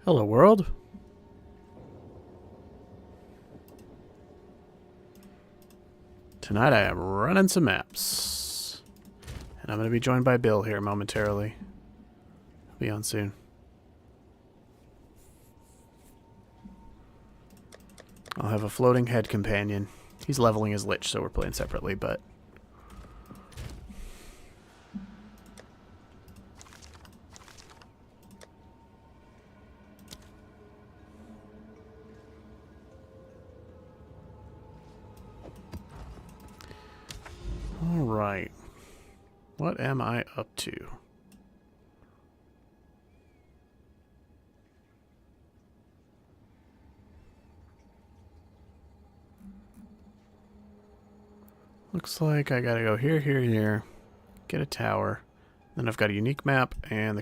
Hello, world. Tonight I am running some maps. And I'm going to be joined by Bill here momentarily. He'll be on soon. I'll have a floating head companion. He's leveling his lich, so we're playing separately, but... Alright. What am I up to? Looks like I gotta go here, here, here. Get a tower. Then I've got a unique map and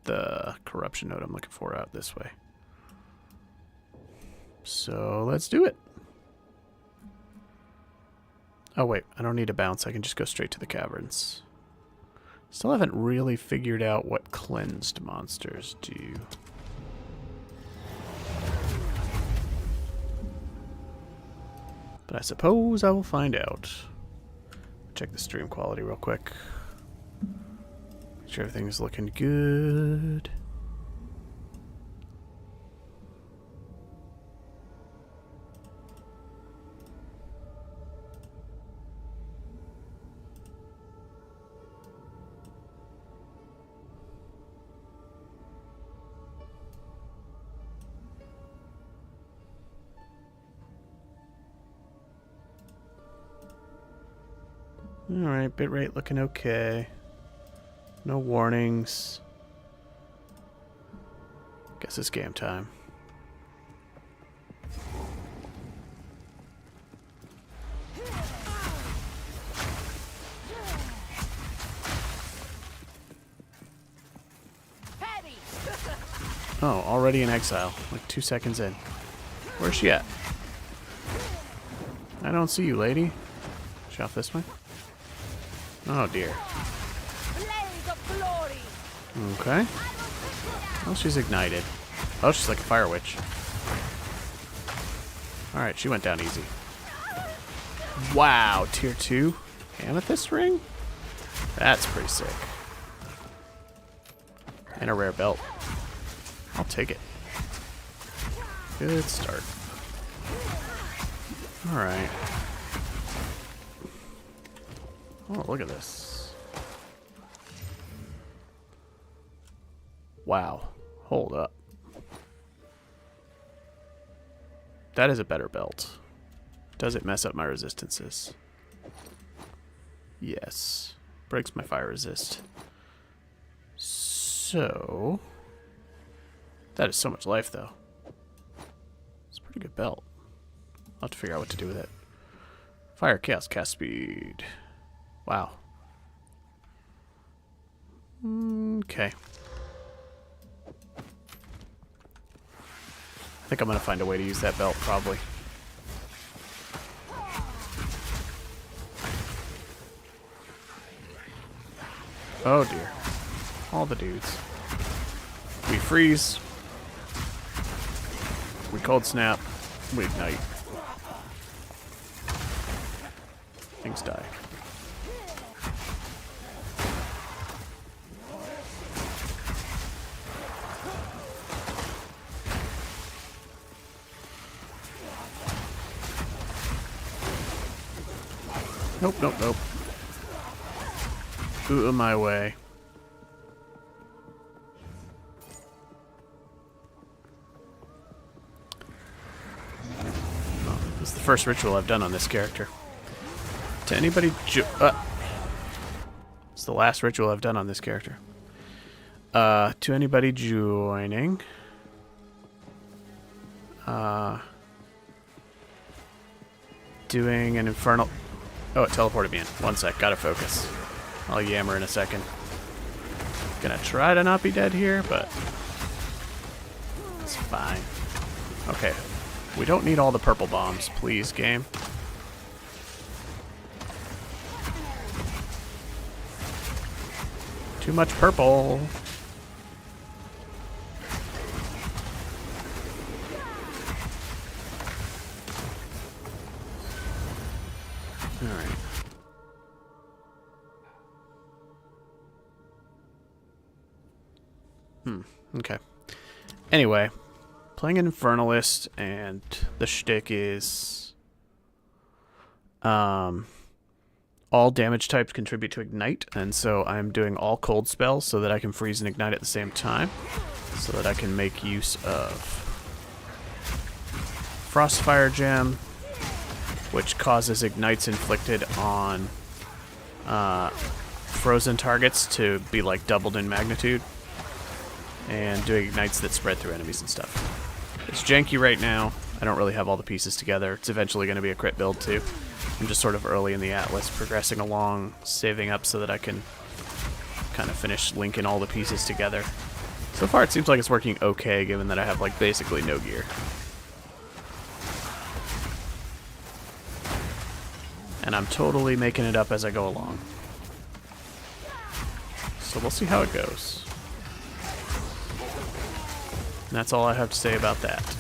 the corruption node I'm looking for out this way. So let's do it. Oh wait, I don't need to bounce. I can just go straight to the caverns. Still haven't really figured out what cleansed monsters do. But I suppose I will find out. Check the stream quality real quick. Make sure everything's looking good. Alright, bitrate looking okay. No warnings. Guess it's game time. Oh, already in exile. Like 2 seconds in. Where's she at? I don't see you, lady. She off this way? Oh dear. Okay. Well, she's ignited. Oh, she's like a fire witch. Alright, she went down easy. Wow, tier 2 amethyst ring? That's pretty sick. And a rare belt. I'll take it. Good start. Alright. Oh, look at this. Wow. Hold up. That is a better belt. Does it mess up my resistances? Yes. Breaks my fire resist. So... that is so much life, though. It's a pretty good belt. I'll have to figure out what to do with it. Fire, chaos, cast speed. Wow. Okay. I think I'm going to find a way to use that belt, probably. Oh dear. All the dudes. We freeze. We cold snap. We ignite. Things die. Nope, nope, nope. Ooh, my way. Oh, this is the first ritual I've done on this character. To anybody it's the last ritual I've done on this character. To anybody joining. Doing an infernal... Oh, it teleported me in. 1 sec, gotta focus. I'll yammer in a second. Gonna try to not be dead here, but... it's fine. Okay. We don't need all the purple bombs, please, game. Too much purple. Okay. Anyway, playing an Infernalist, and the shtick is all damage types contribute to ignite, and so I'm doing all cold spells so that I can freeze and ignite at the same time, so that I can make use of Frostfire gem, which causes ignites inflicted on frozen targets to be like doubled in magnitude, and doing ignites that spread through enemies and stuff. It's janky right now. I don't really have all the pieces together. It's eventually going to be a crit build too. I'm just sort of early in the Atlas, progressing along, saving up so that I can kind of finish linking all the pieces together. So far it seems like it's working okay, given that I have like basically no gear. And I'm totally making it up as I go along. So we'll see how it goes. And that's all I have to say about that.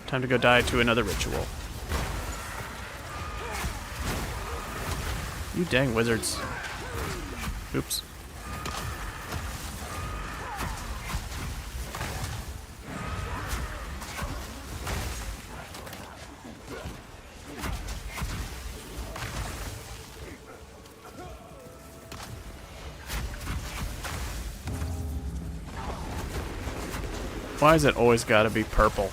Time to go die to another ritual. You dang wizards. Oops. Why is it always gotta be purple?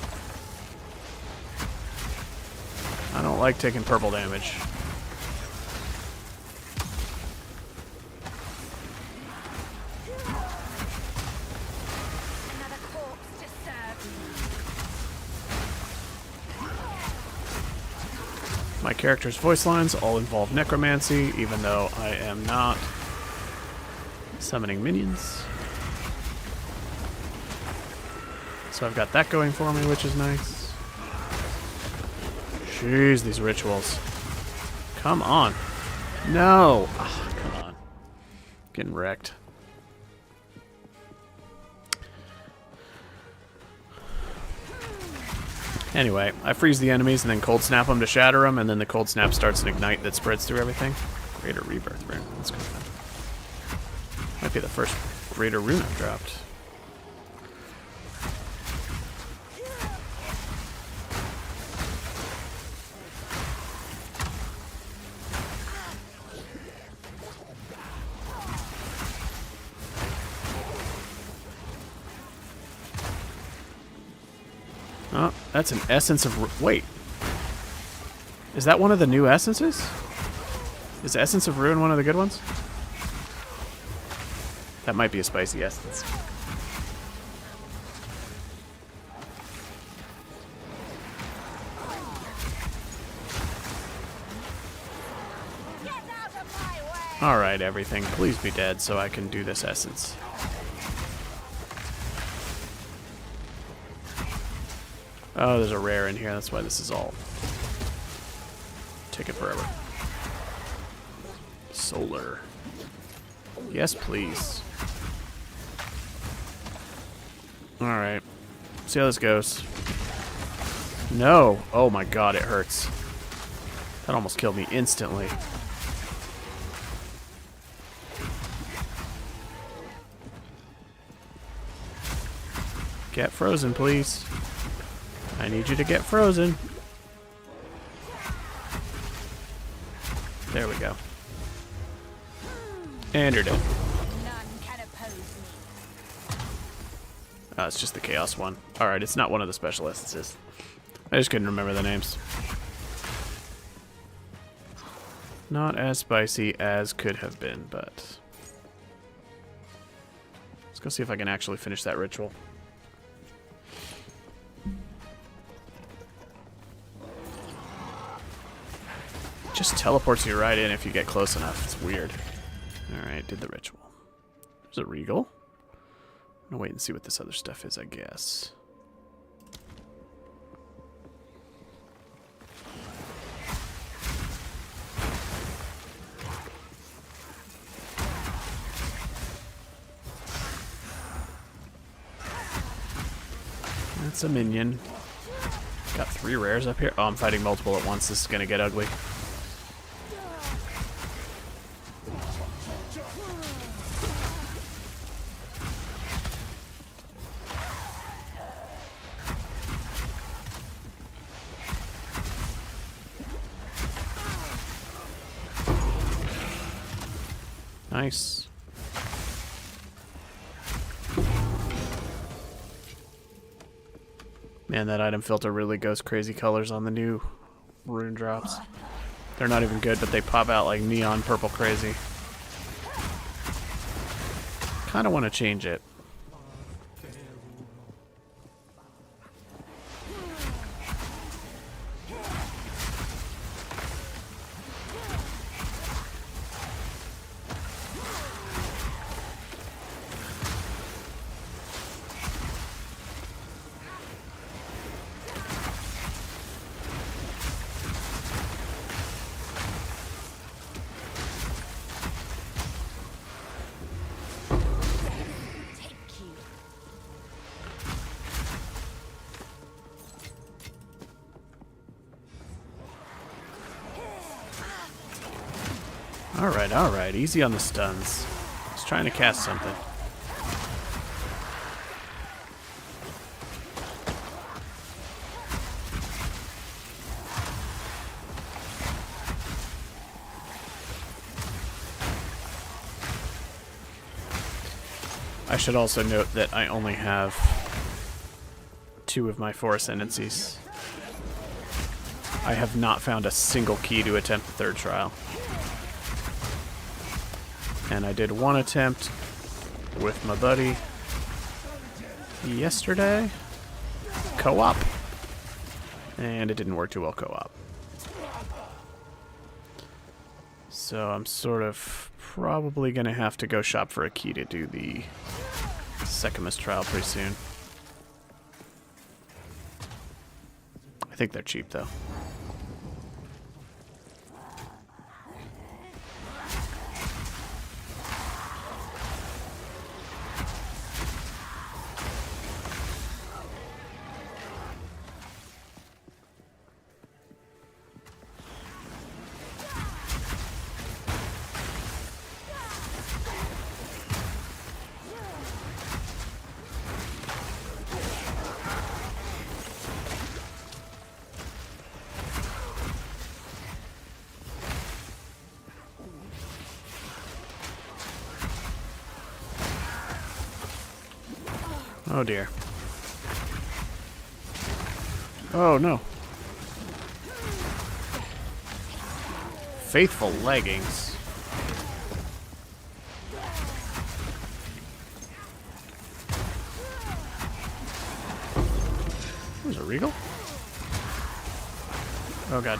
I don't like taking purple damage. My character's voice lines all involve necromancy, even though I am not summoning minions. So I've got that going for me, which is nice. Jeez, these rituals. Come on. No! Oh, come on. Getting wrecked. Anyway, I freeze the enemies and then cold snap them to shatter them, and then the cold snap starts an ignite that spreads through everything. Greater Rebirth rune. That's kind of fun. Might be the first greater rune I've dropped. Oh, that's an essence of... Wait. Is that one of the new essences? Is Essence of Ruin one of the good ones? That might be a spicy essence. Alright, everything. Please be dead so I can do this essence. Oh, there's a rare in here. That's why this is all taking forever. Solar. Yes, please. Alright. See how this goes. No! Oh my god, it hurts. That almost killed me instantly. Get frozen, please. I need you to get frozen. There we go. And you're dead. Oh, it's just the Chaos one. Alright, it's not one of the special essences. I just couldn't remember the names. Not as spicy as could have been, but... Let's go see if I can actually finish that ritual. Just teleports you right in if you get close enough. It's weird. Alright, did the ritual. There's a Regal. I'm gonna wait and see what this other stuff is, I guess. That's a minion. Got 3 rares up here. Oh, I'm fighting multiple at once. This is gonna get ugly. Nice. Man, that item filter really goes crazy colors on the new rune drops. They're not even good, but they pop out like neon purple crazy. Kind of want to change it. Alright, easy on the stuns. Just trying to cast something. I should also note that I only have 2 of my 4 ascendancies. I have not found a single key to attempt the 3rd trial. And I did 1 attempt with my buddy yesterday. Co-op. And it didn't work too well co-op. So I'm sort of probably going to have to go shop for a key to do the Secamus trial pretty soon. I think they're cheap though. Oh dear. Oh no. Faithful leggings. There's a Regal? Oh god.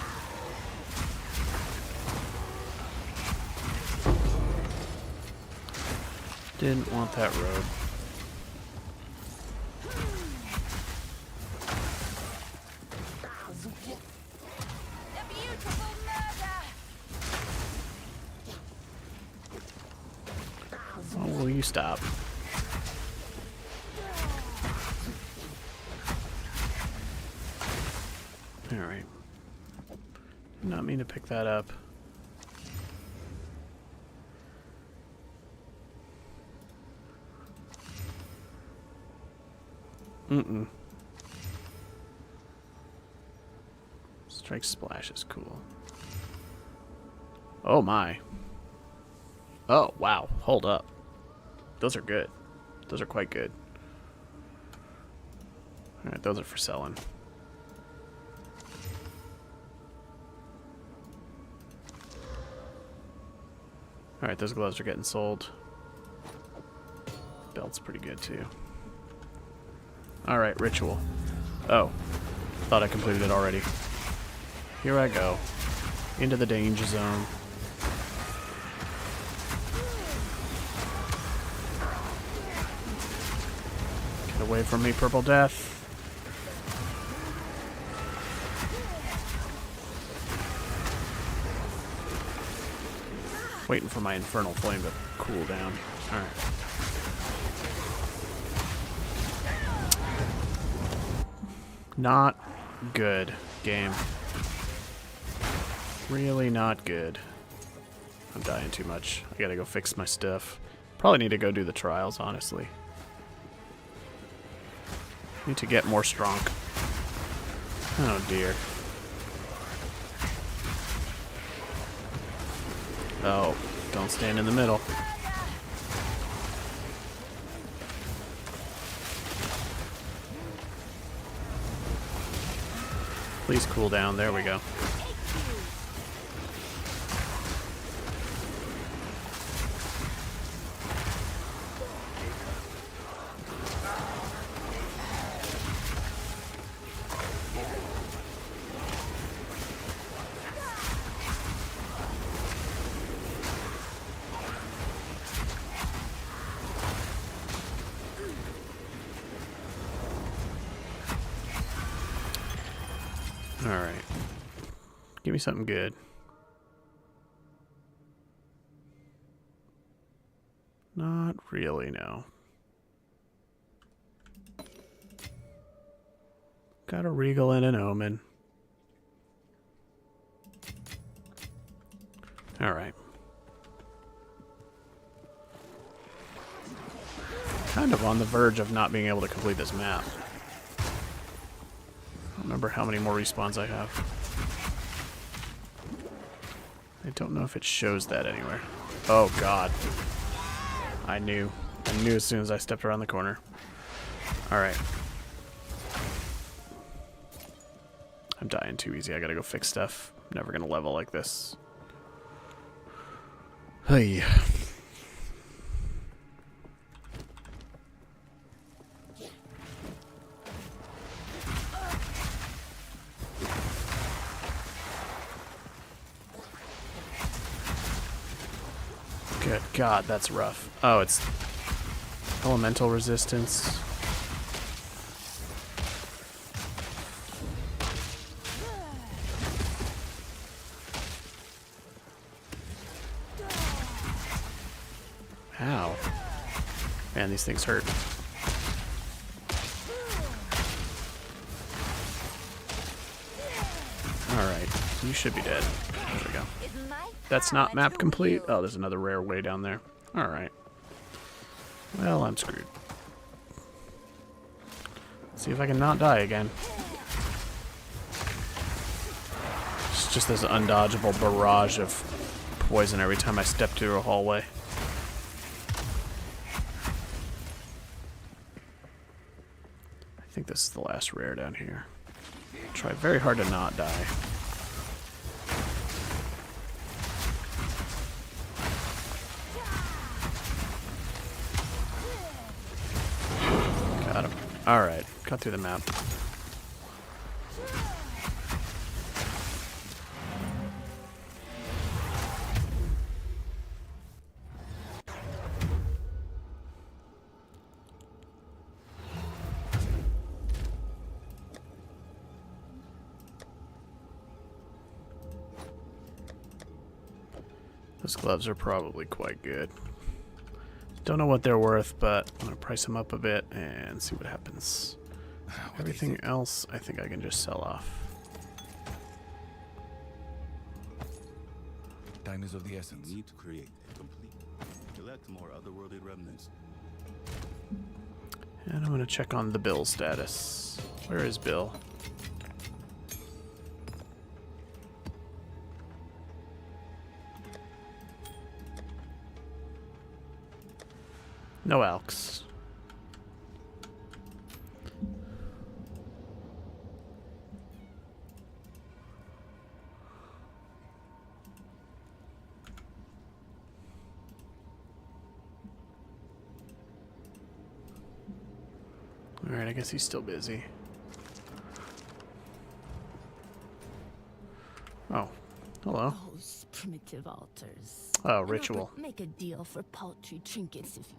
Didn't want that road. Will you stop? Alright. Did not mean to pick that up. Strike Splash is cool. Oh my. Oh, wow. Hold up. Those are good. Those are quite good. Alright, those are for selling. Alright, those gloves are getting sold. Belt's pretty good too. Alright, ritual. Oh. Thought I completed it already. Here I go. Into the danger zone. Get away from me, Purple Death. Waiting for my Infernal Flame to cool down. Alright. Not good, game. Really not good. I'm dying too much. I gotta go fix my stuff. Probably need to go do the trials, honestly. Need to get more strong. Oh dear. Oh, Don't stand in the middle. Please cool down. There we go. Alright. Give me something good. Not really, no. Got a Regal and an Omen. Alright. Kind of on the verge of not being able to complete this map. I don't remember how many more respawns I have. I don't know if it shows that anywhere. Oh god. I knew. I knew as soon as I stepped around the corner. Alright. I'm dying too easy. I gotta go fix stuff. I'm never gonna level like this. Hey. Good God, that's rough. Oh, it's elemental resistance. Ow. Man, these things hurt. Alright, you should be dead. There we go. That's not map complete. Oh, there's another rare way down there. Alright. Well, I'm screwed. See if I can not die again. It's just this undodgeable barrage of poison every time I step through a hallway. I think this is the last rare down here. Try very hard to not die. Got him. Alright, cut through the map. Those gloves are probably quite good. Don't know what they're worth, but I'm going to price them up a bit and see what happens. Everything else, I think I can just sell off. Time is of the essence. Need to create a complete. Collect more otherworldly remnants. And I'm going to check on the Bill status. Where is Bill? No alks. Alright, I guess he's still busy. Oh, hello. Those primitive altars. Oh, ritual. Make a deal for paltry trinkets if you.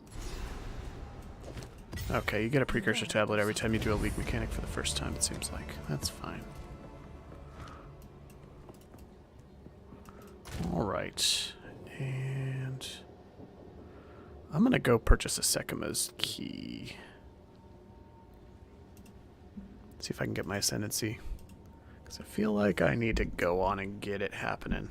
Okay, you get a precursor tablet every time you do a leak mechanic for the first time, it seems like. That's fine. Alright. And I'm gonna go purchase a Sekima's key. See if I can get my ascendancy. Because I feel like I need to go on and get it happening.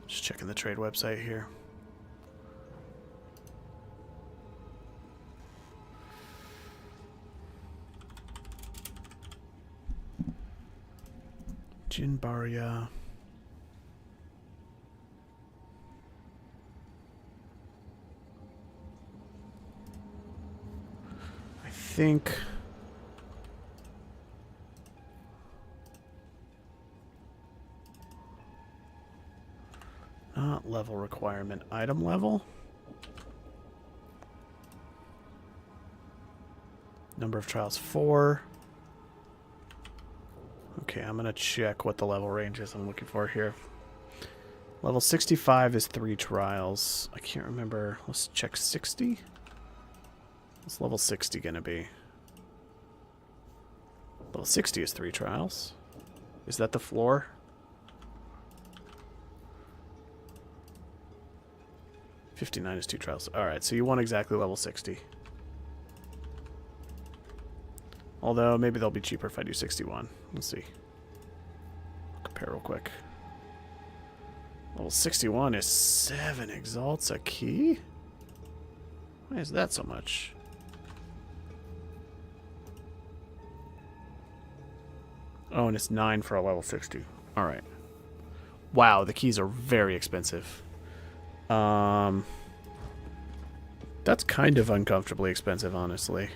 Just checking the trade website here. Jinbaria. I think... Not level requirement. Item level? Number of trials, 4. Okay, I'm going to check what the level range is I'm looking for here. Level 65 is 3 trials. I can't remember. Let's check 60. What's level 60 going to be? Level 60 is 3 trials. Is that the floor? $59 is 2 trials. Alright, so you want exactly level 60. Although, maybe they'll be cheaper if I do 61. Let's see. Compare real quick. Level 61 is 7 exalts a key? Why is that so much? Oh, and it's 9 for a level 60. Alright. Wow, the keys are very expensive. That's kind of uncomfortably expensive, honestly.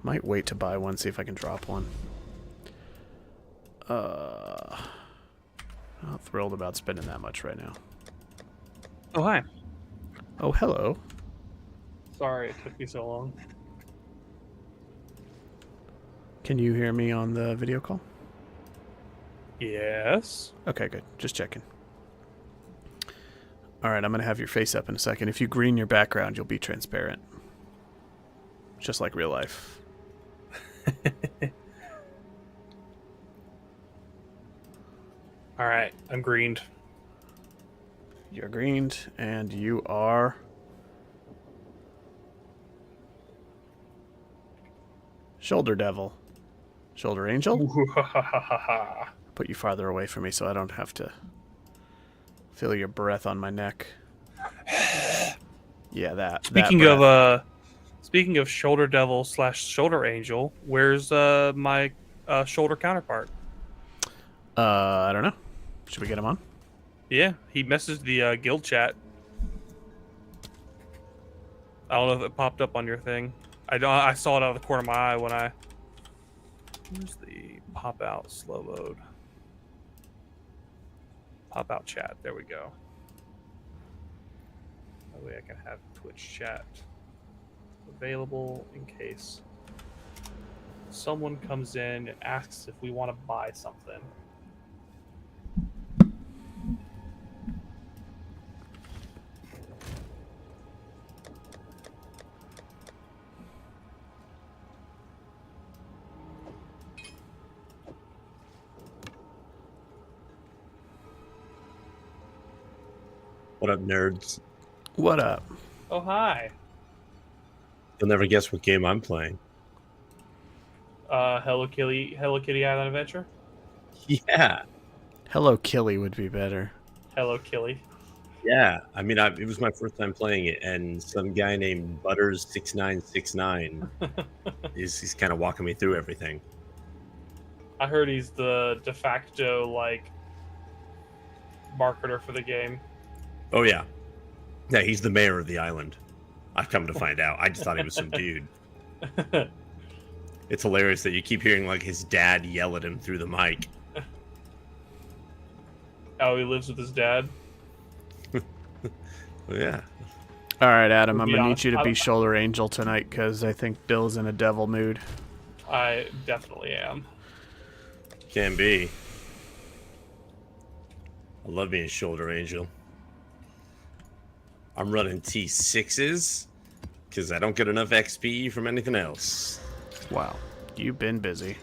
Might wait to buy one, see if I can drop one. Not thrilled about spending that much right now. Oh, hi. Oh, hello. Sorry it took me so long. Can you hear me on the video call? Yes. Okay, good. Just checking. Alright, I'm going to have your face up in a second. If you green your background, you'll be transparent. Just like real life. Alright, I'm greened. You're greened, and you are... Shoulder Devil. Shoulder Angel? Put you farther away from me so I don't have to feel your breath on my neck. Yeah, that. Speaking of Shoulder Devil / Shoulder Angel, where's my shoulder counterpart? I don't know. Should we get him on? Yeah, he messaged the guild chat. I don't know if it popped up on your thing. I saw it out of the corner of my eye when I... Where's the pop out slow mode? Pop out chat. There we go. That way I can have Twitch chat available in case someone comes in and asks if we want to buy something. What up, nerds? What up? Oh, hi. You'll never guess what game I'm playing. Hello Kitty Island Adventure? Yeah. Hello Killy would be better. Hello Killy. Yeah. I mean, it was my first time playing it, and some guy named Butters6969 he's kind of walking me through everything. I heard he's the de facto, marketer for the game. Oh, yeah. Yeah, he's the mayor of the island. I've come to find out. I just thought he was some dude. It's hilarious that you keep hearing, his dad yell at him through the mic. Oh, he lives with his dad? Yeah. Alright, Adam, I'm be going to need honest, you to be Shoulder Angel tonight because I think Bill's in a devil mood. I definitely am. Can be. I love being Shoulder Angel. I'm running T6s because I don't get enough XP from anything else. Wow. You've been busy.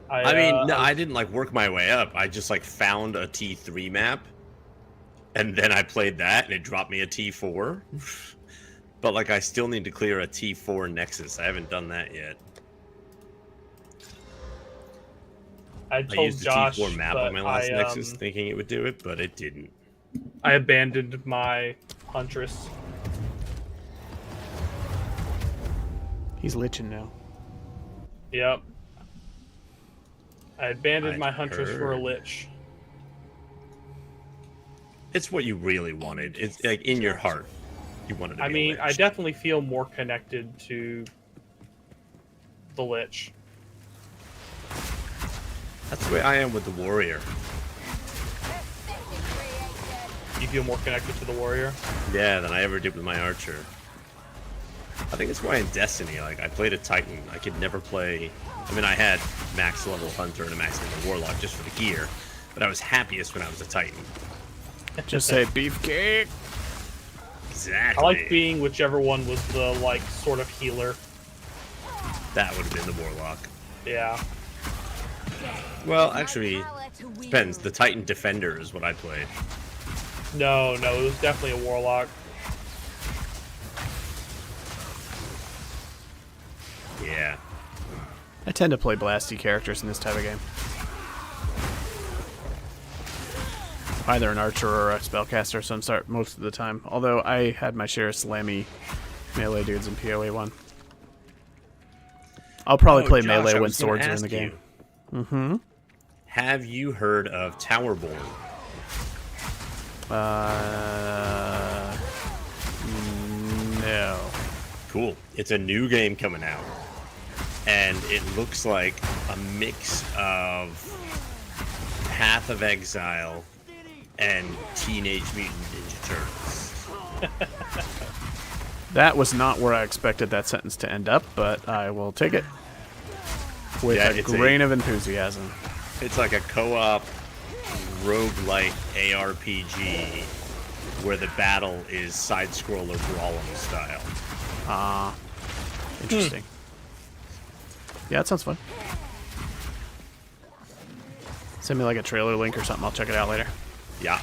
I didn't work my way up. I just found a T3 map, and then I played that, and it dropped me a T4. But I still need to clear a T4 Nexus. I haven't done that yet. I told used the Josh T4 map on my last Nexus, thinking it would do it, but it didn't. I abandoned my Huntress. He's liching now. Yep. I abandoned my I'd hunters for a heard. lich. It's what you really wanted. It's like in your heart, you wanted to I be mean, a I lich. definitely feel more connected to the lich. That's the way I am with the warrior. You feel more connected to the warrior? Yeah, than I ever did with my archer. I think it's why in Destiny, like, I played a Titan. I could never play... I mean, I had max level Hunter and a max level Warlock just for the gear, but I was happiest when I was a Titan. Just say beefcake. Exactly. I like being whichever one was the, like, sort of healer. That would have been the Warlock. Yeah. Well, actually, depends. The Titan Defender is what I played. No, it was definitely a warlock. Yeah. I tend to play blasty characters in this type of game. Either an archer or a spellcaster of some sort most of the time. Although I had my share of slammy melee dudes in PoE1. I'll probably play Josh, melee I when was gonna swords are in ask the game. you, Mm-hmm. have you heard of Towerborn? No. Cool. It's a new game coming out. And it looks like a mix of Path of Exile and Teenage Mutant Ninja Turtles. That was not where I expected that sentence to end up, but I will take it with Yeah, a it's grain of enthusiasm. It's like a co-op roguelike ARPG where the battle is side-scroller brawling style. Interesting. Yeah, that sounds fun. Send me like a trailer link or something. I'll check it out later. Yeah.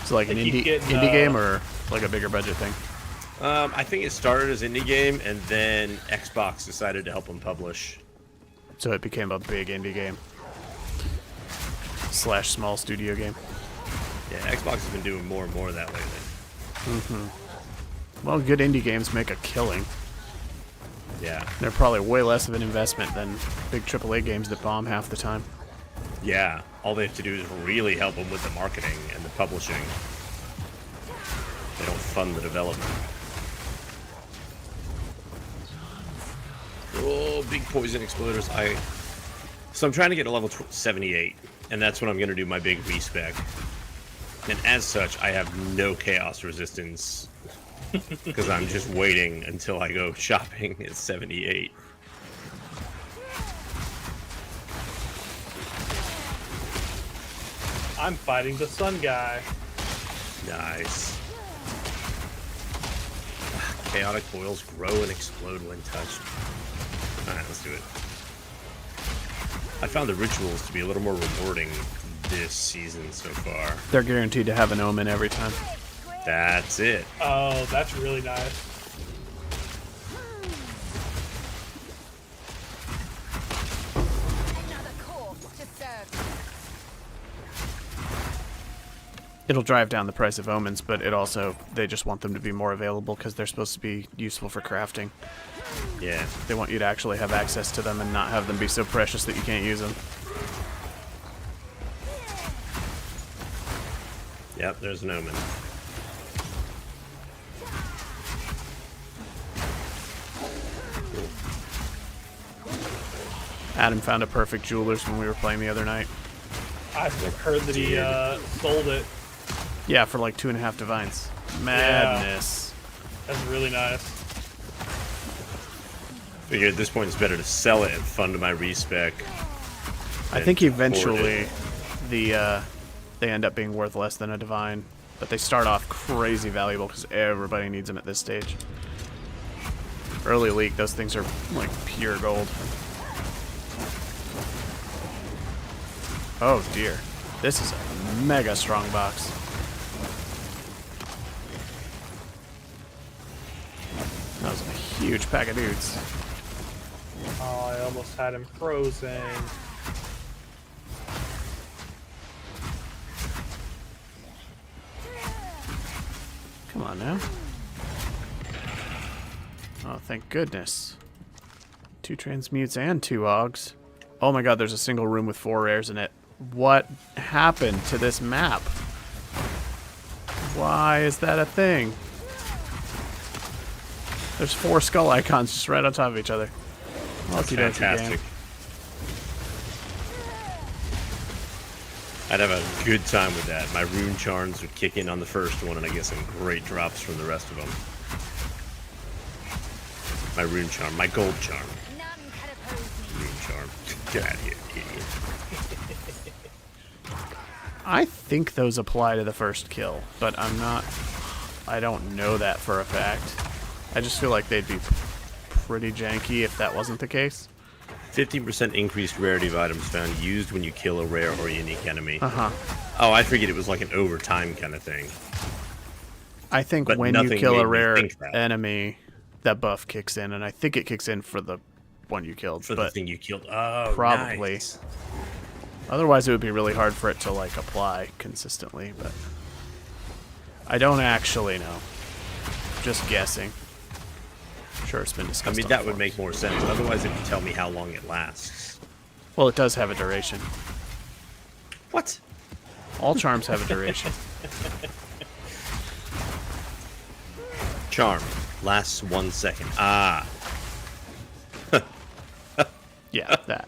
It's like an They keep indie getting, game or like a bigger budget thing. I think it started as indie game, and then Xbox decided to help them publish. So it became a big indie game / small studio game. Yeah, Xbox has been doing more and more of that lately. Well, good indie games make a killing. Yeah. They're probably way less of an investment than big AAA games that bomb half the time. Yeah. All they have to do is really help them with the marketing and the publishing. They don't fund the development. Oh, big poison exploders. So I'm trying to get to level 78, and that's when I'm going to do my big respec. And as such, I have no chaos resistance because I'm just waiting until I go shopping at 78. I'm fighting the sun guy. Nice. Chaotic boils grow and explode when touched. Alright, let's do it. I found the rituals to be a little more rewarding this season so far. They're guaranteed to have an omen every time. That's it. Oh, that's really nice. It'll drive down the price of omens, but they just want them to be more available because they're supposed to be useful for crafting. Yeah. They want you to actually have access to them and not have them be so precious that you can't use them. Yep, there's an omen. Adam found a perfect jeweler's when we were playing the other night. I've heard that he sold it. Yeah, for like 2.5 divines. Madness. That's really nice. Figure at this point it's better to sell it and fund my respec. I think eventually they end up being worth less than a divine, but they start off crazy valuable because everybody needs them at this stage. Early league, those things are like pure gold. Oh dear, this is a mega strong box. That was a huge pack of dudes. Oh, I almost had him frozen. Come on now. Oh, thank goodness. 2 transmutes and 2 augs. Oh my god, there's a single room with 4 rares in it. What happened to this map? Why is that a thing? There's 4 skull icons just right on top of each other. That's Okie dokie, fantastic. game. I'd have a good time with that. My rune charms would kick in on the first one, and I get some great drops from the rest of them. My rune charm, my gold charm. Rune charm. Get out of here, idiot. I think those apply to the first kill, but I don't know that for a fact. I just feel like they'd be pretty janky if that wasn't the case. 50% increased rarity of items found used when you kill a rare or unique enemy. Uh-huh. Oh, I figured it was like an overtime kind of thing. I think But when you nothing kill made a me rare think that. enemy, that buff kicks in, and I think it kicks in for the one you killed. For the but thing you killed. Oh, probably. nice. Otherwise, it would be really hard for it to like apply consistently. But I don't actually know. Just guessing. Sure, it's been I discussed. mean, on that the would forums. make more sense. Otherwise, it would tell me how long it lasts. Well, it does have a duration. What? All charms have a duration. Charm. Lasts 1 second. Ah. Yeah, that.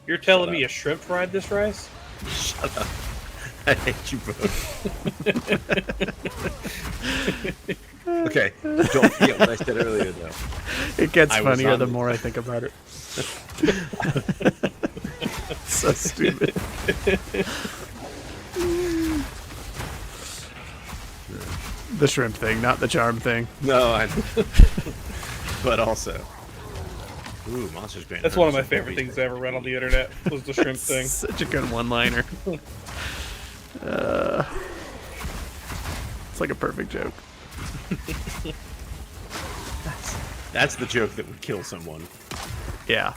You're telling me a shrimp fried this rice? Shut up. I hate you both. Okay, don't forget what I said earlier, though. It gets I was funnier on the the- more I think about it. So stupid. The shrimp thing, not the charm thing. No, I. But also. Ooh, Monsters Grant. That's one of my favorite things I ever read on the internet, was the shrimp thing. Such a good one-liner. It's like a perfect joke. That's the joke that would kill someone. Yeah.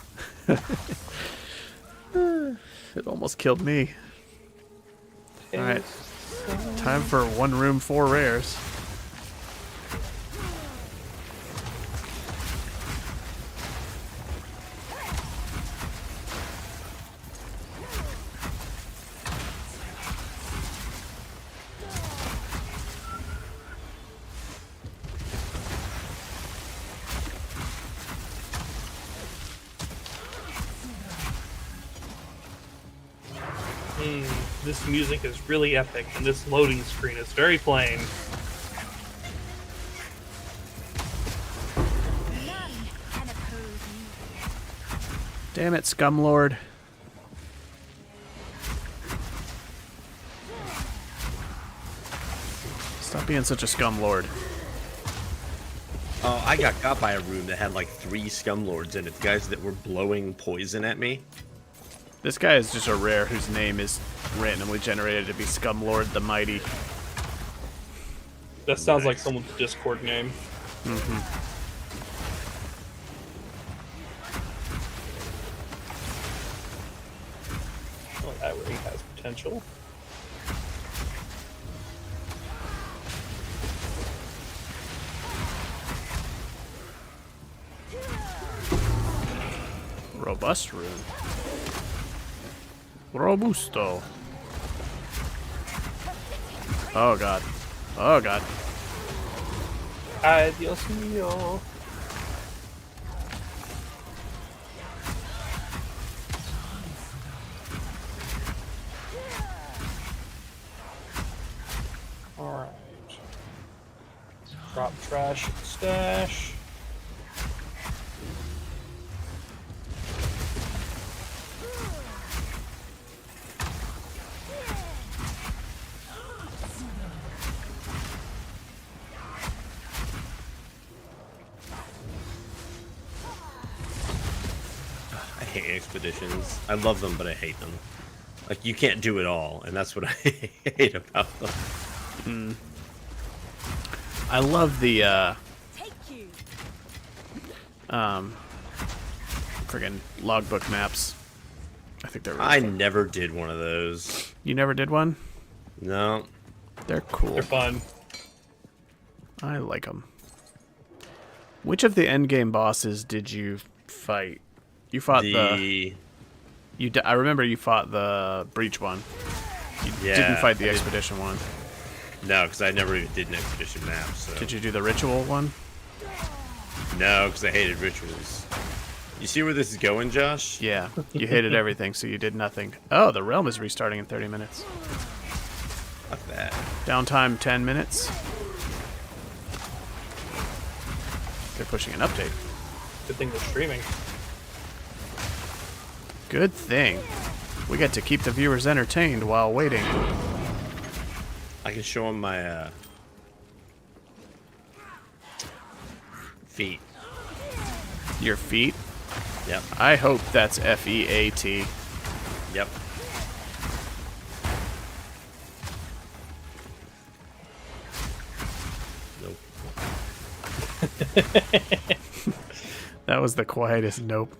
It almost killed me. Alright. Time for 1 room, 4 rares. This music is really epic, and this loading screen is very plain. Damn it, Scumlord. Stop being such a Scumlord. Oh, I got caught by a room that had like 3 Scumlords in it. Guys that were blowing poison at me. This guy is just a rare whose name is randomly generated to be Scumlord the Mighty. That sounds like someone's Discord name. Oh, that ring has potential. Robust rune. Robusto. Oh god. Oh god. Ay, Dios mío. Alright. Drop trash stash. I hate expeditions. I love them, but I hate them. Like, you can't do it all, and that's what I hate about them. I love the Take you. friggin' logbook maps. I think they're really I fun. never did one of those. You never did one? No. They're cool. They're fun. I like them. Which of the endgame bosses did you fight? You fought I remember you fought the breach one. You didn't fight the expedition one. No, because I never even did an expedition map. So. Did you do the ritual one? No, because I hated rituals. You see where this is going, Josh? Yeah, you hated everything, so you did nothing. Oh, the realm is restarting in 30 minutes. Fuck that. Downtime 10 minutes. They're pushing an update. Good thing they're streaming. Good thing. We get to keep the viewers entertained while waiting. I can show them my feet. Your feet? Yep. I hope that's F-E-A-T. Yep. Nope. That was the quietest nope.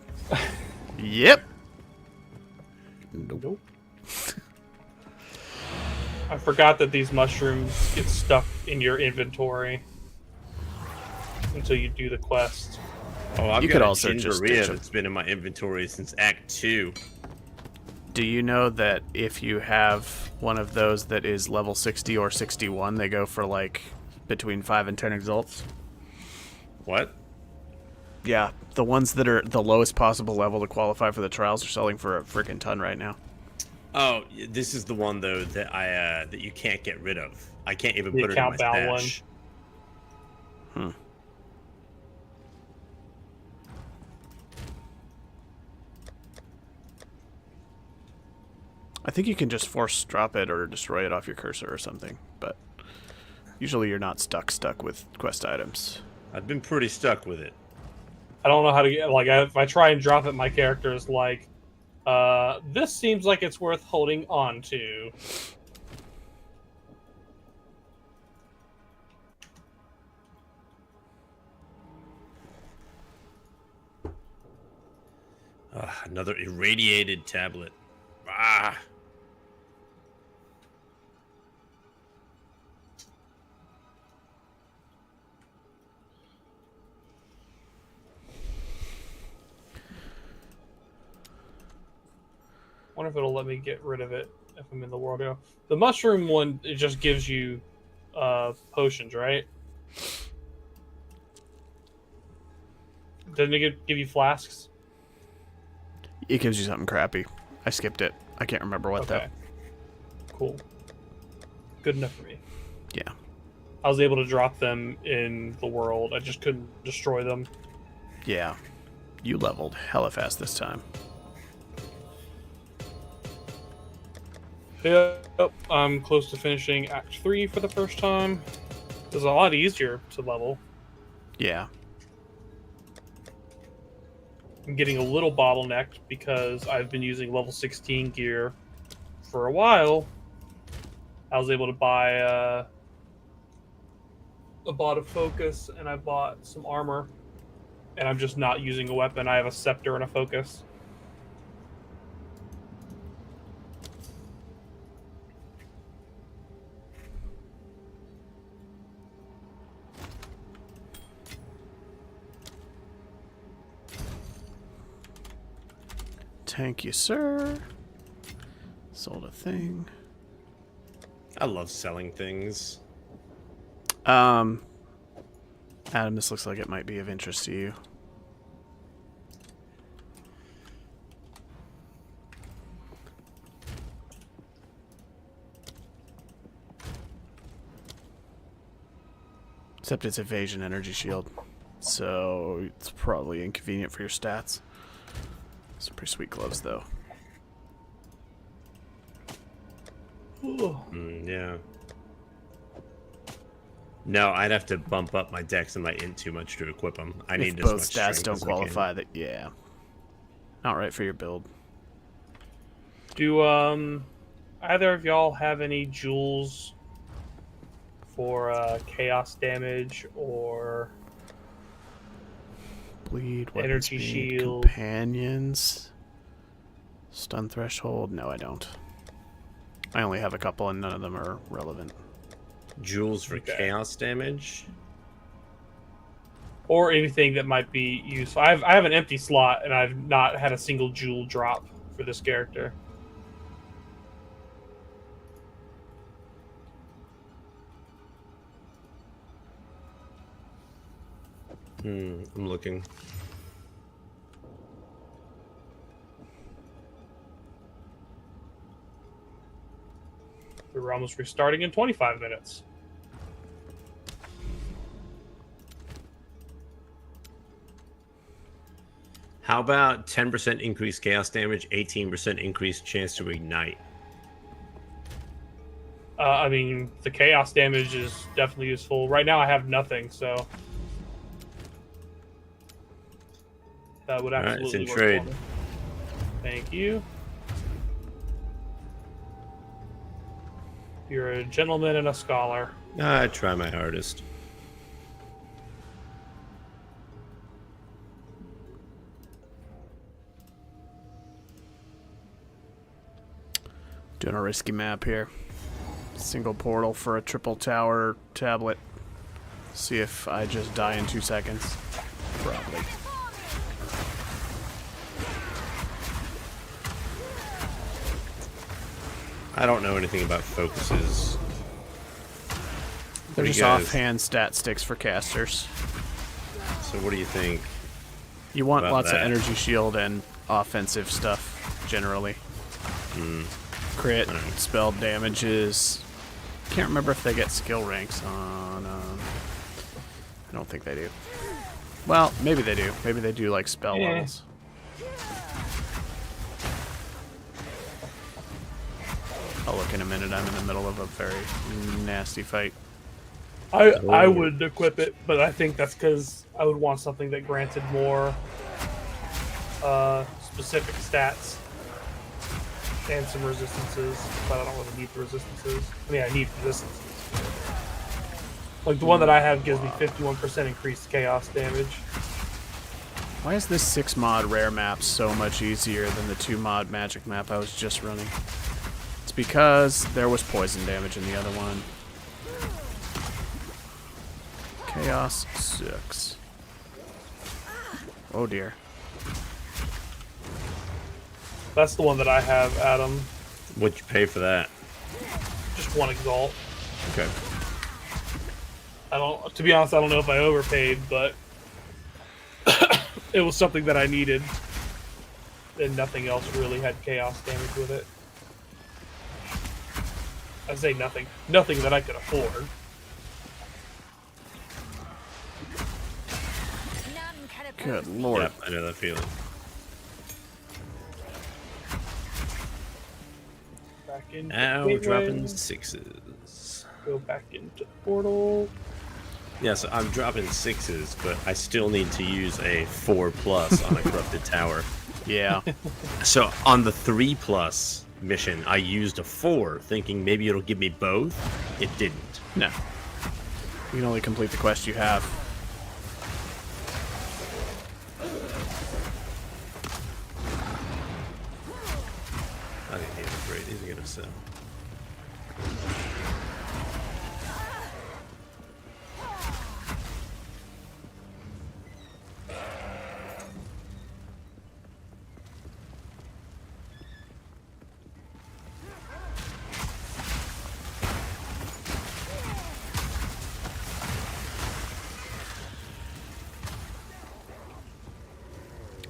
Yep. Nope. I forgot that these mushrooms get stuck in your inventory until you do the quest. Oh, I've You got could a also just Ginberea ditch 'em. that's been in my inventory since Act 2. Do you know that if you have one of those that is level 60 or 61, they go for like between 5 and 10 exalts? What? Yeah, the ones that are the lowest possible level to qualify for the trials are selling for a freaking ton right now. Oh, this is the one though that that you can't get rid of. I can't even The put it in my account bound stash. I think you can just force drop it or destroy it off your cursor or something, but usually you're not stuck with quest items. I've been pretty stuck with it. I don't know how to get, like, if I try and drop it, my character is like, this seems like it's worth holding on to. Another irradiated tablet. Ah. Wonder if it'll let me get rid of it if I'm in the world. The mushroom one, it just gives you potions, right? Doesn't it give you flasks? It gives you something crappy. I skipped it. I can't remember what though. Cool. Good enough for me. Yeah. I was able to drop them in the world. I just couldn't destroy them. Yeah. You leveled hella fast this time. Yep, I'm close to finishing Act 3 for the first time. It was a lot easier to level. Yeah. I'm getting a little bottlenecked because I've been using level 16 gear for a while. I was able to buy I bought a focus and I bought some armor, and I'm just not using a weapon. I have a scepter and a focus. Thank you, sir. Sold a thing. I love selling things. Adam, this looks like it might be of interest to you. Except it's evasion energy shield, so it's probably inconvenient for your stats. Some pretty sweet gloves, though. Yeah. No, I'd have to bump up my dex and my int too much to equip them. I need If as both much stats strength don't as I can. qualify, that yeah, not right for your build. Do either of y'all have any jewels for chaos damage or Bleed, weapon energy speed, shield? companions, stun threshold? No, I don't. I only have a couple, and none of them are relevant. Jewels for Okay. chaos damage. or anything that might be useful. I have an empty slot, and I've not had a single jewel drop for this character. I'm looking. We're almost restarting in 25 minutes. How about 10% increased chaos damage, 18% increased chance to ignite? I mean, the chaos damage is definitely useful. Right now I have nothing, so that would Alright, it's absolutely in work trade. for me. Thank you. You're a gentleman and a scholar. I try my hardest. Doing a risky map here. Single portal for a triple tower tablet. See if I just die in 2 seconds. Probably. I don't know anything about focuses. They're What do just you guys- offhand stat sticks for casters. So what do you think? You want about lots that? of energy shield and offensive stuff, generally. Crit, Alright. spell damages. Can't remember if they get skill ranks on... I don't think they do. Well, maybe they do. Maybe they do, like, spell Yeah. levels. I'll look in a minute. I'm in the middle of a very nasty fight. I would equip it, but I think that's because I would want something that granted more specific stats and some resistances, but I don't really need the resistances. I mean, I need resistances. Like the one that I have gives me 51% increased chaos damage. Why is this 6 mod rare map so much easier than the 2 mod magic map I was just running? It's because there was poison damage in the other one. Chaos sucks. Oh dear. That's the one that I have, Adam. What'd you pay for that? Just one exalt. Okay. To be honest, I don't know if I overpaid, but it was something that I needed. And nothing else really had chaos damage with it. I say nothing. Nothing that I could afford. Good lord. Yep, I know that feeling. Back into Now the we're gateway, dropping 6s. Go back into the portal. Yeah, so I'm dropping 6s, but I still need to use a 4+ on a corrupted tower. Yeah. So on the 3+ mission, I used a 4, thinking maybe it'll give me both. It didn't. No. You can only complete the quest you have. I think these are great. These are gonna sell.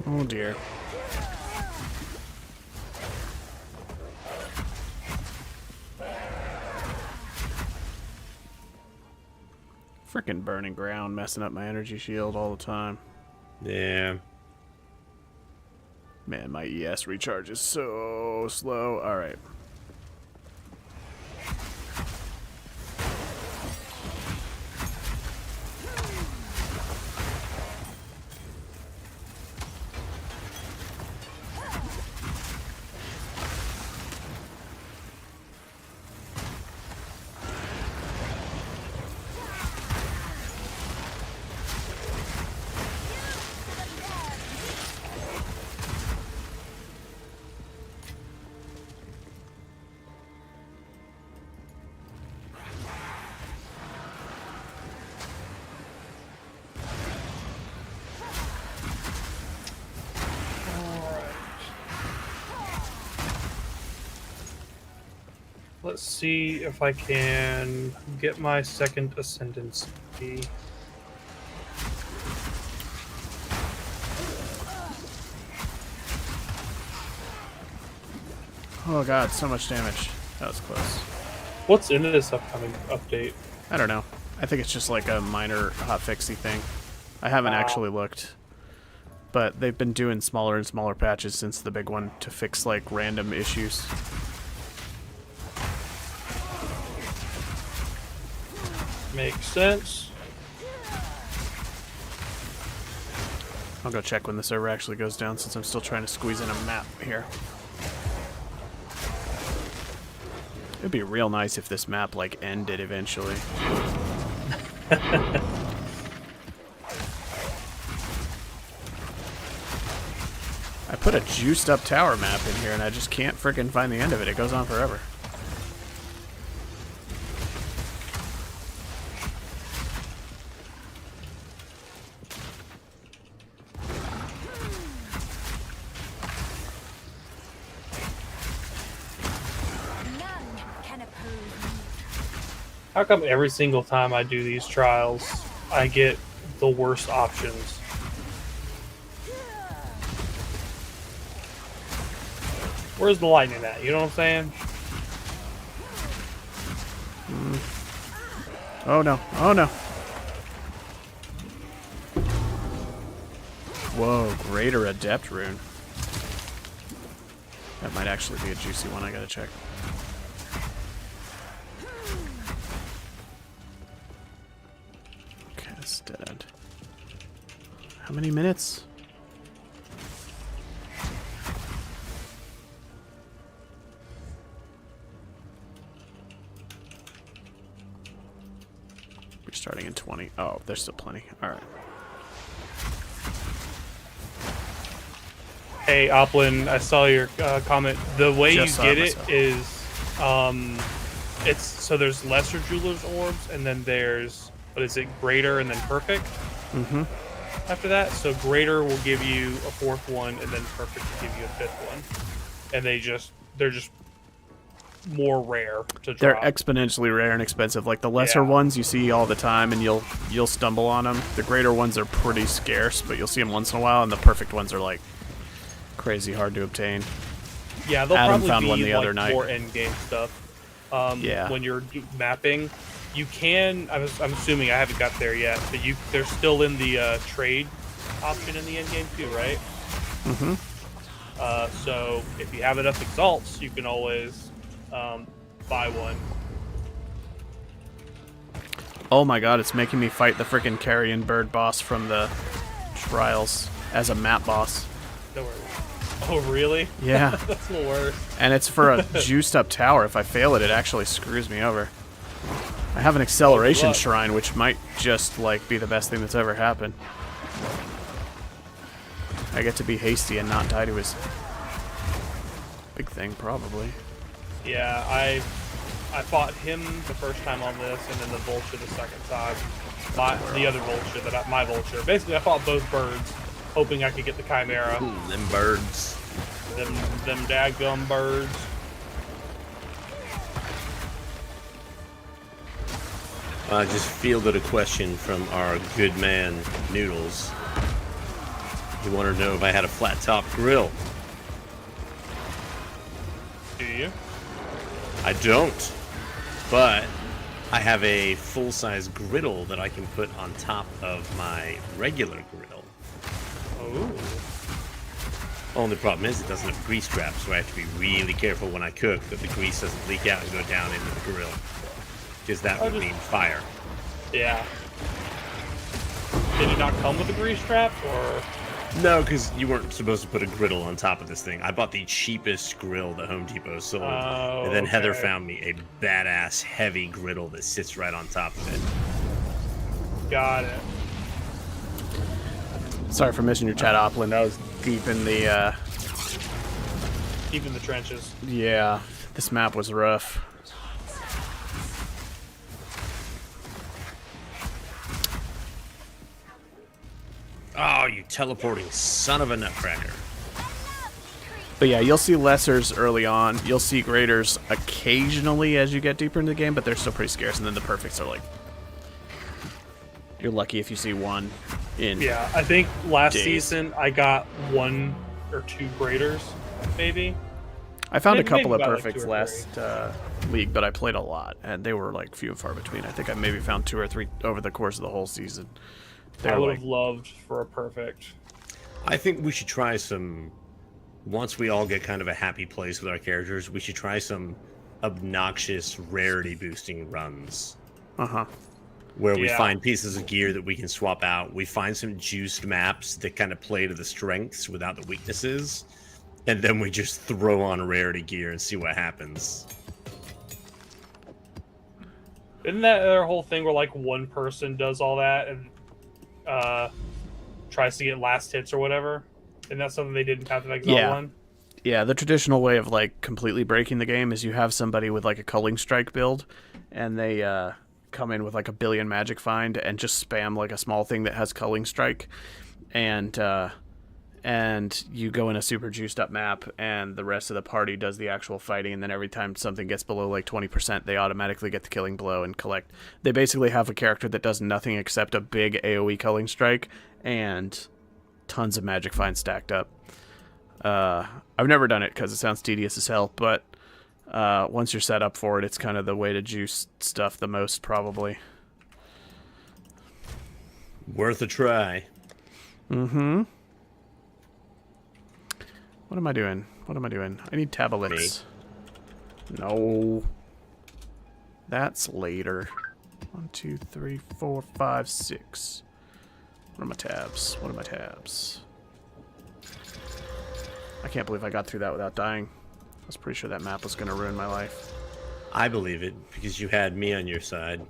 Oh dear. Frickin' burning ground messing up my energy shield all the time. Yeah. Man, my ES recharge is so slow. Alright. Let's see if I can get my second ascendancy. Oh god, so much damage. That was close. What's in this upcoming update? I don't know. I think it's just like a minor hotfixy thing. I haven't actually looked. But they've been doing smaller and smaller patches since the big one to fix like random issues. Makes sense. I'll go check when the server actually goes down since I'm still trying to squeeze in a map here. It'd be real nice if this map like ended eventually. I put a juiced up tower map in here and I just can't frickin' find the end of it. It goes on forever. How come every single time I do these trials, I get the worst options? Where's the lightning at? You know what I'm saying? Oh no, oh no. Whoa, Greater Adept Rune. That might actually be a juicy one, I gotta check. Dead. How many minutes? We're starting in 20. Oh, there's still plenty. Alright. Hey, Oplin, I saw your comment. The way Just you saw it get it myself. is, it's so there's lesser jeweler's orbs, and then there's, what is it, greater and then perfect? Mm-hmm. After that, so greater will give you a fourth one, and then perfect will give you a fifth one. And they're just more rare to drop. They're exponentially rare and expensive. Like the lesser Yeah. ones you see all the time and you'll stumble on them. The greater ones are pretty scarce, but you'll see them once in a while, and the perfect ones are like crazy hard to obtain. Yeah, they'll Adam probably found be one the like other night. more end game stuff. Yeah. When you're mapping, you can. I'm assuming I haven't got there yet, but they're still in the trade option in the end game too, right? Mm-hmm. So if you have enough exalts, you can always buy one. Oh my god, it's making me fight the frickin' carrion bird boss from the trials as a map boss. Don't worry. Oh, really? Yeah. That's the worst. And it's for a juiced up tower. If I fail it, it actually screws me over. I have an acceleration luck. shrine, which might just like be the best thing that's ever happened. I get to be hasty and not die to his big thing, probably. Yeah, I fought him the first time on this, and then the vulture the second time. The other vulture my vulture. Basically, I fought both birds, hoping I could get the chimera. Ooh, them birds. Them daggum birds. I just fielded a question from our good man, Noodles. He wanted to know if I had a flat top grill. Do you? I don't, but I have a full-size griddle that I can put on top of my regular griddle. Oh. Only problem is it doesn't have grease traps, so I have to be really careful when I cook that the grease doesn't leak out and go down into the grill. Because that would mean fire. Yeah. Did it not come with a grease trap, or? No, because you weren't supposed to put a griddle on top of this thing. I bought the cheapest grill that Home Depot sold. Oh, and then Heather okay. found me a badass heavy griddle that sits right on top of it. Got it. Sorry for missing your chat, Oplin. I was deep in the, Deep in the trenches. yeah, this map was rough. Oh, you teleporting son of a nutcracker. But yeah, you'll see lessers early on. You'll see greaters occasionally as you get deeper into the game, but they're still pretty scarce. And then the perfects are like, you're lucky if you see one in. Yeah, I think last days. season I got 1 or 2 graders, maybe. I found Maybe a couple of about, like, perfects 2 or last league, but I played a lot, and they were like few and far between. I think I maybe found 2 or 3 over the course of the whole season. They I were would like, have loved for a perfect. I think we should try some. Once we all get kind of a happy place with our characters, we should try some obnoxious rarity boosting runs. Where we Yeah. find pieces of gear that we can swap out. We find some juiced maps that kind of play to the strengths without the weaknesses. And then we just throw on rarity gear and see what happens. Isn't that their whole thing where like one person does all that and tries to get last hits or whatever? And that's something they did in Path of Exile Yeah. 1? yeah, the traditional way of like completely breaking the game is you have somebody with like a culling strike build, and they come in with like a billion magic find and just spam like a small thing that has culling strike, and you go in a super juiced up map, and the rest of the party does the actual fighting, and then every time something gets below like 20%, they automatically get the killing blow and collect. They basically have a character that does nothing except a big AoE culling strike and tons of magic finds stacked up. I've never done it because it sounds tedious as hell, but once you're set up for it, it's kind of the way to juice stuff the most, probably. Worth a try. Mm-hmm. What am I doing? What am I doing? I need tablets. No. That's later. 1, 2, 3, 4, 5, 6. What are my tabs? What are my tabs? I can't believe I got through that without dying. I was pretty sure that map was going to ruin my life. I believe it, because you had me on your side.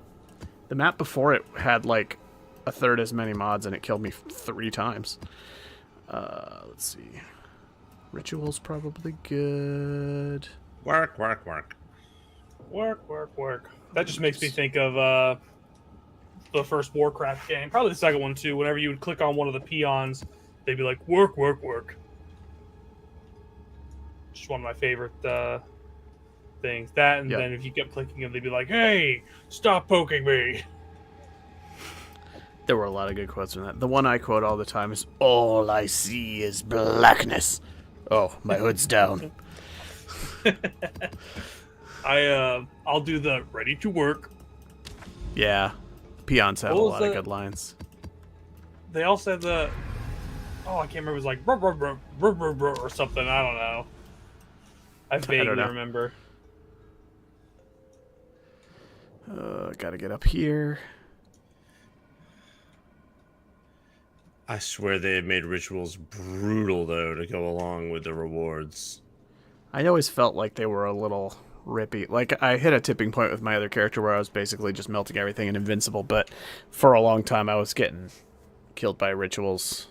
The map before it had like a third as many mods, and it killed me 3 times. Let's see. Ritual's probably good. Work, work, work. Work, work, work. That just makes me think of the first Warcraft game. Probably the second one, too. Whenever you would click on one of the peons, they'd be like, work, work, work. Just one of my favorite things. That, and Yep. then if you kept clicking them, they'd be like, hey, stop poking me. There were a lot of good quotes from that. The one I quote all the time is, "All I see is blackness." Oh, my hood's down. I'll do the ready to work. Yeah. Peons have a What was lot of the- good lines. They all said the... Oh, I can't remember. It was like... Brr, brr, brr, brr, brr, brr, or something. I don't know. I vaguely know. remember. Gotta get up here. I swear they have made rituals brutal, though, to go along with the rewards. I always felt like they were a little rippy. Like, I hit a tipping point with my other character where I was basically just melting everything and invincible, but for a long time I was getting killed by rituals.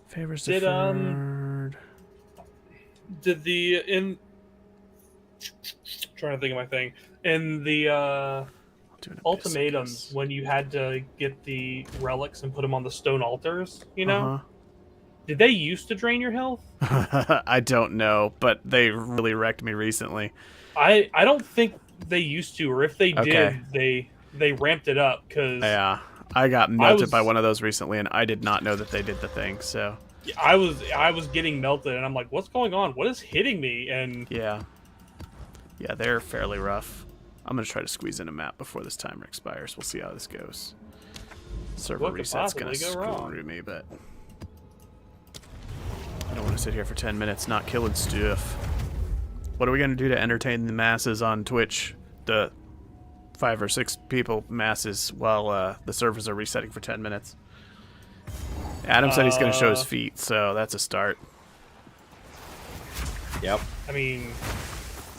Favors Did, deferred. Did the... Trying to think of my thing. In the I'll do an ultimatums, Abyss, when you had to get the relics and put them on the stone altars, you know? Uh-huh. Did they used to drain your health? I don't know, but they really wrecked me recently. I don't think they used to, or if they Okay. did, they ramped it up, because Yeah, I got melted was- by one of those recently, and I did not know that they did the thing, so... I was getting melted, and I'm like, what's going on? What is hitting me? And Yeah. Yeah, they're fairly rough. I'm going to try to squeeze in a map before this timer expires. We'll see how this goes. Server What could reset's going to possibly go wrong? screw me, but... I don't want to sit here for 10 minutes not killing stuff. What are we going to do to entertain the masses on Twitch? The 5 or 6 people masses while the servers are resetting for 10 minutes. Adam said he's going to show his feet, so that's a start. Yep. I mean,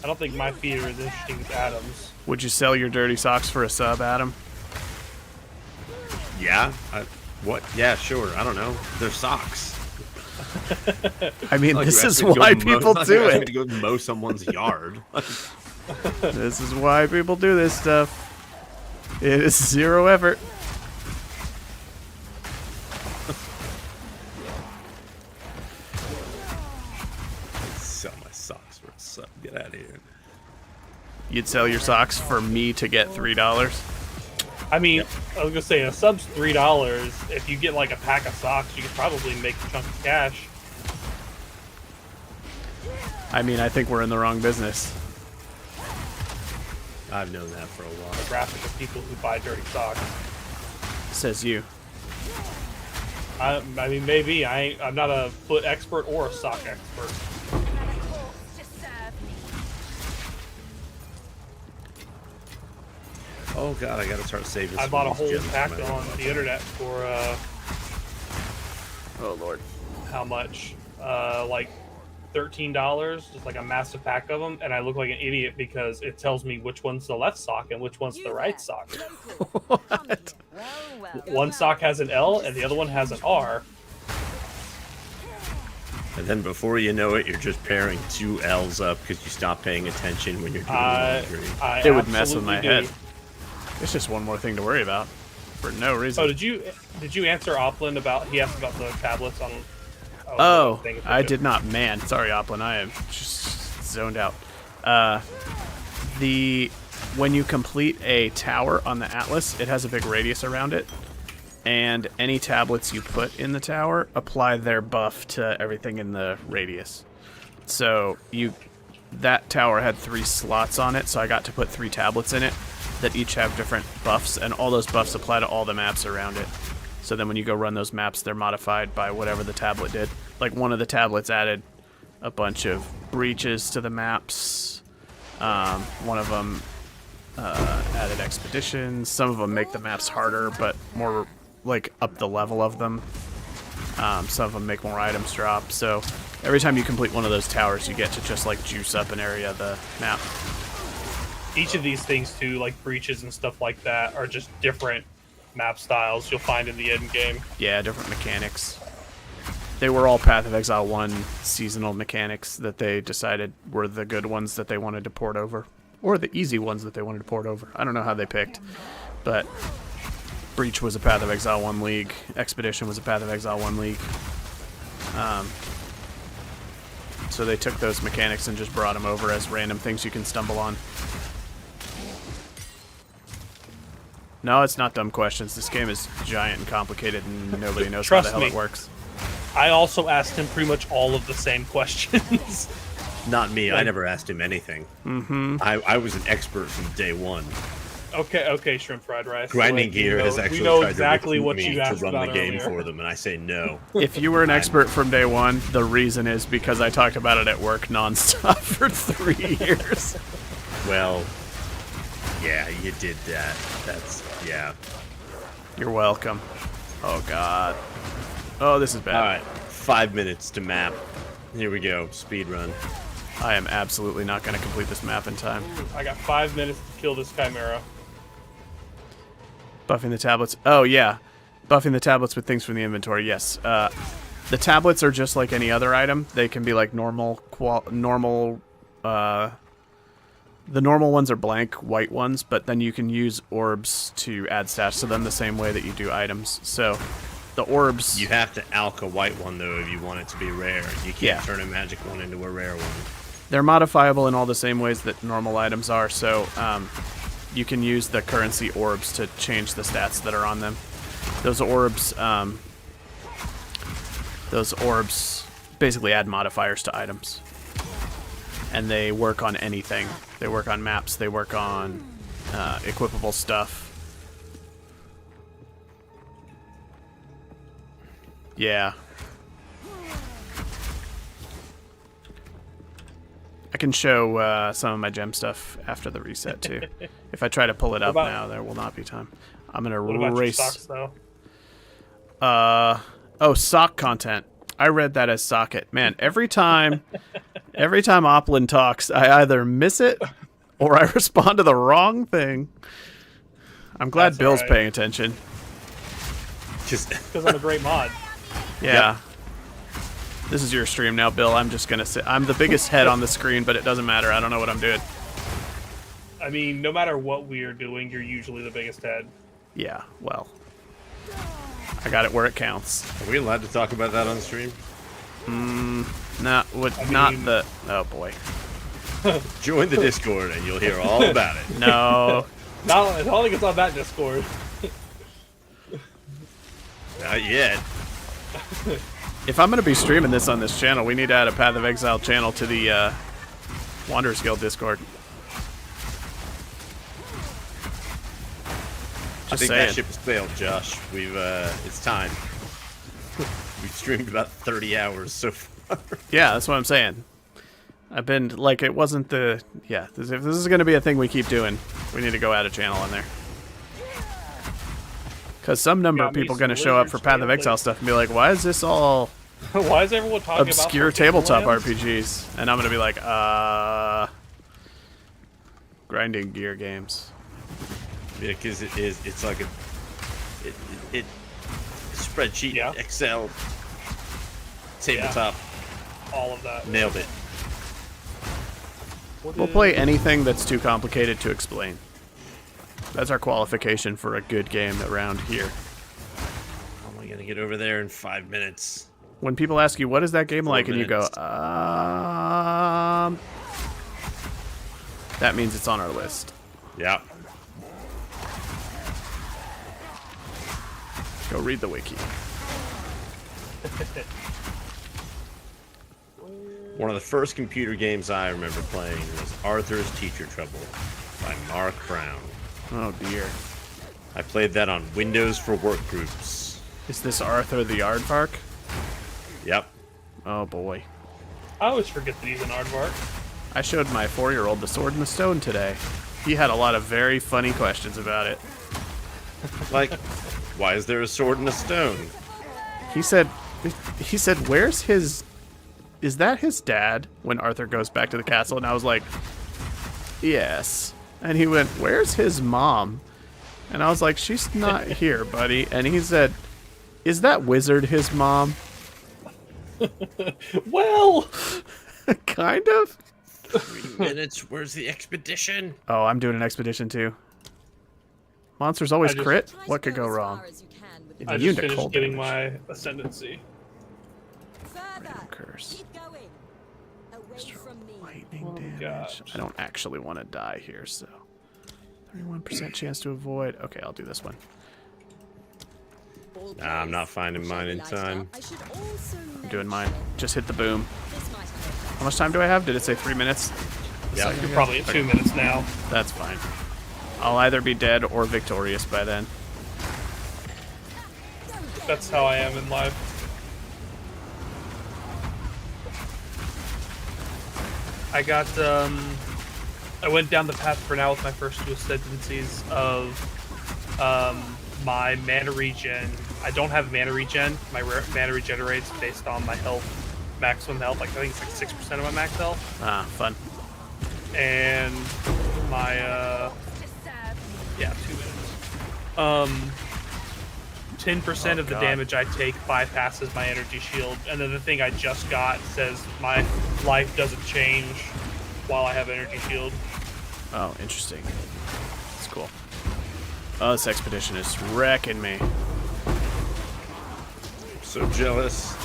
I don't think my feet are as interesting as Adam's. Would you sell your dirty socks for a sub, Adam? Yeah? What? Yeah, sure. I don't know. They're socks. I mean, Like, this you is asked me to why go mow- people like, do you asked me it. to go mow someone's yard. This is why people do this stuff. It is 0 effort. you'd sell your socks for me to get $3. I mean, I was gonna say a sub's $3. If you get like a pack of socks, you could probably make a chunk of cash. I mean, I think we're in the wrong business. I've known that for a while. A graphic of people who buy dirty socks. Says you. I mean, maybe I'm not a foot expert or a sock expert. Oh god, I gotta start saving. I some bought a of these whole gems pack for my on the internet for Oh lord. how much? Like $13, just like a massive pack of them, and I look like an idiot because it tells me which one's the left sock and which one's the right sock. What? One sock has an L and the other one has an R. And then before you know it, you're just pairing 2 L's up because you stop paying attention when you're doing laundry. It would mess with my absolutely do. head. It's just one more thing to worry about for no reason. Oh, did you answer Opland about? He asked about the tablets on. Oh, I did not. Man, sorry, Oplin. I am just zoned out. When you complete a tower on the Atlas, it has a big radius around it, and any tablets you put in the tower apply their buff to everything in the radius. So that tower had 3 slots on it, so I got to put 3 tablets in it that each have different buffs, and all those buffs apply to all the maps around it. So then when you go run those maps, they're modified by whatever the tablet did. Like one of the tablets added a bunch of breaches to the maps. One of them added expeditions. Some of them make the maps harder, but more like up the level of them. Some of them make more items drop. So every time you complete one of those towers, you get to just like juice up an area of the map. Each of these things too, like breaches and stuff like that, are just different map styles you'll find in the end game. Yeah, different mechanics. They were all Path of Exile 1 seasonal mechanics that they decided were the good ones that they wanted to port over. Or the easy ones that they wanted to port over. I don't know how they picked. But Breach was a Path of Exile 1 League. Expedition was a Path of Exile 1 League. So they took those mechanics and just brought them over as random things you can stumble on. No, it's not dumb questions. This game is giant and complicated, and nobody knows how the hell it works. I also asked him pretty much all of the same questions. Not me. I never asked him anything. Mm-hmm. I was an expert from day one. Okay, shrimp fried rice. Grinding Gear has actually we know tried exactly to what recruit me you to asked run about the game earlier. for them, and I say no. If you were an expert from day one, the reason is because I talked about it at work nonstop for 3 years. Well, yeah, you did that. Yeah. You're welcome. Oh, God. Oh, this is bad. All right, 5 minutes to map. Here we go, speed run. I am absolutely not going to complete this map in time. I got 5 minutes to kill this Chimera. Buffing the tablets. Oh, yeah. Buffing the tablets with things from the inventory, yes. The tablets are just like any other item. They can be like the normal ones are blank, white ones, but then you can use orbs to add stats to them the same way that you do items. So the orbs... You have to alch a white one, though, if you want it to be rare. You can't turn a magic one into a rare one. They're modifiable in all the same ways that normal items are, so you can use the currency orbs to change the stats that are on them. Those orbs basically add modifiers to items. And they work on anything. They work on maps, they work on equipable stuff. Yeah. I can show some of my gem stuff after the reset, too. If I try to pull it up now, there will not be time. I'm going to race... What about your socks, though? Oh, sock content. I read that as socket. Man, every time Oplin talks, I either miss it or I respond to the wrong thing. I'm glad Bill's paying attention. Just because I'm a great mod. Yeah. Yep. This is your stream now, Bill. I'm just going to sit. I'm the biggest head on the screen, but it doesn't matter. I don't know what I'm doing. I mean, no matter what we are doing, you're usually the biggest head. Yeah, well. I got it where it counts. Are we allowed to talk about that on stream? Not the... Oh, boy. Join the Discord and you'll hear all about it. No. I don't think it's on that Discord. Not yet. If I'm going to be streaming this on this channel, we need to add a Path of Exile channel to the Wanderers Guild Discord. I Just think saying. that ship has sailed, Josh. It's time. We've streamed about 30 hours so far. Yeah, that's what I'm saying. I've been, like, it wasn't the... Yeah, if this is going to be a thing we keep doing, we need to go add a channel in there. Because some number of Got me people some going to show up for lizards Path of playing. Exile stuff and be like, why is this all Why is everyone talking obscure about tabletop lands? RPGs? And I'm going to be like, grinding gear games. Yeah, because it's like it spreadsheet, Yeah. Excel, tabletop, All of that. nailed it. We'll play anything that's too complicated to explain. That's our qualification for a good game around here. How am I gonna get over there in 5 minutes? When people ask you, what is that game 4 like? And you go, minutes. that means it's on our list. Yeah. Go read the wiki. One of the first computer games I remember playing was Arthur's Teacher Trouble by Mark Brown. Oh dear. I played that on Windows for Workgroups. Is this Arthur the Aardvark? Yep. Oh boy. I always forget that he's an aardvark. I showed my 4-year-old The Sword in the Stone today. He had a lot of very funny questions about it. Like, why is there a sword and a stone? He said, where's his... Is that his dad? When Arthur goes back to the castle, and I was like, yes. And he went, where's his mom? And I was like, she's not here, buddy. And he said, is that wizard his mom? Well, Kind of. 3 minutes, where's the expedition? Oh, I'm doing an expedition too. Monsters always I just- crit? What could go wrong? I Immune just to finished cold getting damage. my ascendancy. Curse. Away from me. Lightning Oh, damage. gosh. I don't actually want to die here, so 31% chance to avoid. Okay, I'll do this one. Nah, I'm not finding mine in time. I'm doing mine. Just hit the boom. How much time do I have? Did it say 3 minutes? Yeah. You're probably at 2 minutes now. That's fine. I'll either be dead or victorious by then. That's how I am in life. I got, I went down the path for now with my first 2 ascendancies of, my mana regen. I don't have mana regen. My mana regenerates based on my health, maximum health. Like, I think it's like 6% of my max health. Ah, fun. And my, yeah, 2 minutes. 10% of the God. damage I take bypasses my energy shield, and then the thing I just got says my life doesn't change while I have energy shield. Oh, interesting. That's cool. Oh, this expedition is wrecking me. So jealous.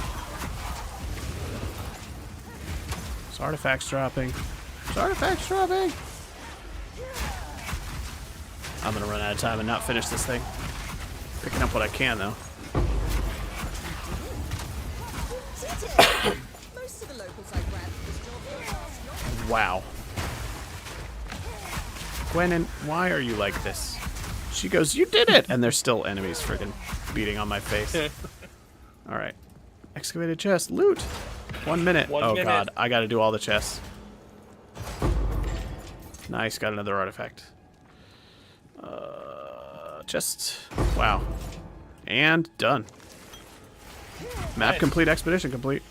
There's artifacts dropping. There's artifacts dropping! I'm gonna run out of time and not finish this thing. Picking up what I can, though. Wow. Gwennon, why are you like this? She goes, you did it! And there's still enemies friggin' beating on my face. Alright. Excavated chest. Loot! 1 minute. 1 oh minute. god, I gotta do all the chests. Nice, got another artifact. Chest. Wow. And done. Map Nice. complete, expedition complete.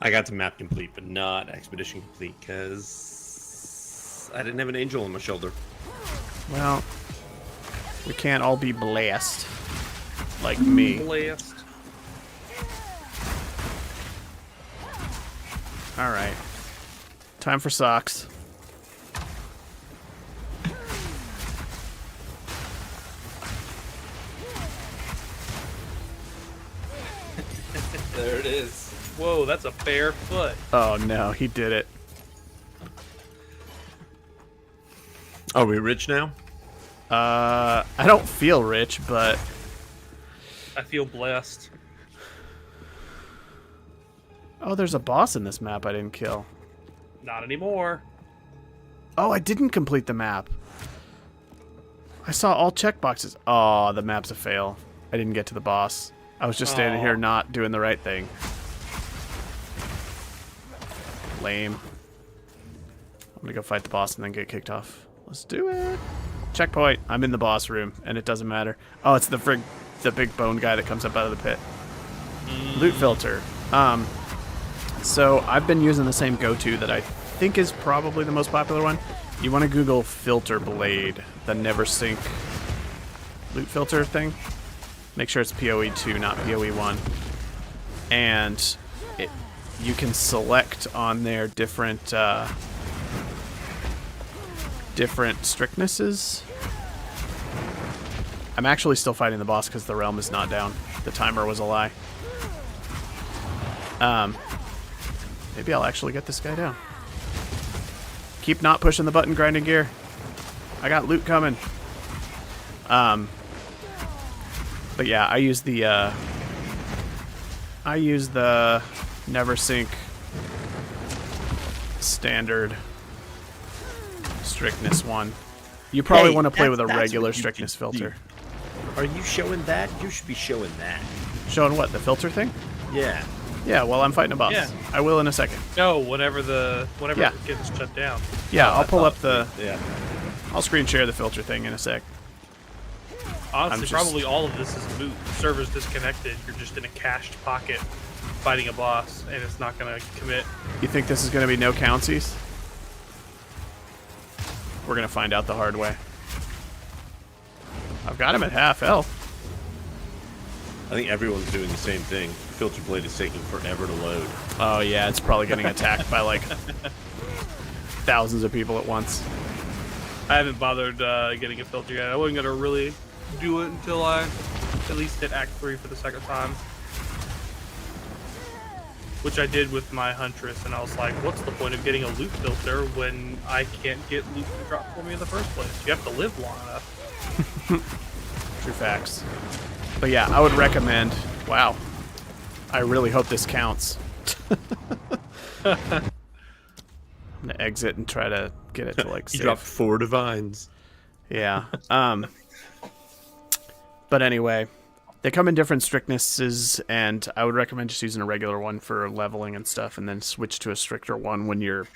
I got the map complete, but not expedition complete, because I didn't have an angel on my shoulder. Well, we can't all be blessed. Like me. Blast. Alright. Time for socks. There it is. Whoa, that's a bare foot. Oh no, he did it. Are we rich now? I don't feel rich, but I feel blessed. oh, there's a boss in this map I didn't kill. Not anymore. Oh, I didn't complete the map. I saw all checkboxes. Oh, the map's a fail. I didn't get to the boss. I was just standing here not doing the right thing. Lame. I'm gonna go fight the boss and then get kicked off. Let's do it. Checkpoint. I'm in the boss room, and it doesn't matter. Oh, it's the big bone guy that comes up out of the pit. Loot filter. So I've been using the same go-to that I think is probably the most popular one. You want to Google filter blade, the never sync loot filter thing. Make sure it's PoE2, not PoE1. And you can select on there different strictnesses. I'm actually still fighting the boss because the realm is not down. The timer was a lie. Maybe I'll actually get this guy down. Keep not pushing the button, grinding gear. I got loot coming. But yeah, I use the never sync standard strictness one. You probably want to play with a regular strictness filter. Are you showing that? You should be showing that. Showing what? The filter thing? Yeah. Yeah, well, I'm fighting a boss. Yeah. I will in a second. No, whenever Yeah. it gets shut down. Yeah, I'll pull up the... Yeah. I'll screen share the filter thing in a sec. Honestly, just- probably all of this is moot. Server's disconnected. You're just in a cached pocket fighting a boss, and it's not going to commit. You think this is going to be no countsies? We're going to find out the hard way. I've got him at half health. I think everyone's doing the same thing. Filter blade is taking forever to load. Oh, yeah, it's probably getting attacked by, like, thousands of people at once. I haven't bothered getting a filter yet. I wasn't going to really do it until I at least hit Act 3 for the second time. Which I did with my Huntress, and I was like, what's the point of getting a loot filter when I can't get loot to drop for me in the first place? You have to live long enough. True facts. But yeah, I would recommend... Wow. I really hope this counts. I'm going to exit and try to get it to, like, You save. dropped 4 divines. Yeah. But anyway, they come in different strictnesses, and I would recommend just using a regular one for leveling and stuff, and then switch to a stricter one when you're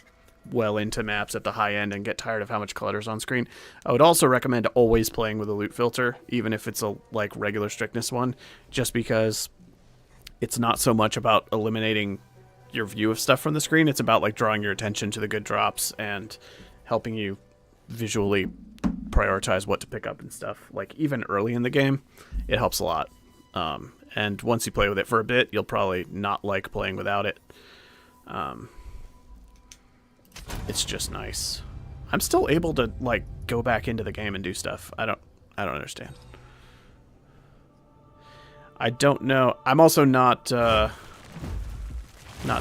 well into maps at the high end and get tired of how much clutter's on screen. I would also recommend always playing with a loot filter, even if it's a like regular strictness one, just because it's not so much about eliminating your view of stuff from the screen. It's about like drawing your attention to the good drops and helping you visually prioritize what to pick up and stuff. Like even early in the game, it helps a lot. And once you play with it for a bit, you'll probably not like playing without it. It's just nice. I'm still able to like go back into the game and do stuff. I don't understand. I don't know. I'm also not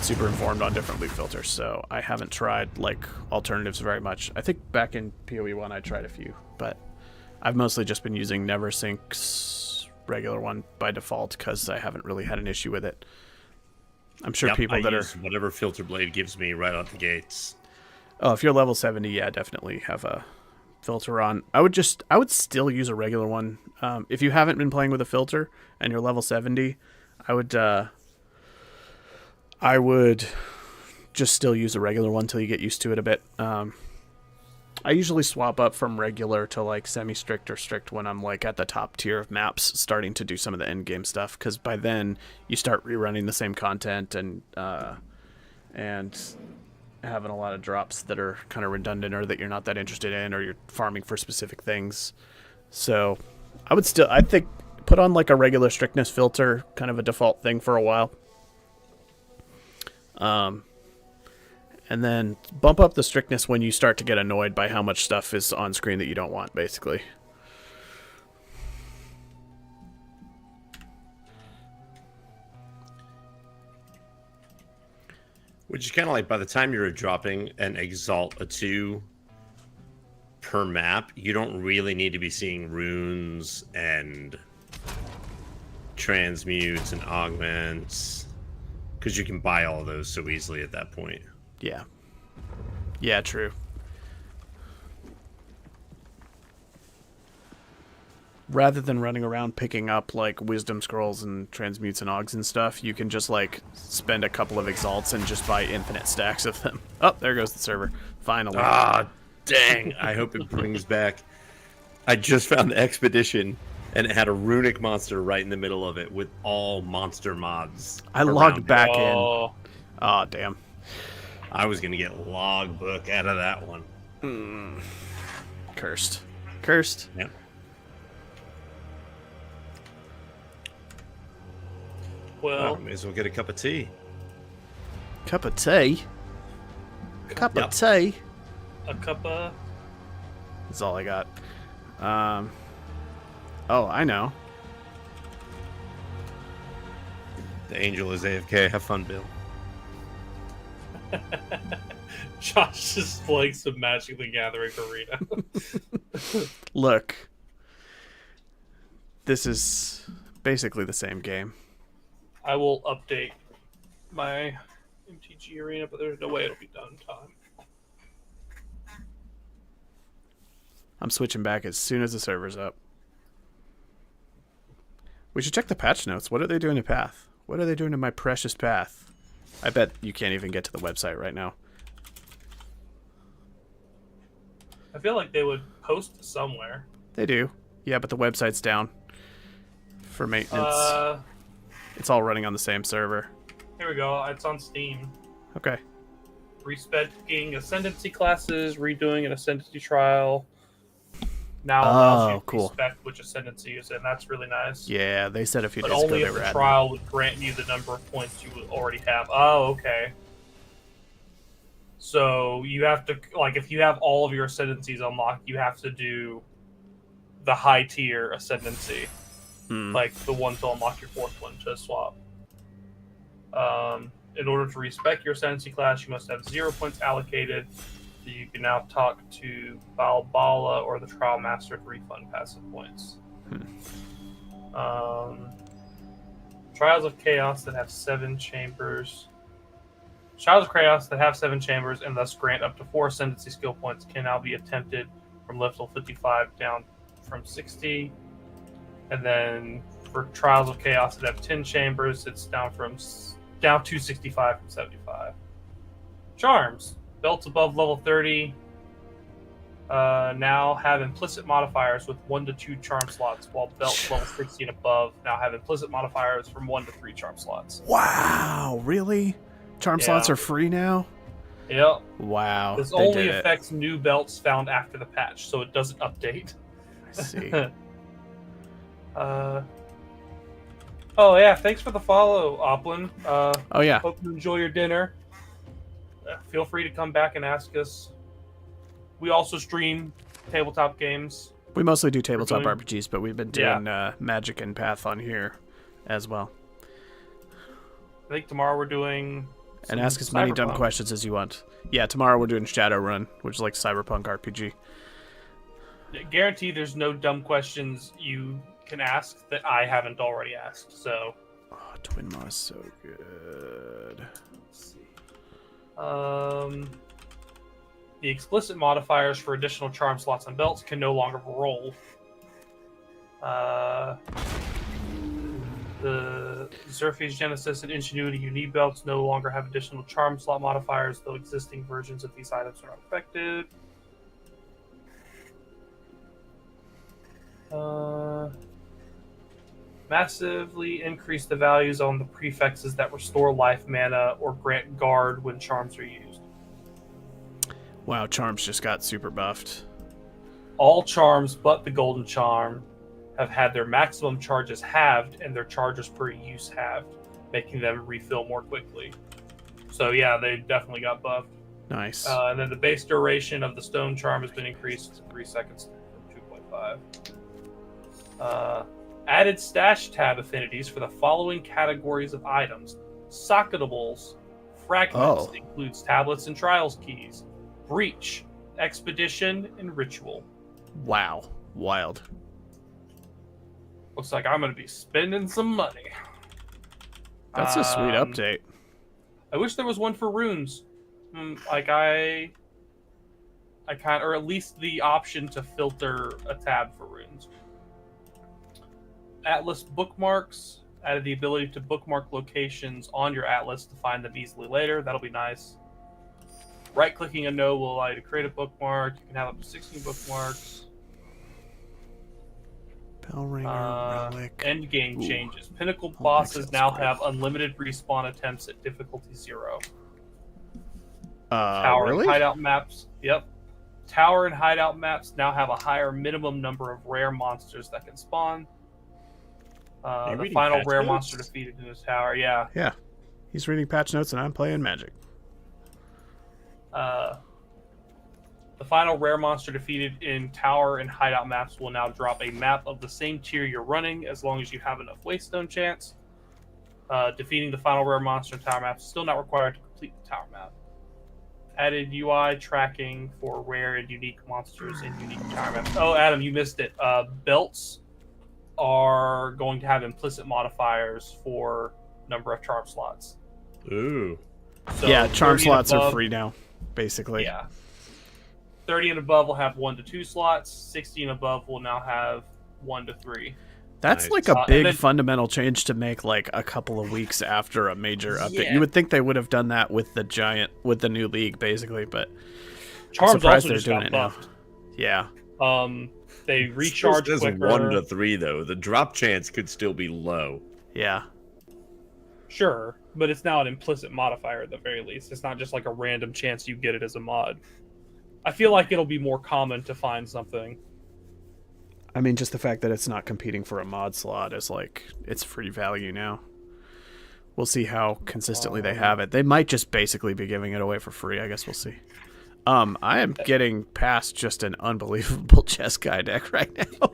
super informed on different loot filters, so I haven't tried like alternatives very much. I think back in PoE1 I tried a few, but I've mostly just been using NeverSync's regular one by default because I haven't really had an issue with it. I'm sure people that use whatever filter blade gives me right out the gates. Oh, if you're level 70, yeah, definitely have a filter on. I would still use a regular one. If you haven't been playing with a filter and you're level 70, I would just still use a regular one till you get used to it a bit. I usually swap up from regular to like semi-strict or strict when I'm like at the top tier of maps, starting to do some of the end game stuff, because by then you start rerunning the same content and having a lot of drops that are kind of redundant or that you're not that interested in, or you're farming for specific things. So I think put on like a regular strictness filter, kind of a default thing for a while. And then bump up the strictness when you start to get annoyed by how much stuff is on screen that you don't want, basically. Which is kind of like by the time you're dropping an Exalt a 2, per map, you don't really need to be seeing runes and transmutes and augments, because you can buy all those so easily at that point. Yeah. Yeah, true. Rather than running around picking up, like, wisdom scrolls and transmutes and augs and stuff, you can just, like, spend a couple of exalts and just buy infinite stacks of them. Oh, there goes the server. Finally. Ah, dang. I hope it brings back. I just found the expedition, and it had a runic monster right in the middle of it with all monster mods. I logged around back it. in. Oh, Oh, damn. I was going to get logbook out of that one. Cursed. Cursed. Yep. well, Well, may as well get a cup of tea. Cup of tea. Cup Yep. of tea. a cup of... That's all I got. Oh, I know. The angel is AFK. Have fun, Bill. Josh is playing some Magic the Gathering arena. Look. This is basically the same game. I will update my MTG arena, but there's no way it'll be done in time. I'm switching back as soon as the server's up. We should check the patch notes. What are they doing to Path? What are they doing to my precious Path? I bet you can't even get to the website right now. I feel like they would post somewhere. They do. Yeah, but the website's down for maintenance. It's all running on the same server. Here we go. It's on Steam. Okay. Respecting Ascendancy classes, redoing an Ascendancy trial. Now allows you to cool. respect which Ascendancy is in. That's really nice. Yeah, they said a few But days ago only they if were the adding. trial would grant you the number of points you would already have. Oh, okay. So you have to, like, if you have all of your Ascendancies unlocked, you have to do the high tier Ascendancy. Like the one to unlock your fourth one to swap. In order to respect your Ascendancy class, you must have 0 points allocated. So you can now talk to Balbala or the Trial Master to refund passive points. Trials of Chaos that have 7 chambers. Trials of Chaos that have 7 chambers and thus grant up to 4 Ascendancy skill points can now be attempted from level 55 down from 60. And then for Trials of Chaos that have 10 chambers, it's down to 65 from 75. Charms. Belts above level 30 now have implicit modifiers with 1 to 2 charm slots, while belts level 60 and above now have implicit modifiers from 1 to 3 charm slots. Wow, really? Charm slots are free now? Yep. Wow. This they only did it. affects new belts found after the patch, so it doesn't update. I see. Oh yeah, thanks for the follow, Oplin. Oh, yeah. Hope you enjoy your dinner. Feel free to come back and ask us. We also stream tabletop games. We mostly do tabletop doing- RPGs, but we've been doing Magic and Path on here as well. I think tomorrow we're doing. And ask as many dumb Cyberpunk. questions as you want. Yeah, tomorrow we're doing Shadowrun, which is like Cyberpunk RPG. Guarantee there's no dumb questions you can ask that I haven't already asked. So. Oh, Twin Maw is so good. Let's see. The explicit modifiers for additional charm slots and belts can no longer roll. The Xerxes Genesis and Ingenuity Unique belts no longer have additional charm slot modifiers, though existing versions of these items are not affected. Massively increase the values on the prefixes that restore life mana or grant guard when charms are used. Wow, Charms just got super buffed. All charms but the golden charm have had their maximum charges halved and their charges per use halved, making them refill more quickly. So yeah, they definitely got buffed. Nice. And then the base duration of the stone charm has been increased to 3 seconds from 2.5. Added stash tab affinities for the following categories of items: socketables, fragments, includes tablets and trials keys, breach, Expedition, and Ritual. Wow. Wild. Looks like I'm going to be spending some money. That's a sweet update. I wish there was one for runes. Like I kind, or at least the option to filter a tab for runes. Atlas bookmarks added the ability to bookmark locations on your atlas to find them easily later. That'll be nice. Right-clicking a node will allow you to create a bookmark. You can have up to 16 bookmarks. Bellringer, Relic. End game Ooh. changes. Pinnacle Oh, bosses makes now sense. have unlimited respawn attempts at difficulty 0. Tower Really? and hideout maps. Yep. Tower and hideout maps now have a higher minimum number of rare monsters that can spawn. The reading final patch rare notes? monster defeated in this tower. Yeah. Yeah. He's reading patch notes and I'm playing Magic. The final rare monster defeated in tower and hideout maps will now drop a map of the same tier you're running as long as you have enough waystone chance. Defeating the final rare monster in tower maps is still not required to complete the tower map. Added UI tracking for rare and unique monsters in unique tower maps. Oh, Adam, you missed it. Belts are going to have implicit modifiers for number of charm slots. Ooh. So Yeah, charm 30 and slots are above- free now, basically. Yeah. 30 and above will have 1 to 2 slots. 60 and above will now have 1 to 3. That's Nice. like a And big then- fundamental change to make like a couple of weeks after a major update. Yeah. You would think they would have done that with the new league, basically, but Charms surprised also they're just doing got it now. buffed. Yeah. They recharge Still says quicker. 1 to 3 though. The drop chance could still be low. Yeah. Sure, but it's now an implicit modifier at the very least. It's not just like a random chance you get it as a mod. I feel like it'll be more common to find something. I mean, just the fact that it's not competing for a mod slot is like, it's free value now. We'll see how consistently they have it. They might just basically be giving it away for free. I guess we'll see. I am getting past just an unbelievable Jeskai deck right now.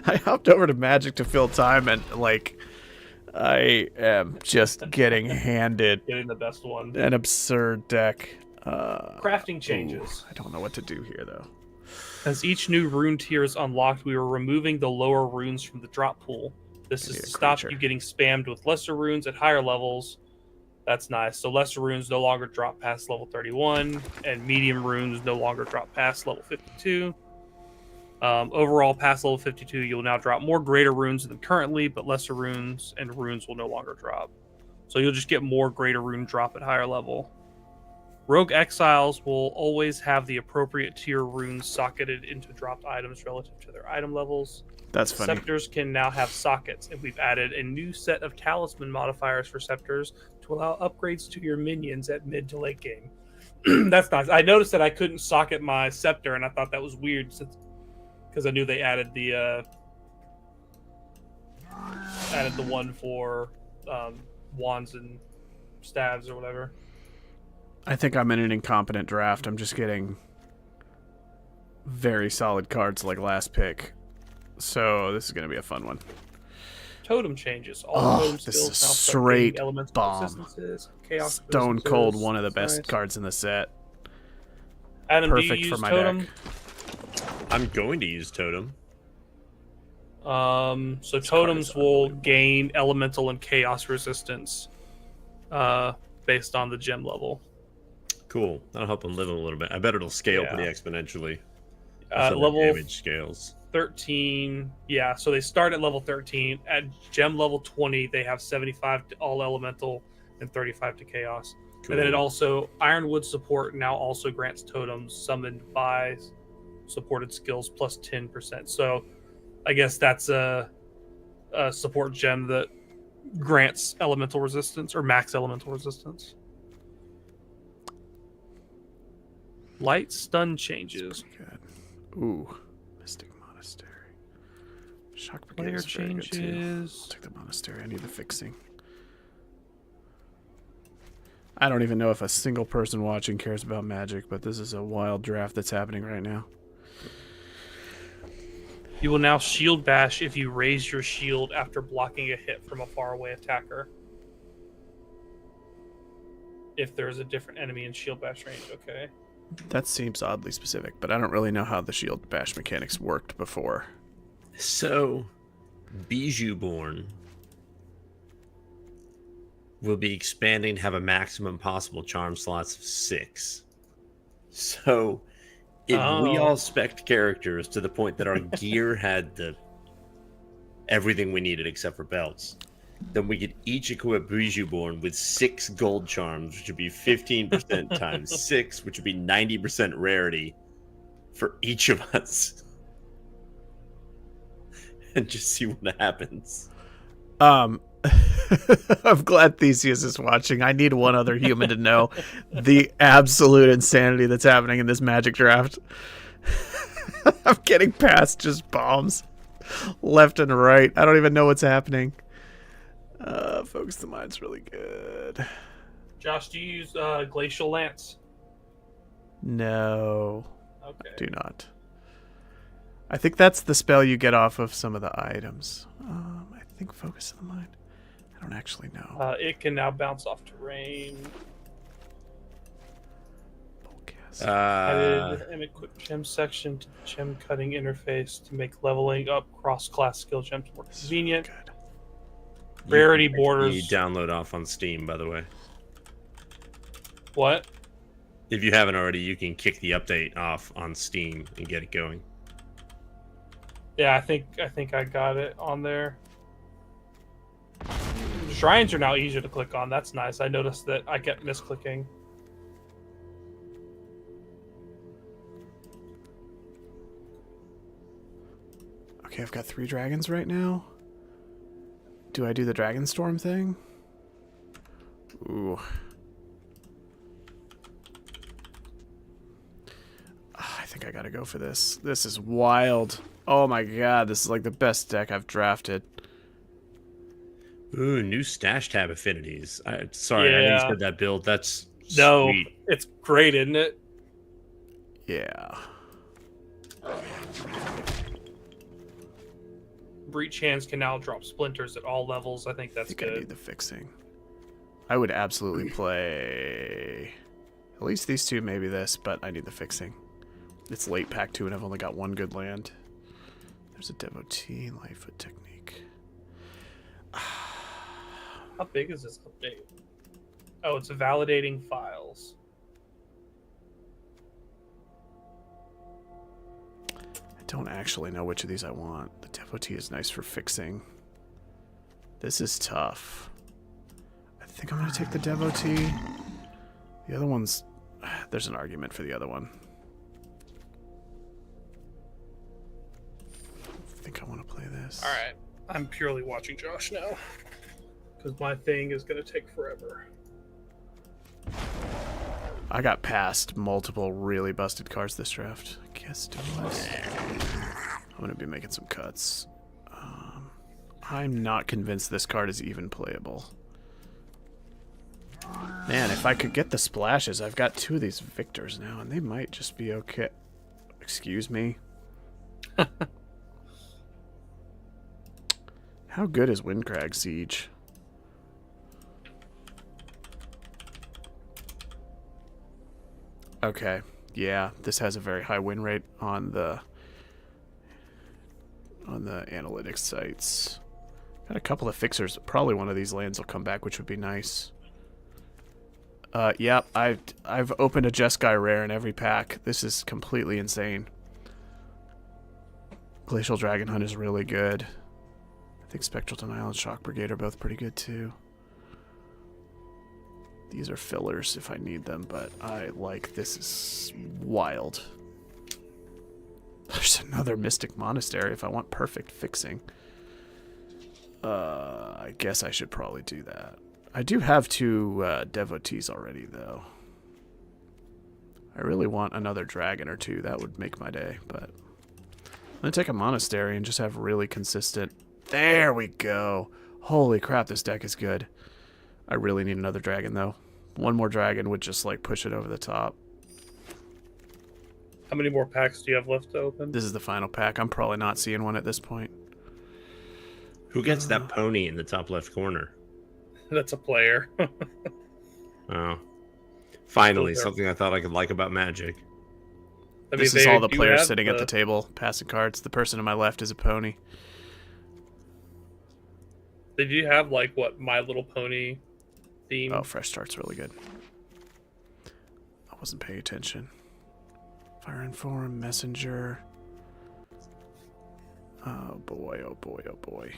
I hopped over to Magic to fill time, and like, I am just getting handed Getting the best one. an absurd deck. Crafting changes. I don't know what to do here, though. As each new rune tier is unlocked, we are removing the lower runes from the drop pool. This Give is me to a stop creature. you getting spammed with lesser runes at higher levels. That's nice. So lesser runes no longer drop past level 31, and medium runes no longer drop past level 52. Overall, past level 52, you'll now drop more greater runes than currently, but lesser runes and runes will no longer drop. So you'll just get more greater rune drop at higher level. Rogue Exiles will always have the appropriate tier runes socketed into dropped items relative to their item levels. That's funny. Scepters can now have sockets, and we've added a new set of talisman modifiers for scepters to allow upgrades to your minions at mid to late game. That's nice. I noticed that I couldn't socket my scepter, and I thought that was weird because I knew they added the one for wands and staves or whatever. I think I'm in an incompetent draft. I'm just getting very solid cards like last pick. So this is going to be a fun one. Totem changes. All Oh, totem this skills is now start straight gaining elemental bomb. resistances, chaos Stone Cold, resistances. one of the best Nice. cards in the set. Adam, do Perfect you for use my totem? deck. I'm going to use Totem. So totems will gain elemental and chaos resistance based on the gem level. Cool. That'll help them live a little bit. I bet it'll scale Yeah. pretty exponentially. That's how their Level damage scales. 13, yeah, so they start at level 13. At gem level 20, they have 75 to all elemental and 35 to chaos. Cool. And then it also, Ironwood support now also grants totems summoned by supported skills plus 10%. So I guess that's a support gem that grants elemental resistance or max elemental resistance. Light stun changes. Good. Ooh, Mystic Monastery. Shock Brigade Player is very good too. I'll changes. take the Monastery. I need the fixing. I don't even know if a single person watching cares about Magic, but this is a wild draft that's happening right now. You will now shield bash if you raise your shield after blocking a hit from a faraway attacker. If there's a different enemy in shield bash range, okay. That seems oddly specific, but I don't really know how the shield bash mechanics worked before. So, Bijouborn will be expanding to have a maximum possible charm slots of 6. So, if we all spec'd characters to the point that our gear had everything we needed except for belts, then we could each equip Bijouborn with 6 gold charms, which would be 15% times 6, which would be 90% rarity for each of us. And just see what happens. I'm glad Theseus is watching. I need one other human to know the absolute insanity that's happening in this Magic draft. I'm getting past just bombs left and right. I don't even know what's happening. Focus the Mind's really good. Josh, do you use Glacial Lance? No. Okay. I do not. I think that's the spell you get off of some of the items. I think Focus of the Mind. I don't actually know. It can now bounce off terrain. Added an equip gem section to the gem cutting interface to make leveling up cross-class skill gems more convenient. Good. Rarity You borders. download off on Steam, by the way. What? If you haven't already, you can kick the update off on Steam and get it going. Yeah, I think I got it on there. Shrines are now easier to click on. That's nice. I noticed that I kept misclicking. Okay, I've got 3 dragons right now. Do I do the Dragon Storm thing? Ooh. I think I gotta go for this. This is wild. Oh my god, this is like the best deck I've drafted. Ooh, new stash tab affinities. Sorry, I didn't said that build. That's No, sweet. it's great, isn't it? Yeah. Breach hands can now drop splinters at all levels. I think that's I need good. the fixing. I would absolutely play at least these 2, maybe this, but I need the fixing. It's late pack 2 and I've only got 1 good land. There's a Devotee, Lightfoot Technique. How big is this update? Oh, it's validating files. I don't actually know which of these I want. The Devotee is nice for fixing. This is tough. I think I'm going to take the Devotee. The other one's... There's an argument for the other one. I think I want to play this. All right, I'm purely watching Josh now because my thing is going to take forever. I got past multiple really busted cards this draft. I guess do less. I'm going to be making some cuts. I'm not convinced this card is even playable. Man, if I could get the splashes, I've got 2 of these victors now, and they might just be okay. Excuse me. How good is Windcrag Siege? Okay, yeah, this has a very high win rate on the analytics sites. Got a couple of fixers. Probably one of these lands will come back, which would be nice. Yeah, I've opened a Jeskai rare in every pack. This is completely insane. Glacial Dragon Hunt is really good. I think Spectral Denial and Shock Brigade are both pretty good too. These are fillers if I need them, but I like this is wild. There's another Mystic Monastery if I want perfect fixing. I guess I should probably do that. I do have 2 Devotees already, though. I really want another dragon or 2. That would make my day, but I'm going to take a Monastery and just have really consistent... There we go. Holy crap, this deck is good. I really need another dragon, though. One more dragon would just, like, push it over the top. How many more packs do you have left to open? This is the final pack. I'm probably not seeing one at this point. Who gets that pony in the top left corner? That's a player. Oh. Finally, Still something I thought I could like about Magic. I mean, This is they all the do players have sitting at the table, passing cards. The person to my left is a pony. They do have like what My Little Pony theme. Oh, Fresh Start's really good. I wasn't paying attention. Fire and Forum, Messenger. Oh boy, oh boy, oh boy.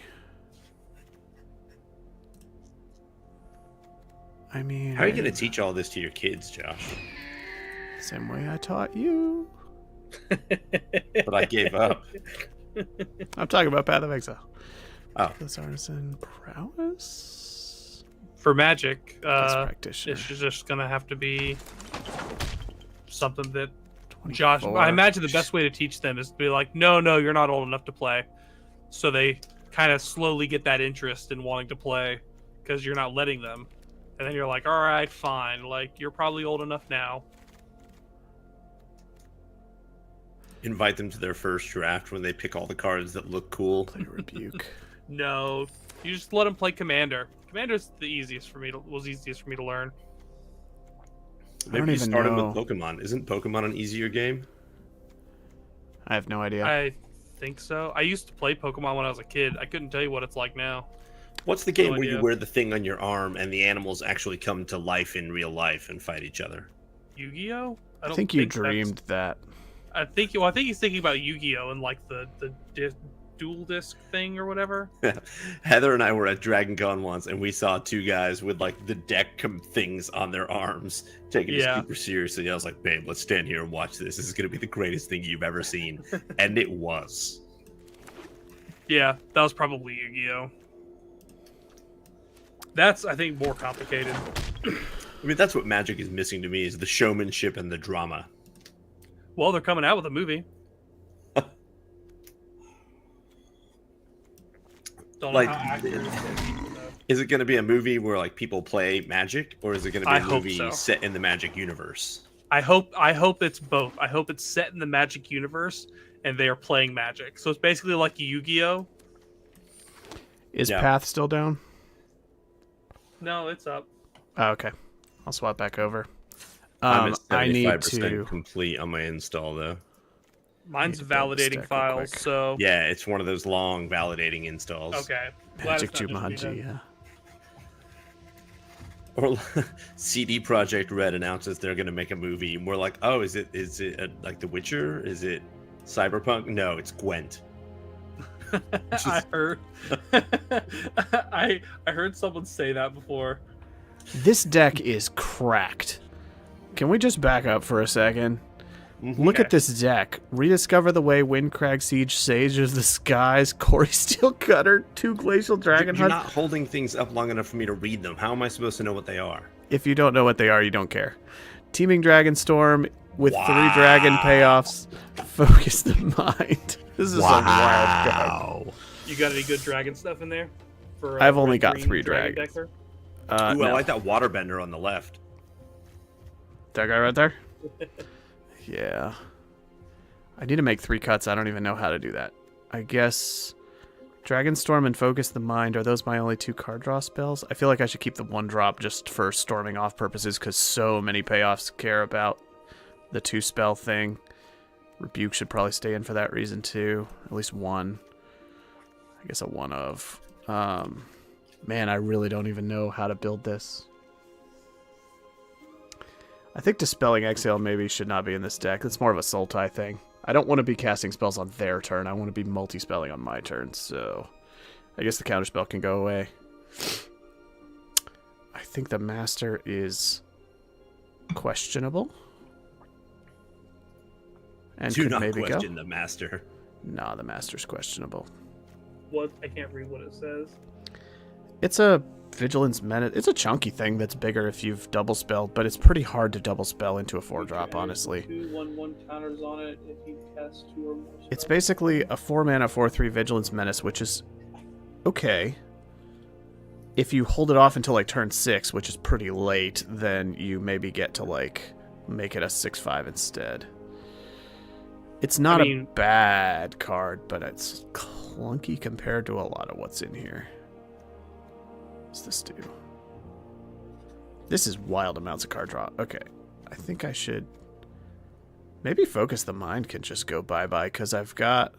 I mean... How are you going to teach all this to your kids, Josh? Same way I taught you. But I gave up. I'm talking about Path of Exile. Oh. This artisan prowess? For Magic, Guest practitioner. it's just gonna have to be something that 24. Josh. I imagine the best way to teach them is to be like, no, you're not old enough to play, so they kind of slowly get that interest in wanting to play because you're not letting them, and then you're like, all right, fine, like you're probably old enough now. Invite them to their first draft when they pick all the cards that look cool. Play Rebuke. No, you just let them play Commander. Commander's the easiest for me to learn. I don't Maybe you even start them know. with Pokemon. Isn't Pokemon an easier game? I have no idea. I think so. I used to play Pokemon when I was a kid. I couldn't tell you what it's like now. What's the game No where you idea. wear the thing on your arm and the animals actually come to life in real life and fight each other? Yu-Gi-Oh? I think you that's- dreamed that. I think he's thinking about Yu-Gi-Oh and like the dual disc thing or whatever. Heather and I were at Dragon Con once, and we saw two guys with like the deck things on their arms, taking it super seriously. I was like, "Babe, let's stand here and watch this. This is gonna be the greatest thing you've ever seen," and it was. Yeah, that was probably Yu-Gi-Oh. That's, I think, more complicated. I mean, that's what Magic is missing to me: is the showmanship and the drama. Well, they're coming out with a movie. Don't Like, know how accurate it's gonna be, though. Is it going to be a movie where like people play Magic, or is it going to be I a hope movie so. set in the Magic universe? I hope it's both. I hope it's set in the Magic universe and they are playing Magic. So it's basically like Yu-Gi-Oh. Is Yeah. Path still down? No, it's up. Oh, okay. I'll swap back over. I'm at I need 75% to... complete on my install though. Mine's Need to build this validating deck real files, quick. so Yeah, it's one of those long validating installs. okay. Glad Magic it's not just me Jumanji, then. yeah. Or CD Projekt Red announces they're going to make a movie, and we're like, "Oh, is it like The Witcher? Is it Cyberpunk? No, it's Gwent." I heard I heard someone say that before. This deck is cracked. Can we just back up for a second? Look at this deck. Rediscover the Way, Windcrag Siege, Sage of the Skies, Corey Steelcutter, 2 Glacial Dragon You're Hunt. not holding things up long enough for me to read them. How am I supposed to know what they are? If you don't know what they are, you don't care. Teeming Dragonstorm with 3 dragon payoffs. Focus the Mind. This is a wild card. You got any good dragon stuff in there? For I've only got red-green 3 dragon dragons. decker? Ooh, I No. like that Waterbender on the left. That guy right there? Yeah. I need to make 3 cuts. I don't even know how to do that. I guess Dragonstorm and Focus the Mind, are those my only 2 card draw spells? I feel like I should keep the 1 drop just for storming off purposes because so many payoffs care about the 2 spell thing. Rebuke should probably stay in for that reason too. At least 1. I guess a 1 of. Man, I really don't even know how to build this. I think Dispelling Exhale maybe should not be in this deck. It's more of a Sultai thing. I don't want to be casting spells on their turn. I want to be multi-spelling on my turn, so I guess the counterspell can go away. I think the Master is questionable. And Do could not maybe question go. the Master. Nah, the Master's questionable. What? I can't read what it says. It's a Vigilance Menace. It's a chunky thing that's bigger if you've double spelled, but it's pretty hard to double spell into a 4-drop, honestly. 2/1/1 counters on it if you cast 2 or more. It's basically a 4-mana 4/3 Vigilance Menace, which is okay. If you hold it off until like turn 6, which is pretty late, then you maybe get to like make it a 6/5 instead. It's not a bad card, but it's clunky compared to a lot of what's in here. What's this do? This is wild amounts of card draw. Okay. I think I should maybe Focus the Mind can just go bye-bye, because I've got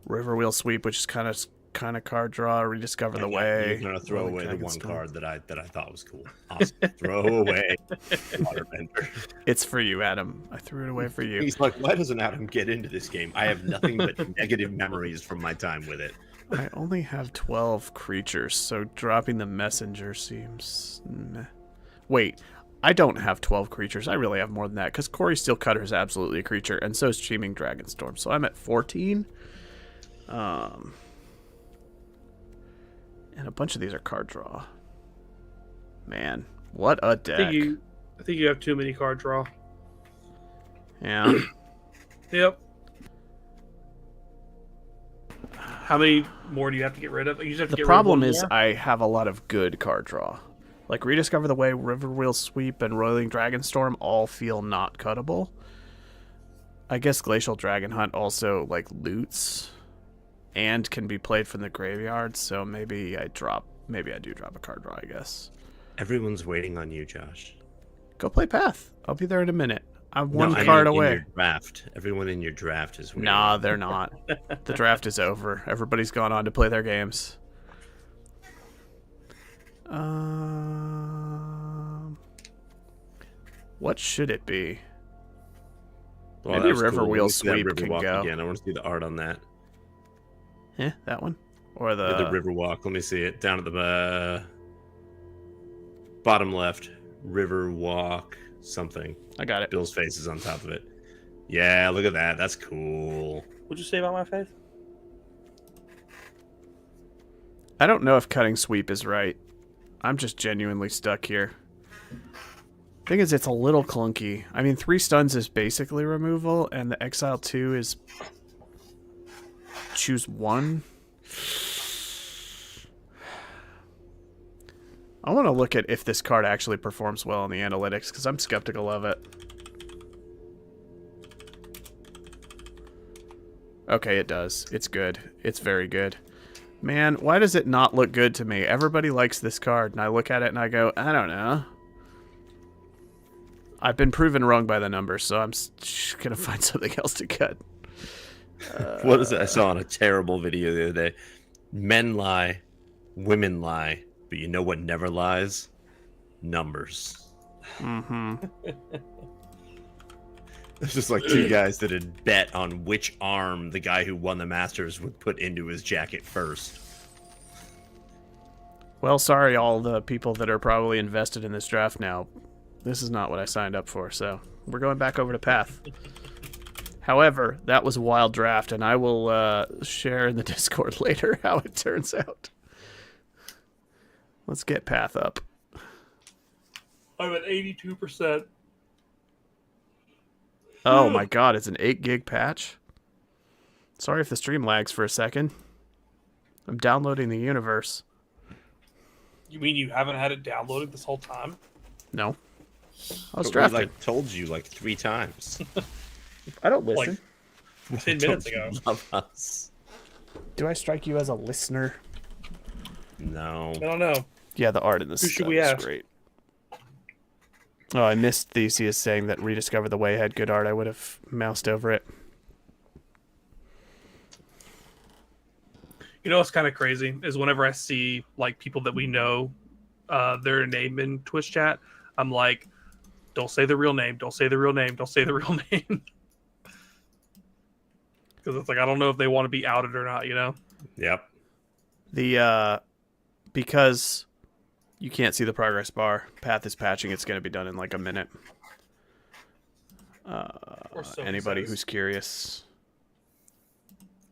Riverwheel Sweep, which is kind of card draw, Rediscover the Way. You're gonna throw Rolling away the one Dragonstorm. card that I thought was cool. Awesome. Throw away Waterbender. It's for you, Adam. I threw it away for you. He's like, why doesn't Adam get into this game? I have nothing but negative memories from my time with it. I only have 12 creatures, so dropping the Messenger seems... meh. Wait, I don't have 12 creatures. I really have more than that, because Corey Steelcutter is absolutely a creature, and so is Teeming Dragonstorm. So I'm at 14. And a bunch of these are card draw. Man, what a deck. I think you have too many card draw. Yeah. Yep. How many more do you have to get rid of? You just have to The get problem rid of is one more? I have a lot of good card draw. Like Rediscover the Way, Riverwheel Sweep, and Rolling Dragonstorm all feel not cuttable. I guess Glacial Dragon Hunt also like loots and can be played from the graveyard, so maybe I do drop a card draw, I guess. Everyone's waiting on you, Josh. Go play Path. I'll be there in a minute. I'm one I card mean, away. In your draft. Everyone in your draft is waiting. Nah, they're not. The draft is over. Everybody's gone on to play their games. What should it be? Well, Maybe that was cool. Let me Riverwheel see that Sweep can Riverwalk go. Again. I want to see the art on that. That one? Or the... The Riverwalk. Let me see it. Down at the bottom left. Riverwalk something. I got it. Bill's face is on top of it. Yeah, look at that. That's cool. What'd you say about my face? I don't know if Cutting Sweep is right. I'm just genuinely stuck here. Thing is, it's a little clunky. I mean, 3 stuns is basically removal, and the Exile 2 is choose 1. I want to look at if this card actually performs well in the analytics, because I'm skeptical of it. Okay, it does. It's good. It's very good. Man, why does it not look good to me? Everybody likes this card, and I look at it and I go, I don't know. I've been proven wrong by the numbers, so I'm just going to find something else to cut. What is it? I saw on a terrible video the other day. Men lie, women lie, but you know what never lies? Numbers. Mm-hmm. It's just like 2 guys that had bet on which arm the guy who won the Masters would put into his jacket first. Well, sorry, all the people that are probably invested in this draft now. This is not what I signed up for, so we're going back over to Path. However, that was a wild draft, and I will share in the Discord later how it turns out. Let's get Path up. I'm at 82%. Oh my god, it's an 8 gig patch? Sorry if the stream lags for a second. I'm downloading the universe. You mean you haven't had it downloaded this whole time? No. I was But we, drafting. like, told you like 3 times. I don't listen. Like 10 minutes ago. Love us. Do I strike you as a listener? No. I don't know. Yeah, the art in this Who should stuff we is ask? great. Oh, I missed Theseus saying that Rediscover the Way had good art. I would have moused over it. You know what's kind of crazy is whenever I see like people that we know, their name in Twitch chat, I'm like, don't say the real name. Don't say the real name. Don't say the real name. Because it's like, I don't know if they want to be outed or not, you know? Yep. The, because you can't see the progress bar, Path is patching. It's going to be done in like a minute. Or so it Anybody says. who's curious.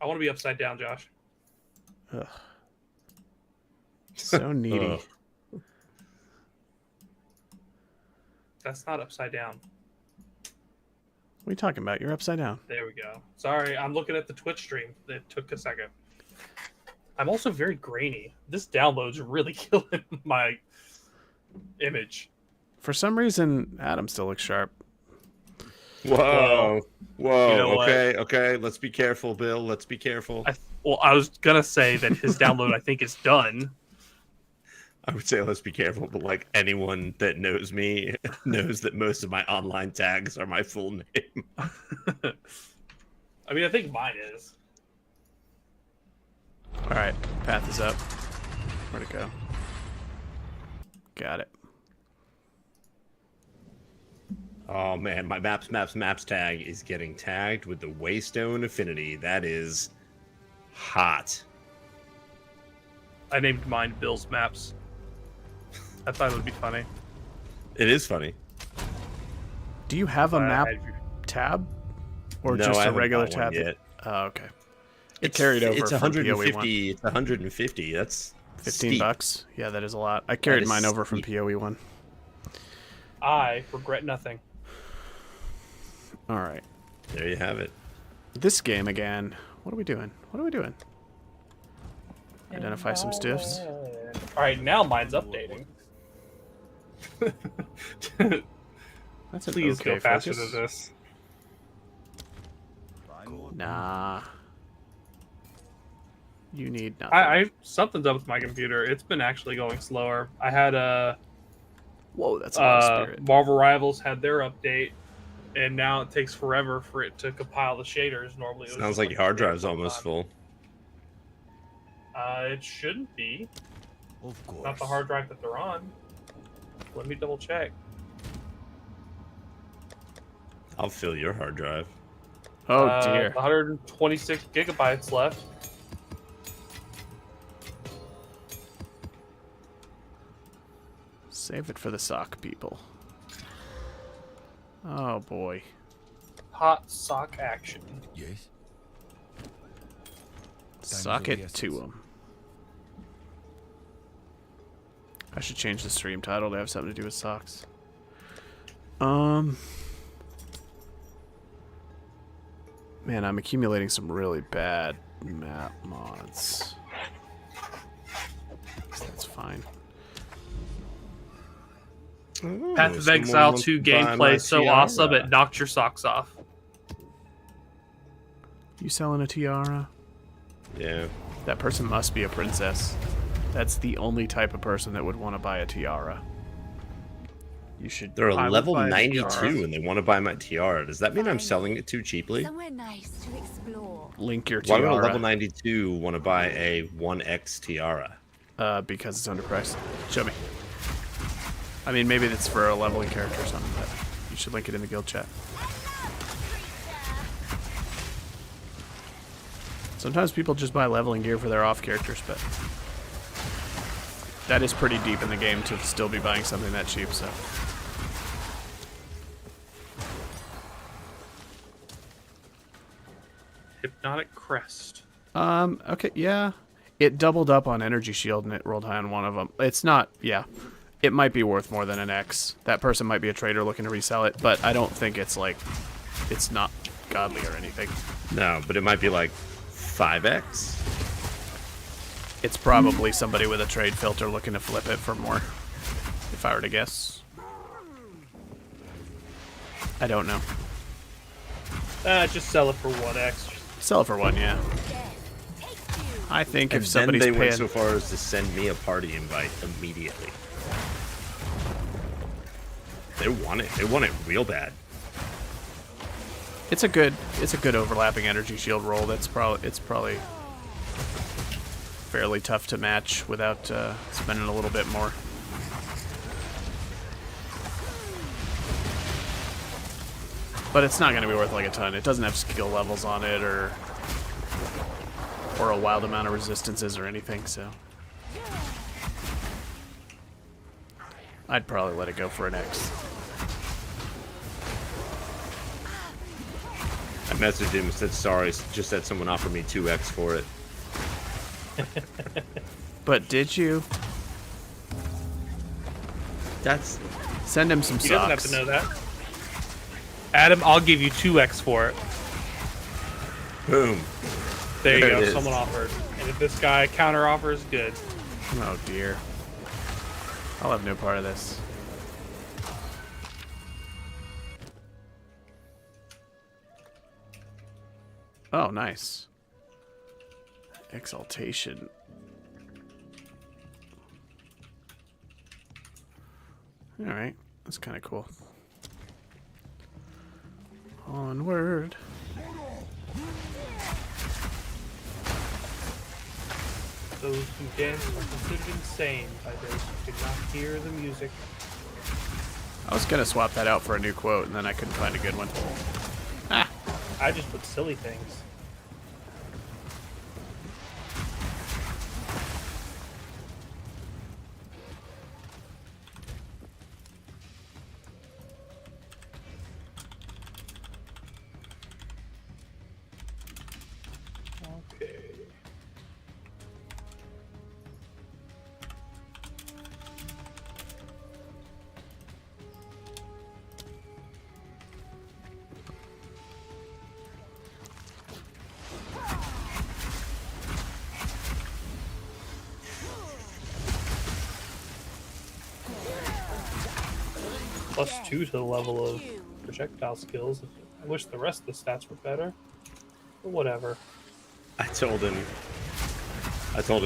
I want to be upside down, Josh. Ugh. So needy. Ugh. That's not upside down. What are you talking about? You're upside down. There we go. Sorry, I'm looking at the Twitch stream. It took a second. I'm also very grainy. This download's really killing my image. For some reason, Adam still looks sharp. Whoa. Whoa. You know what? Okay. Let's be careful, Bill. Let's be careful. I was gonna say that his download I think is done. I would say let's be careful, but like anyone that knows me knows that most of my online tags are my full name. I mean, I think mine is. Alright, path is up. Where'd it go? Got it. Oh man, my maps tag is getting tagged with the Waystone Affinity. That is hot. I named mine Bill's Maps. I thought it would be funny. It is funny. Do you have a map I- tab? Or No, just I a haven't regular got one tab? yet. Oh, okay. It carried over It's from PoE 1. 150. It's 150. That's 15 steep. bucks? Yeah, that is a lot. I carried is mine over from steep. PoE 1. I regret nothing. Alright. There you have it. This game again. What are we doing? What are we doing? Identify some stiffs. All right, now mine's updating. That's an Please okay go faster focus. than this. Nah. You need nothing. Something's up with my computer. It's been actually going slower. I had Whoa, that's a lot of spirit. Marvel Rivals had their update, and now it takes forever for it to compile the shaders. Normally, it was Sounds just like your hard drive's a almost full. It shouldn't be. Of course. Not the hard drive that they're on. Let me double check. I'll fill your hard drive. Oh dear. 126 gigabytes left. Save it for the sock people. Oh boy. Hot sock action. Yes. Sock it to them. I should change the stream title to have something to do with socks. Man, I'm accumulating some really bad map mods. That's fine. Path of Exile 2 gameplay so awesome it knocked your socks off. You selling a tiara? Yeah. That person must be a princess. That's the only type of person that would want to buy a tiara. You should. They're I a would level buy a 92 tiara. and they want to buy my tiara. Does that mean I'm selling it too cheaply? Somewhere nice to explore. Link your Why tiara. would a level 92 want to buy a 1x tiara? Because it's underpriced. Show me. I mean, maybe that's for a leveling character or something, but you should link it in the guild chat. Sometimes people just buy leveling gear for their off characters, but that is pretty deep in the game to still be buying something that cheap, so. Hypnotic Crest. Okay, yeah. It doubled up on Energy Shield and it rolled high on one of them. It's not, yeah. It might be worth more than an X. That person might be a trader looking to resell it, but I don't think it's like, it's not godly or anything. No, but it might be like 5x. It's probably somebody with a trade filter looking to flip it for more, if I were to guess. I don't know. Just sell it for 1x. Sell it for one, yeah. I think And if then somebody's they went paying... so far as to send me a party invite immediately. They want it. They want it real bad. It's a good overlapping energy shield roll. It's probably fairly tough to match without spending a little bit more. But it's not going to be worth like a ton. It doesn't have skill levels on it or a wild amount of resistances or anything, so I'd probably let it go for an X. I messaged him and said sorry. Just had someone offer me 2x for it. But did you? That's Send him some He socks. doesn't have to know that. Adam, I'll give you 2x for it. boom. There you There go. it is. Someone offered. And if this guy counter offers, good. Oh dear. I'll have no part of this. Oh, nice. Exaltation. Alright, that's kind of cool. Onward. Those who dance are considered insane by those who did not hear the music. I was gonna swap that out for a new quote, and then I couldn't find a good one. Ah! I just put silly things. Okay. +2 to the level of projectile skills. I wish the rest of the stats were better, but whatever. I told him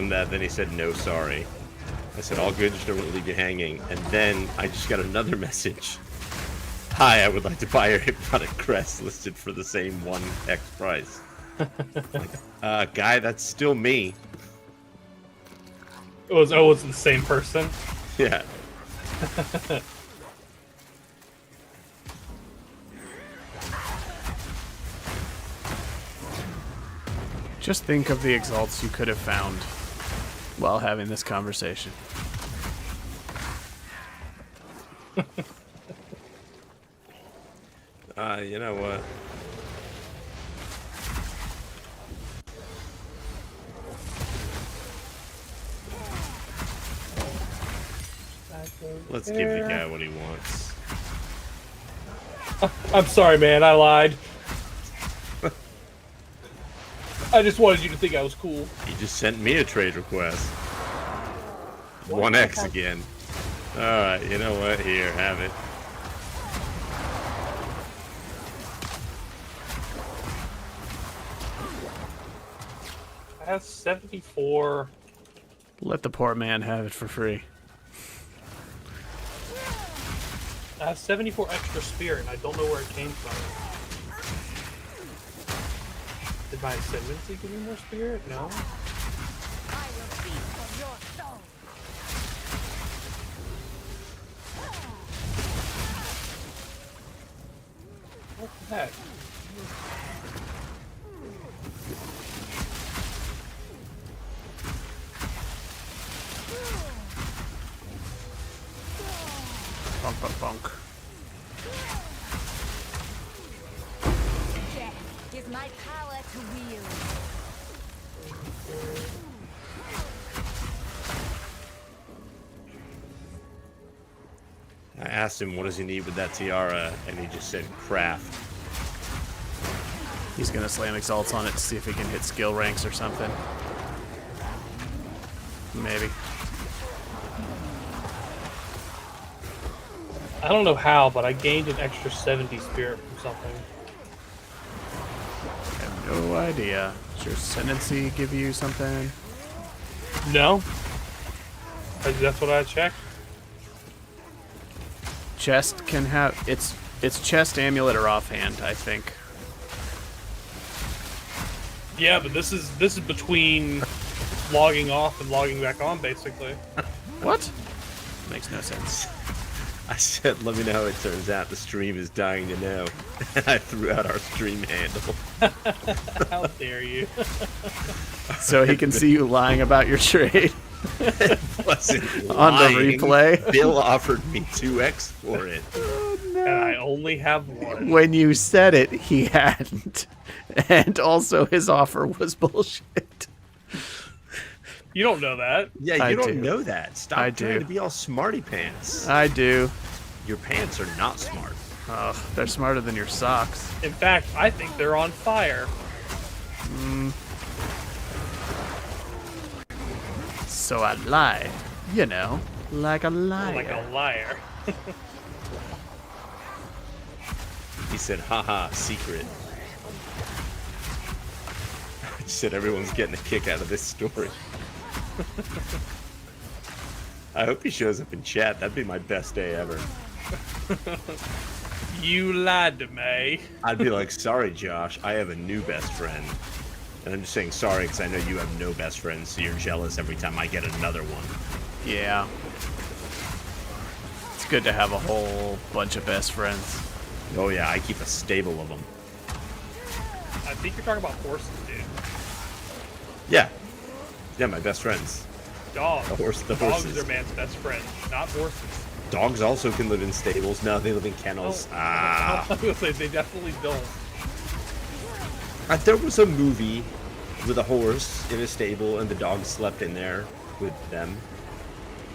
that, then he said, no, sorry. I said, all good, just don't want to leave you hanging. And then I just got another message. Hi, I would like to buy your hypnotic crest listed for the same 1x price. Like, guy, that's still me. It was the same person. Yeah. Just think of the exalts you could have found while having this conversation. You know what? Let's give the guy what he wants. I'm sorry, man. I lied. I just wanted you to think I was cool. He just sent me a trade request. 1x again. Alright, you know what? Here, have it. I have 74. Let the poor man have it for free. I have 74 extra spirit, and I don't know where it came from. Did my ascendancy give me more spirit? No. I will feast on your soul. What the heck? Bonk, bonk, bonk. Death is my power to wield. I asked him what does he need with that tiara, and he just said craft. He's gonna slam exalts on it to see if he can hit skill ranks or something. Maybe. I don't know how, but I gained an extra 70 spirit from something. I have no idea. Does your ascendancy give you something? No. That's what I checked. Chest can have it's chest, amulet, or offhand, I think. Yeah, but this is between logging off and logging back on, basically. What? Makes no sense. I said, let me know how it turns out. The stream is dying to know. And I threw out our stream handle. How dare you? So he can see you lying about your trade Wasn't on the lying. replay. Bill offered me 2x for it. And I only have one. When you said it, he hadn't. And also his offer was bullshit. You don't know that. Yeah, I you don't do. know that. Stop I trying do. to be all smarty pants. I do. Your pants are not smart. Oh, they're smarter than your socks. In fact, I think they're on fire. So I lied. You know, like a liar. Like a liar. He said, haha, secret. I said everyone's getting a kick out of this story. I hope he shows up in chat. That'd be my best day ever. You lied to me. I'd be like, sorry, Josh, I have a new best friend. And I'm just saying sorry because I know you have no best friends, so you're jealous every time I get another one. Yeah. It's good to have a whole bunch of best friends. Oh yeah, I keep a stable of them. I think you're talking about horses, dude. Yeah. Yeah, my best friends. Dogs. The Dogs horses. are man's best friend, not horses. Dogs also can live in stables. No, they live in kennels. I was gonna say, they definitely don't. There was a movie with a horse in a stable and the dog slept in there with them.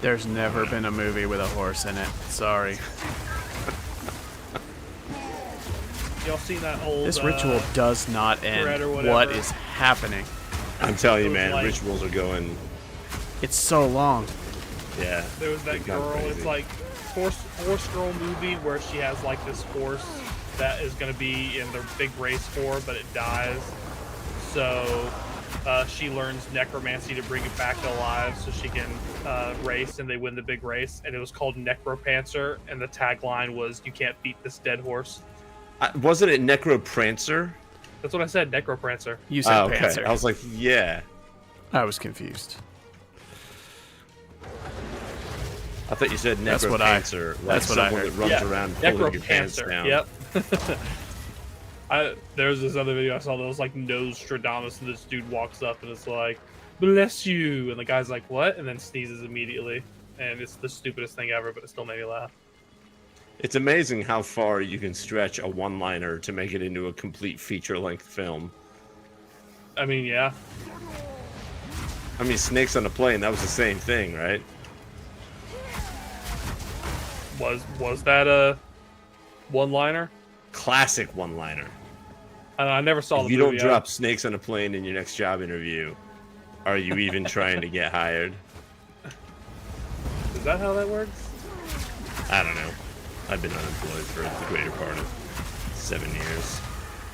There's never been a movie with a horse in it. Sorry. Y'all seen that old This ritual does not thread end. or whatever? What is happening? I'm telling you, It was man, like- rituals are going. It's so long. Yeah. There was that they've gone girl, crazy. it's like horse girl movie where she has like this horse that is going to be in the big race for her, but it dies. So she learns necromancy to bring it back to life so she can race, and they win the big race. And it was called Necropancer, and the tagline was, "You can't beat this dead horse." Wasn't it Necroprancer? That's what I said, Necroprancer. You said Okay. Panzer. I was like, yeah. I was confused. I thought you said That's what I- Necropancer. Like that's what I someone heard. that runs around pulling your pants Necropancer. down. Yep. There's this other video I saw that was like Nostradamus, and this dude walks up and it's like, "Bless you," and the guy's like, "What?" and then sneezes immediately, and it's the stupidest thing ever, but it still made me laugh. It's amazing how far you can stretch a one-liner to make it into a complete feature-length film. I mean, yeah, I mean, Snakes on a Plane, that was the same thing, right? was that a one-liner? Classic one-liner. I never saw If the you movie. don't drop Snakes on a Plane in your next job interview, are you even trying to get hired? Is that how that works? I don't know. I've been unemployed for the greater part of 7 years.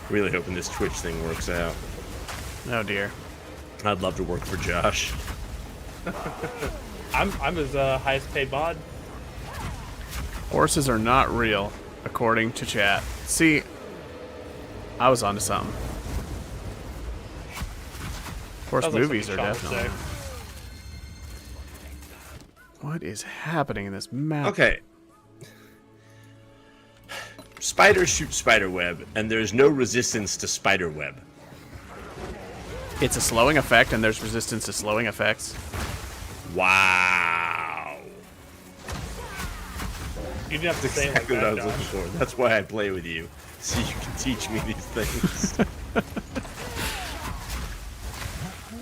Really hoping this Twitch thing works out. Oh dear. I'd love to work for Josh. I'm his highest paid mod. Horses are not real, according to chat. See, I was onto something. Horse Sounds like movies are something Sean would definitely. say. What is happening in this map? Okay. Spiders shoot spider web, and there's no resistance to spider web. It's a slowing effect, and there's resistance to slowing effects. Wow. You didn't have to say it like Exactly what I that, was Josh. looking for. That's why I play with you, so you can teach me these things.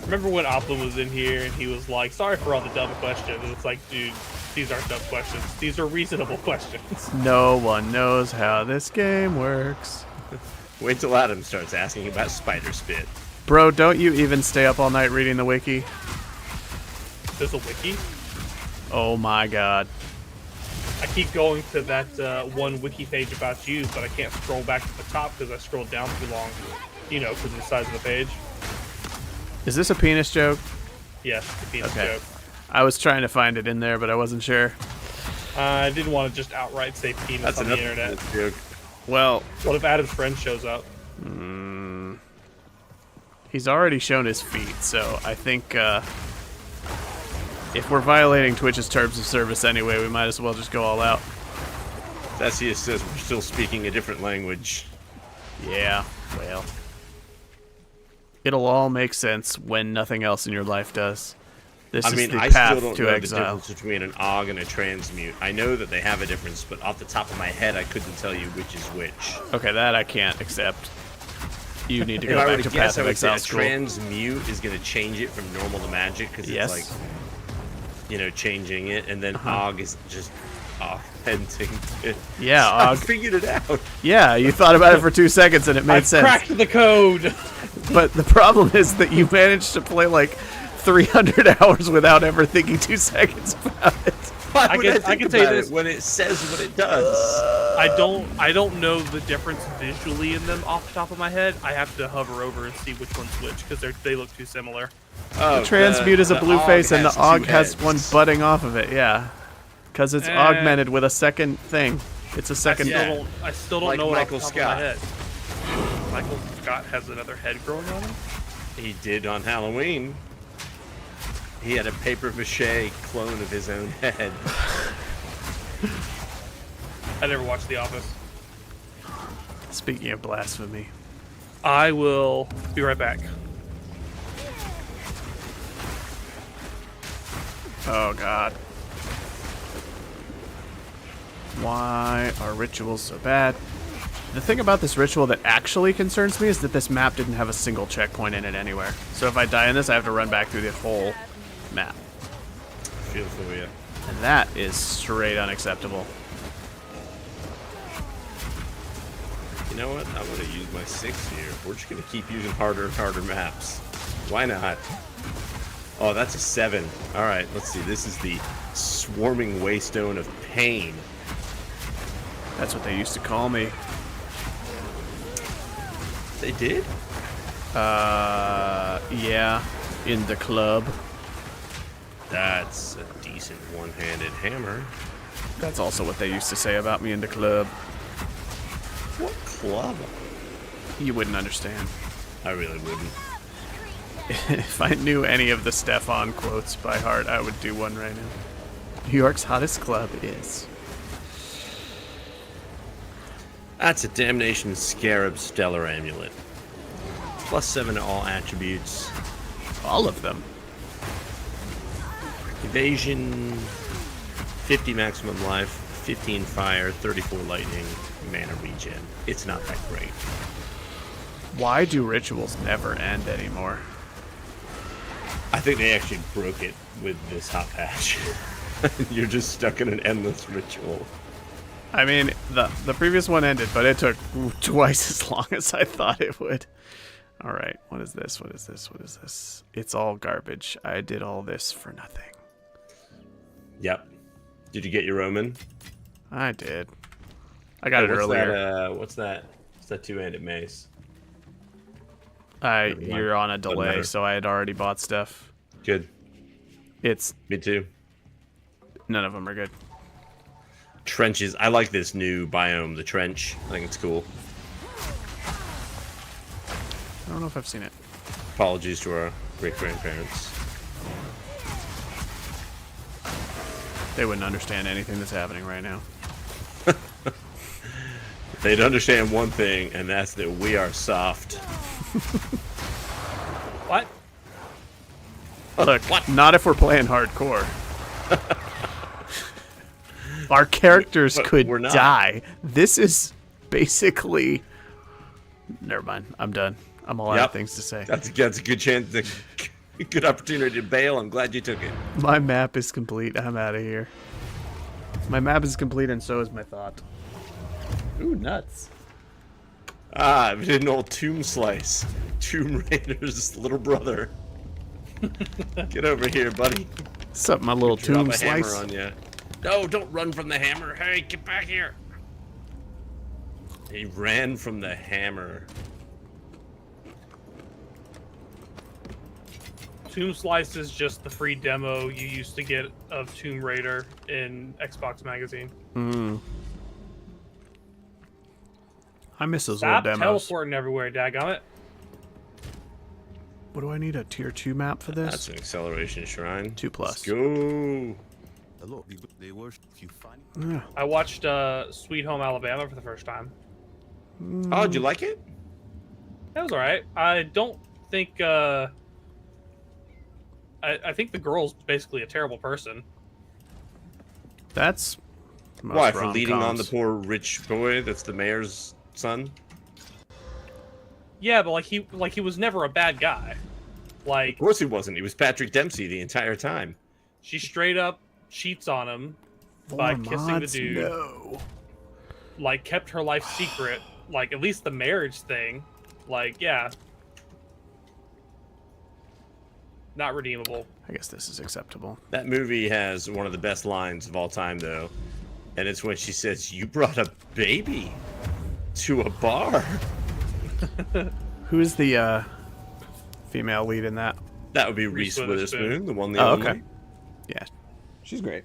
Remember when Opplin was in here and he was like, "Sorry for all the dumb questions." And it's like, dude, these aren't dumb questions. These are reasonable questions. No one knows how this game works. Wait till Adam starts asking about spider spit. Bro, don't you even stay up all night reading the wiki? There's a wiki. Oh my god. I keep going to that one wiki page about you, but I can't scroll back to the top because I scrolled down too long. You know, because of the size of the page. Is this a penis joke? Yes, the penis Okay. joke. I was trying to find it in there, but I wasn't sure. I didn't want to just outright say penis That's on the another internet. joke. Well, What if Adam's friend shows up? he's already shown his feet, so I think if we're violating Twitch's terms of service anyway, we might as well just go all out. Thesseus says we're still speaking a different language. Yeah, well. It'll all make sense when nothing else in your life does. This I is mean, the I path still don't to know exile. the difference between an AUG and a transmute. I know that they have a difference, but off the top of my head, I couldn't tell you which is which. Okay, that I can't accept. You need to If go I were back to to guess, Path I of would say Exile a school. transmute is going to change it from normal to magic because Yes. it's like, you know, changing it, and then AUG is just augmenting it. Yeah, I AUG. figured it out. Yeah, you thought about it for 2 seconds and it made I've sense. cracked the code. But the problem is that you managed to play like 300 hours without ever thinking 2 seconds about it. Why would I can think tell you about this. it when it says what it does? I don't know the difference visually in them off the top of my head. I have to hover over and see which one's which because they look too similar. Oh, The transmute is a blue AUG face, and the has AUG two has heads. one butting off of it. Yeah, because it's augmented with a second thing. It's a second. I still don't Like know Michael what off the Scott. top of my head. Michael Scott has another head growing on him. He did on Halloween. He had a paper mache clone of his own head. I never watched The Office. Speaking of blasphemy, I will be right back. oh god, why are rituals so bad? The thing about this ritual that actually concerns me is that this map didn't have a single checkpoint in it anywhere. So if I die in this, I have to run back through the whole map. Feel for you. And that is straight unacceptable. You know what? I'm gonna use my 6 here. We're just gonna keep using harder and harder maps. Why not? Oh, that's a 7. All right, let's see. This is the swarming waystone of pain. That's what they used to call me. They did? Yeah, in the club. That's a decent one-handed hammer. That's also what they used to say about me in the club. What club? You wouldn't understand. I really wouldn't. If I knew any of the Stefan quotes by heart, I would do one right now. New York's hottest club is... That's a Damnation Scarab Stellar Amulet. +7 to all attributes. all of them. Evasion, 50 maximum life, 15 fire, 34 lightning, mana regen. It's not that great. Why do rituals never end anymore? I think they actually broke it with this hot patch. You're just stuck in an endless ritual. I mean, the previous one ended, but it took twice as long as I thought it would. All right, what is this? What is this? What is this? It's all garbage. I did all this for nothing. Yep. Did you get your Roman? I did. I got it what's earlier. That, what's that? It's that two-handed mace. You're on a delay, matter. so I had already bought stuff. Good. It's Me too. none of them are good. Trenches. I like this new biome, the trench. I think it's cool. I don't know if I've seen it. Apologies to our great-grandparents. They wouldn't understand anything that's happening right now. They'd understand one thing, and that's that we are soft. What? Look, not if we're playing hardcore. Our characters But could we're not. die. This is basically... Never mind. I'm done. I'm all out Yep. of things to say. That's a good chance, a good opportunity to bail. I'm glad you took it. My map is complete. I'm out of here. My map is complete, and so is my thought. Ooh, nuts. Ah, we did an old Tomb Slice. Tomb Raider's little brother. Get over here, buddy. What's up, my little Drop tomb a hammer slice? on you. No, don't run from the hammer. Hey, get back here. He ran from the hammer. Tomb Slice is just the free demo you used to get of Tomb Raider in Xbox Magazine. I miss those Stop old demos. teleporting everywhere, dadgummit. What do I need? A tier 2 map for this? That's an acceleration shrine. 2+. Let's go. Hello, they worship you find Yeah. I watched Sweet Home Alabama for the first time. Oh, did you like it? That was alright. I don't think I think the girl's basically a terrible person. That's most Why, for leading on the rom-coms. poor rich boy that's the mayor's son? Yeah, but like he was never a bad guy. Like Of course he wasn't. He was Patrick Dempsey the entire time. she straight up cheats on him by More kissing the mods? dude. No. Like kept her life secret. Like at least the marriage thing. Like yeah. Not redeemable. I guess this is acceptable. That movie has one of the best lines of all time, though. And it's when she says, "You brought a baby to a bar." Who is the female lead in that? That would be Reese Witherspoon, the one, the Oh, only. okay. Yeah, she's great.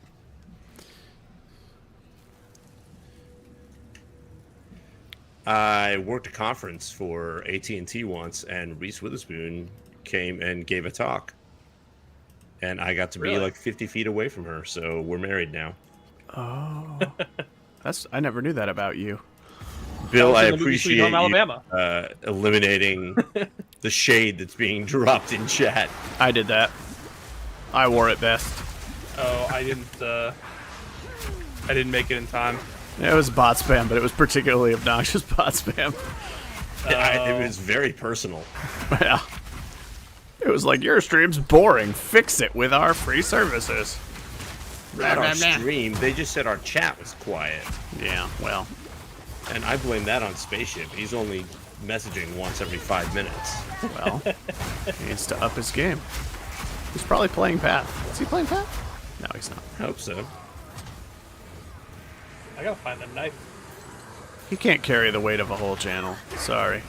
I worked a conference for AT&T once, and Reese Witherspoon came and gave a talk. And I got to be like 50 feet away from her, so we're married now. Oh, I never knew that about you. Bill, I in the movie Sweet appreciate Home Alabama. you eliminating the shade that's being dropped in chat. I did that. I wore it best. Oh, I didn't make it in time. It was bot spam, but it was particularly obnoxious bot spam. It was very personal. Yeah. It was like, your stream's boring. Fix it with our free services. Not our stream. They just said our chat was quiet. Yeah, well. And I blame that on Spaceship. He's only messaging once every 5 minutes. Well, he needs to up his game. He's probably playing Path. Is he playing Path? No, he's not. I hope so. I gotta find a knife. He can't carry the weight of a whole channel. Sorry.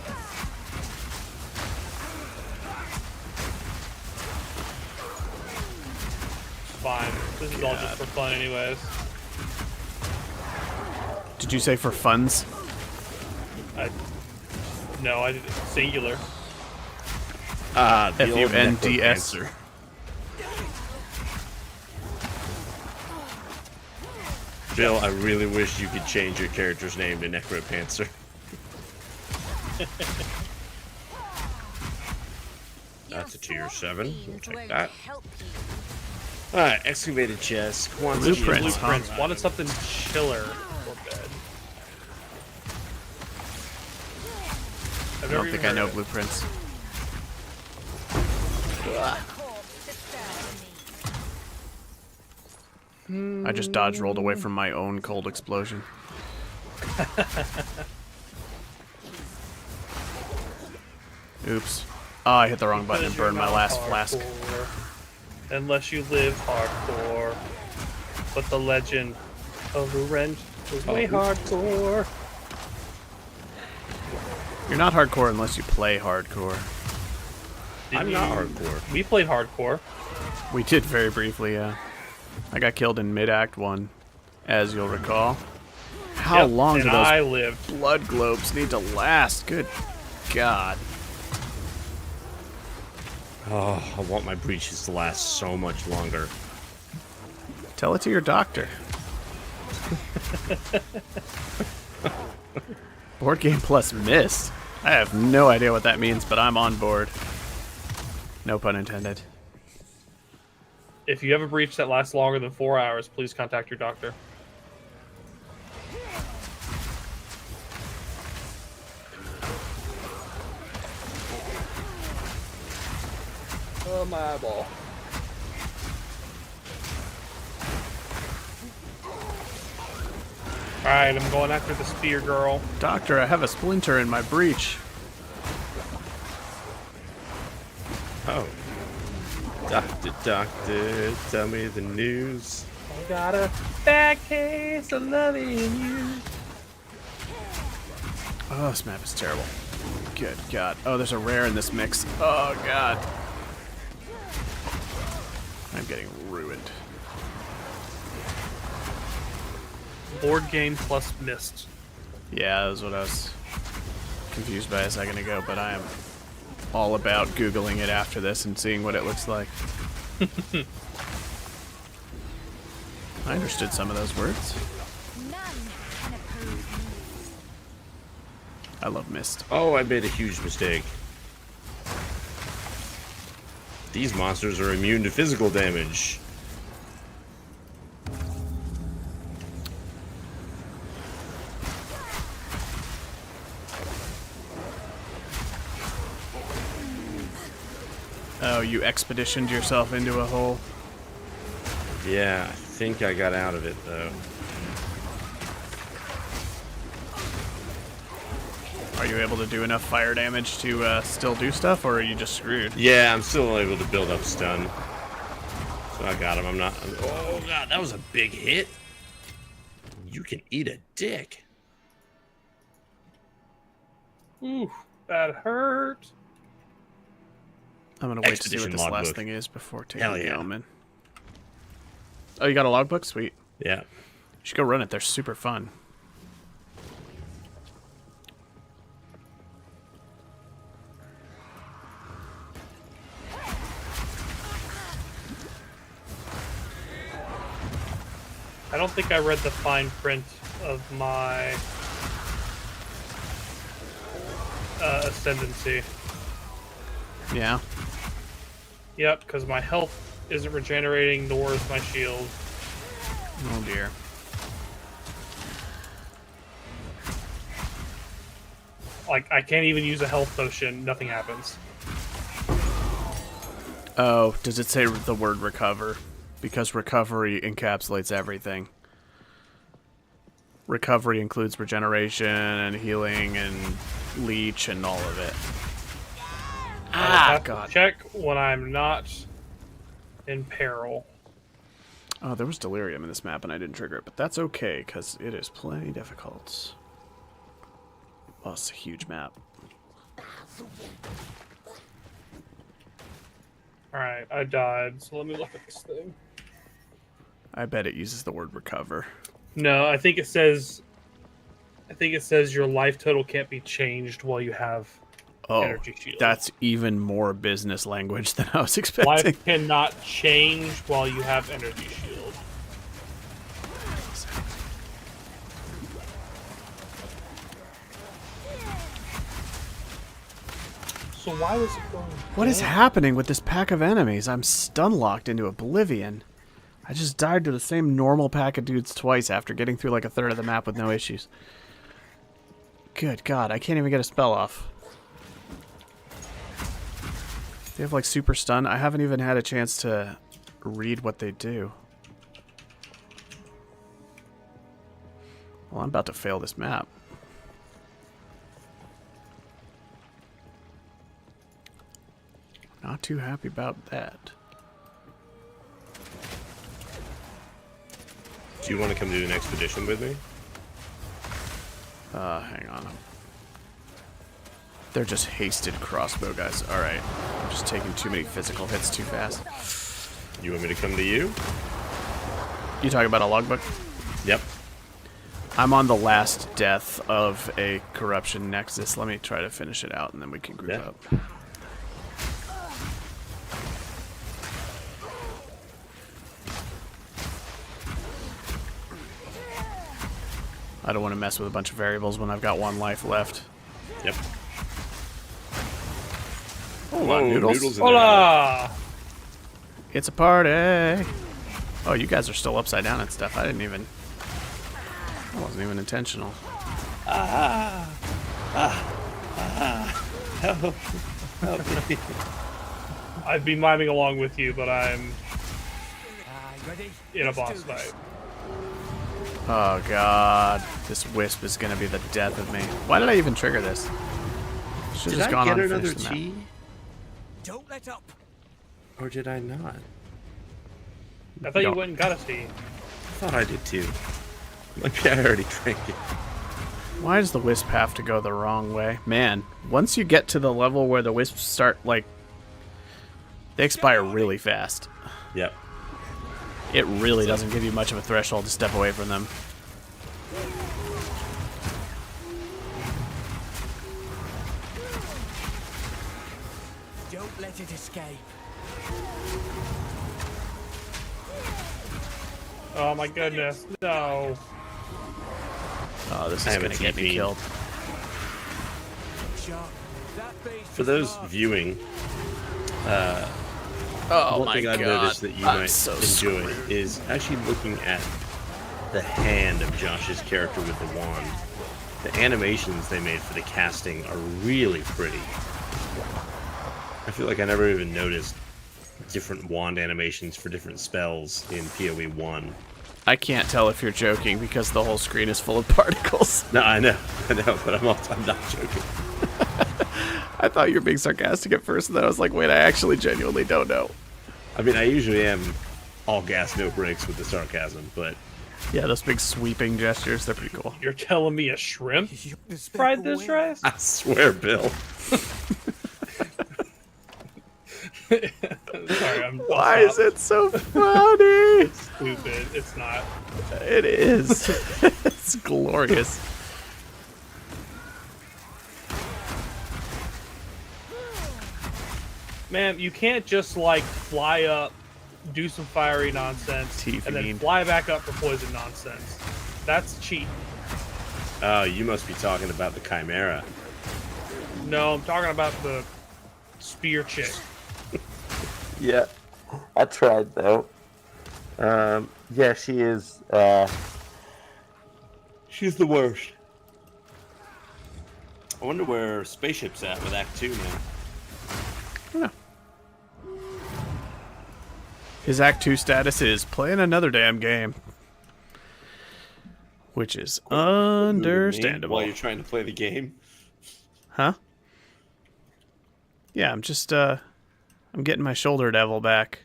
Fine. This is all just for fun anyways. Did you say for funds? No, I did it singular. The old FUNDS. necromancer. Bill, I really wish you could change your character's name to Necropancer. That's a tier 7. We'll take that. Alright, excavated chest. Quantity of Blueprints, huh? Blueprints. Wanted something chiller for bed. I don't think I know blueprints. I just dodge rolled away from my own cold explosion. Oops. Oh, I hit the wrong button and burned my last flask. Unless you live hardcore. But the legend of Revenge is way hardcore. You're not hardcore unless you play hardcore. I'm not hardcore. We played hardcore. We did very briefly, yeah. I got killed in mid-act 1, as you'll recall. How long do and those I lived. blood globes need to last? Good God. Oh, I want my breaches to last so much longer. Tell it to your doctor. Board Game Plus missed. I have no idea what that means, but I'm on board. No pun intended. If you have a breach that lasts longer than 4 hours, please contact your doctor. Oh, my eyeball. Alright, I'm going after the spear girl. Doctor, I have a splinter in my breech. Oh. Doctor, doctor, tell me the news. I got a bad case of loving you. Oh, this map is terrible. Good God. Oh, there's a rare in this mix. Oh, God. I'm getting ruined. Board game plus missed. Yeah, that was what I was confused by a second ago, but I am all about Googling it after this and seeing what it looks like. I understood some of those words. None can oppose me. I love Mist. Oh, I made a huge mistake. These monsters are immune to physical damage. Oh, you expeditioned yourself into a hole? Yeah, I think I got out of it, though. Are you able to do enough fire damage to still do stuff, or are you just screwed? Yeah, I'm still able to build up stun. So I got him. Oh god, that was a big hit. You can eat a dick. Ooh, that hurt. I'm gonna wait to see what this last thing is before taking the Omen. Oh, you got a logbook? Sweet. Yeah. You should go run it. They're super fun. I don't think I read the fine print of my ascendancy. Yeah. Yep, because my health isn't regenerating, nor is my shield. Oh dear. Like, I can't even use a health potion. Nothing happens. Oh, does it say the word recover? Because recovery encapsulates everything. Recovery includes regeneration and healing and leech and all of it. I have to check when I'm not in peril. Oh, there was delirium in this map and I didn't trigger it, but that's okay because it is plenty difficult. Oh, it's a huge map. Alright, I died, so let me look at this thing. I bet it uses the word recover. No, I think it says your life total can't be changed while you have energy shield. That's even more business language than I was expecting. Life cannot change while you have energy shield. So why was it going? What is happening with this pack of enemies? I'm stun locked into oblivion. I just died to the same normal pack of dudes twice after getting through like a third of the map with no issues. Good God, I can't even get a spell off. They have like super stun. I haven't even had a chance to read what they do. Well, I'm about to fail this map. Not too happy about that. Do you want to come do an expedition with me? Hang on. They're just hasted crossbow guys. Alright. I'm just taking too many physical hits too fast. You want me to come to you? You talking about a logbook? Yep. I'm on the last death of a corruption nexus. Let me try to finish it out and then we can group up. I don't want to mess with a bunch of variables when I've got one life left. Yep. Whoa, noodles. Hola! It's a party. Oh, you guys are still upside down and stuff. I didn't even... That wasn't even intentional. Help. Help me. I'd be miming along with you, but I'm in a boss fight. Oh god, this wisp is gonna be the death of me. Why did I even trigger this? Should have just gone on and another finished the map. Don't let up. Or did I not? I thought you went and got a tea. I thought I did too. Maybe I already drank it. Why does the wisp have to go the wrong way? Man, once you get to the level where the wisps start, like, they expire really fast. Yep. It really doesn't give you much of a threshold to step away from them. Don't let it escape. Oh my goodness, no. Oh, this is gonna get me killed. For those viewing, Oh one my thing I've god, noticed that you I'm might so enjoy screwed. is actually looking at the hand of Josh's character with the wand. The animations they made for the casting are really pretty. I feel like I never even noticed different wand animations for different spells in PoE 1. I can't tell if you're joking because the whole screen is full of particles. No, I know, but I'm not joking. I thought you were being sarcastic at first, and then I was like, wait, I actually genuinely don't know. I mean, I usually am all gas, no brakes with the sarcasm, but Yeah, those big sweeping gestures, they're pretty cool. You're telling me a shrimp fried this rice? I swear, Bill. Sorry, Why is it so funny? stupid? It's not. It is. It's glorious. Man, you can't just like fly up, do some fiery nonsense, and then T-Fiend. fly back up for poison nonsense. That's cheat. Oh, you must be talking about the Chimera. No, I'm talking about the spear chick. Yeah, I tried though. Yeah, she is. She's the worst. I wonder where Spaceship's at with Act 2 now. His Act 2 status is playing another damn game. Which is understandable. While you're trying to play the game. Huh? Yeah, I'm just, I'm getting my shoulder devil back.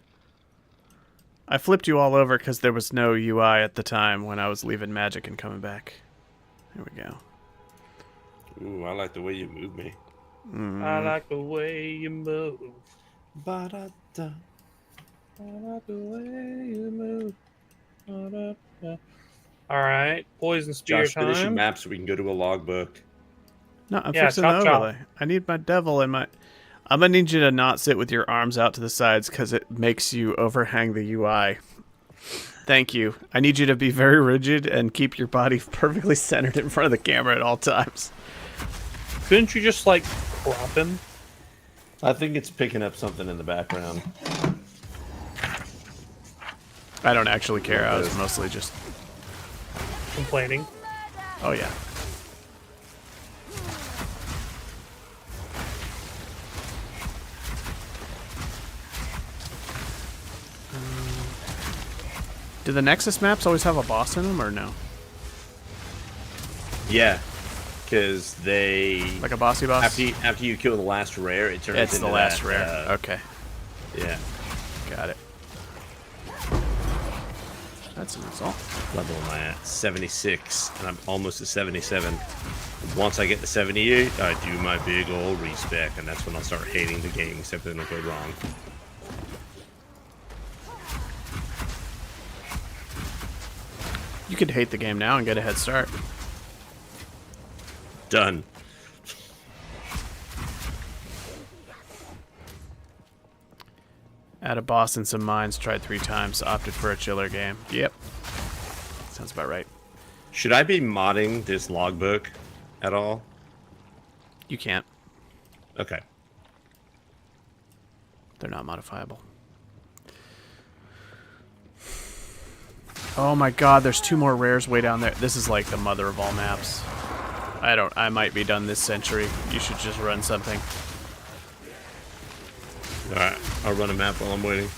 I flipped you all over because there was no UI at the time when I was leaving Magic and coming back. There we go. Ooh, I like the way you move me. I like the way you move. Ba-da-da. I like the way you move. Ba-da-da. All right, poison spear Josh, finish your time. map so we can go to a logbook. No, I'm Yeah, fixing chop, the chop. overlay. I need my devil and my... I'm gonna need you to not sit with your arms out to the sides because it makes you overhang the UI. Thank you. I need you to be very rigid and keep your body perfectly centered in front of the camera at all times. Couldn't you just like crop him? I think it's picking up something in the background. I don't actually care. I was mostly just... Complaining. Oh, yeah. Do the Nexus maps always have a boss in them, or no? Yeah, because they... Like a bossy boss? After you kill the last rare, it turns It's into the last that, rare. Okay, Yeah. got it. That's an insult. Level am I at? 76, and I'm almost at 77. Once I get to 78, I do my big old respec, and that's when I'll start hating the game, except then it'll go wrong. You could hate the game now and get a head start. Done. Add a boss and some mines, tried 3 times, opted for a chiller game. Yep. Sounds about right. Should I be modding this logbook at all? You can't. Okay. They're not modifiable. Oh my god, there's 2 more rares way down there. This is like the mother of all maps. I might be done this century. You should just run something. Alright, I'll run a map while I'm waiting.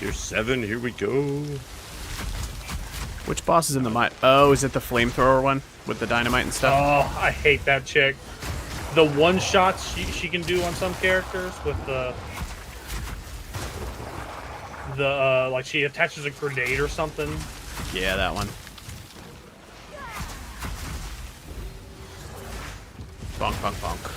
Tier 7, here we go. Which boss is in the mine? Oh, is it the flamethrower one with the dynamite and stuff? Oh, I hate that chick. The one shots she can do on some characters with the like she attaches a grenade or something. Yeah, that one. Bonk, bonk, bonk.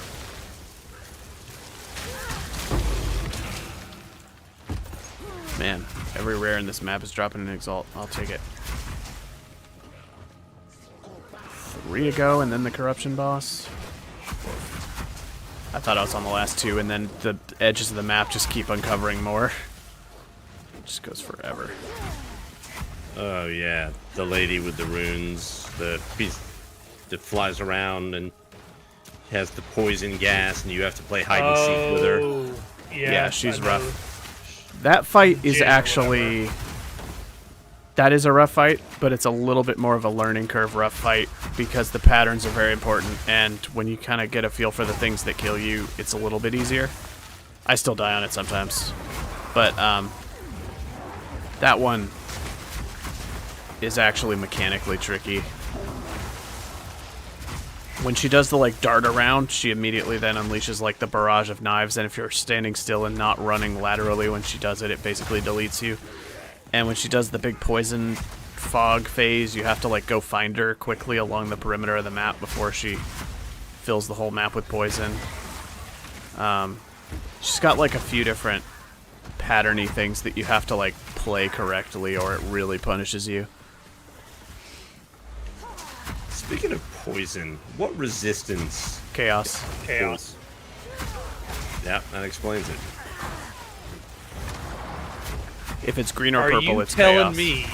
Man, every rare in this map is dropping an exalt. I'll take it. 3 to go, and then the corruption boss. I thought I was on the last 2, and then the edges of the map just keep uncovering more. It just goes forever. Oh yeah, the lady with the runes, the piece that flies around and has the poison gas, and you have to play hide and seek with her. Oh, Yeah, she's I know. rough. That fight is Jin or actually... That is a rough fight, but it's a little bit more of a learning curve rough fight because the patterns are very important, and when you kind of get a feel for the things that kill you, it's a little bit easier. I still die on it sometimes. But that one is actually mechanically tricky. When she does the like dart around, she immediately then unleashes like the barrage of knives, and if you're standing still and not running laterally when she does it, it basically deletes you. And when she does the big poison fog phase, you have to like go find her quickly along the perimeter of the map before she fills the whole map with poison. She's got like a few different patterny things that you have to like play correctly or it really punishes you. Speaking of poison, what resistance? Chaos. Chaos. Yeah, that explains it. If it's green or Are purple, you it's telling chaos. me?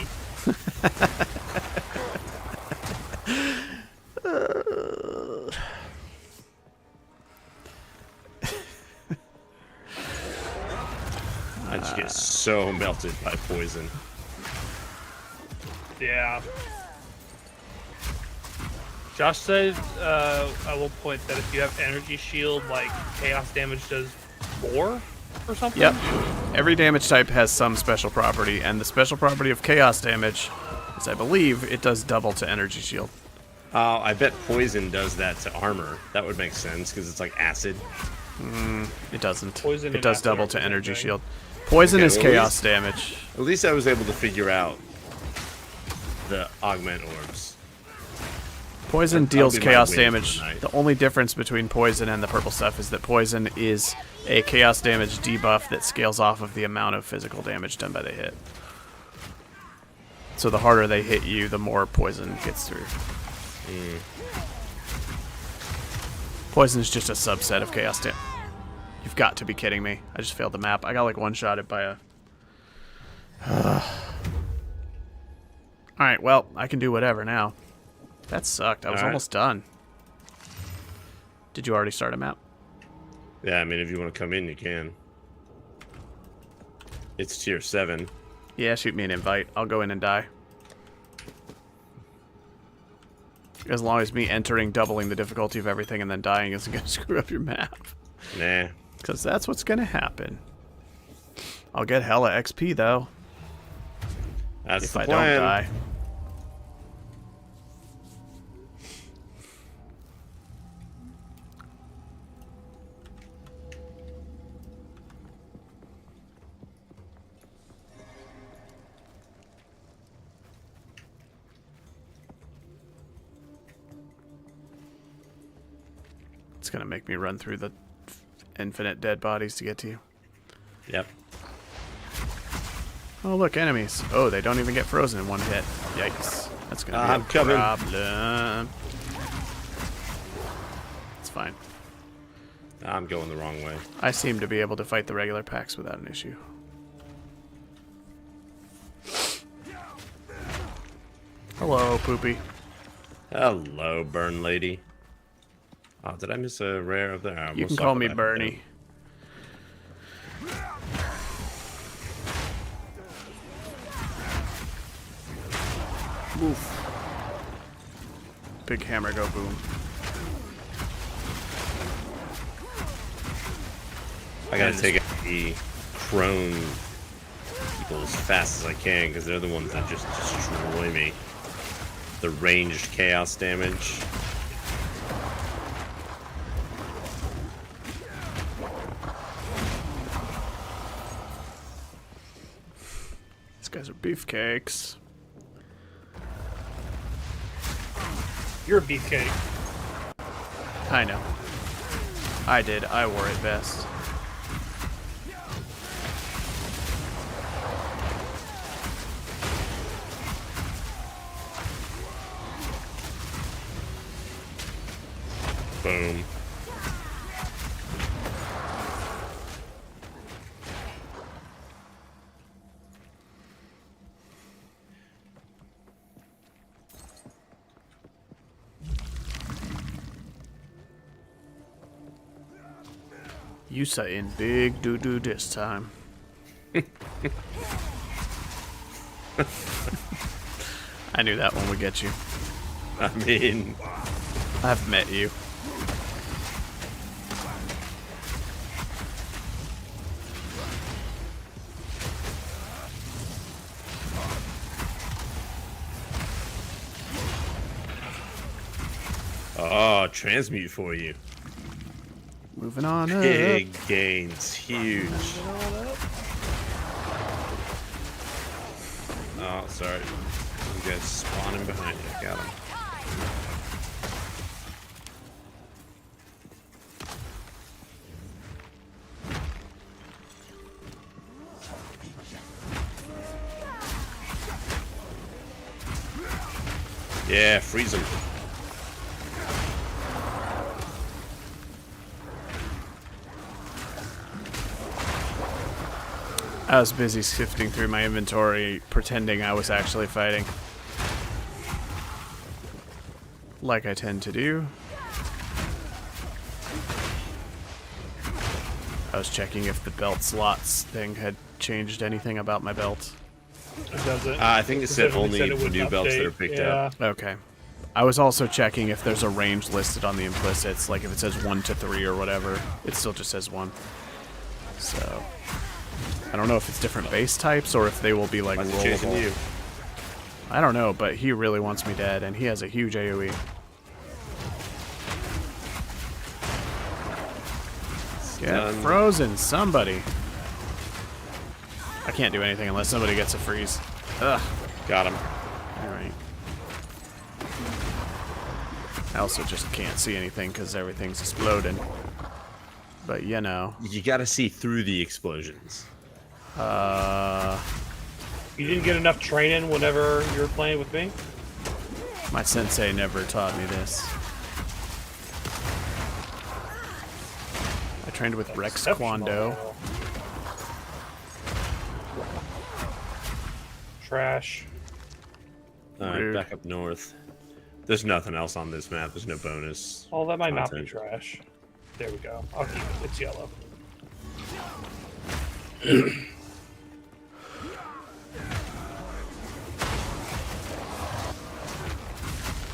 I just get so melted by poison. Yeah. Josh said at one point that if you have energy shield, like chaos damage does more or something. Yep. Every damage type has some special property, and the special property of chaos damage is, I believe, it does double to energy shield. I bet poison does that to armor. That would make sense because it's like acid. It doesn't. Poison It and does acid double are to the same energy thing. shield. Poison Okay, is well, at chaos least- damage. At least I was able to figure out the augment orbs. Poison That'll deals be my chaos win for damage. the night. The only difference between poison and the purple stuff is that poison is a chaos damage debuff that scales off of the amount of physical damage done by the hit. So the harder they hit you, the more poison gets through. Poison is just a subset of chaos damage. You've got to be kidding me. I just failed the map. I got like one-shotted by a... Alright, well, I can do whatever now. That sucked. I was Alright. almost done. Did you already start a map? Yeah, I mean, if you want to come in, you can. It's tier 7. Yeah, shoot me an invite. I'll go in and die. As long as me entering, doubling the difficulty of everything, and then dying isn't going to screw up your map. Nah. Because that's what's going to happen. I'll get hella XP, though, That's if the I plan. don't die. It's going to make me run through the infinite dead bodies to get to you. Yep. Oh, look, enemies. Oh, they don't even get frozen in one hit. Yikes. That's going to be I'm a coming. problem. It's fine. I'm going the wrong way. I seem to be able to fight the regular packs without an issue. Hello, Poopy. Hello, Burn Lady. Oh, did I miss a rare up there? You We'll can talk call me about it Bernie. Oof. Big hammer go boom. I gotta take out the crone people as fast as I can because they're the ones that just destroy me. The ranged chaos damage. These guys are beefcakes. You're a beefcake. I know. I did. I wore it best. Boom. Yusa in big doo-doo this time. I knew that one would get you. I mean, I've met you. Oh, transmute for you. Moving on up. Big gains, huge. Oh, sorry. You guys spawning behind you. Got him. Yeah, freeze him. I was busy sifting through my inventory, pretending I was actually fighting. Like I tend to do. I was checking if the belt slots thing had changed anything about my belt. It doesn't. I think it said Specifically only said it wouldn't new belts that update. are picked Yeah. up. Okay. I was also checking if there's a range listed on the implicits, like if it says 1 to 3 or whatever, it still just says 1. So, I don't know if it's different base types or if they will be like Why's he chasing rollable. you? I don't know, but he really wants me dead, and he has a huge AoE. Get Done. frozen, somebody. I can't do anything unless somebody gets a freeze. Ugh. Got him. Alright. I also just can't see anything because everything's exploding. But you know. You gotta see through the explosions. You didn't get enough training whenever you were playing with me? My sensei never taught me this. I trained with Rex Kwando. Trash. Alright, Rude. back up north. There's nothing else on this map. There's no bonus. Oh, that might not be content. trash. There we go. I'll keep it. It's yellow.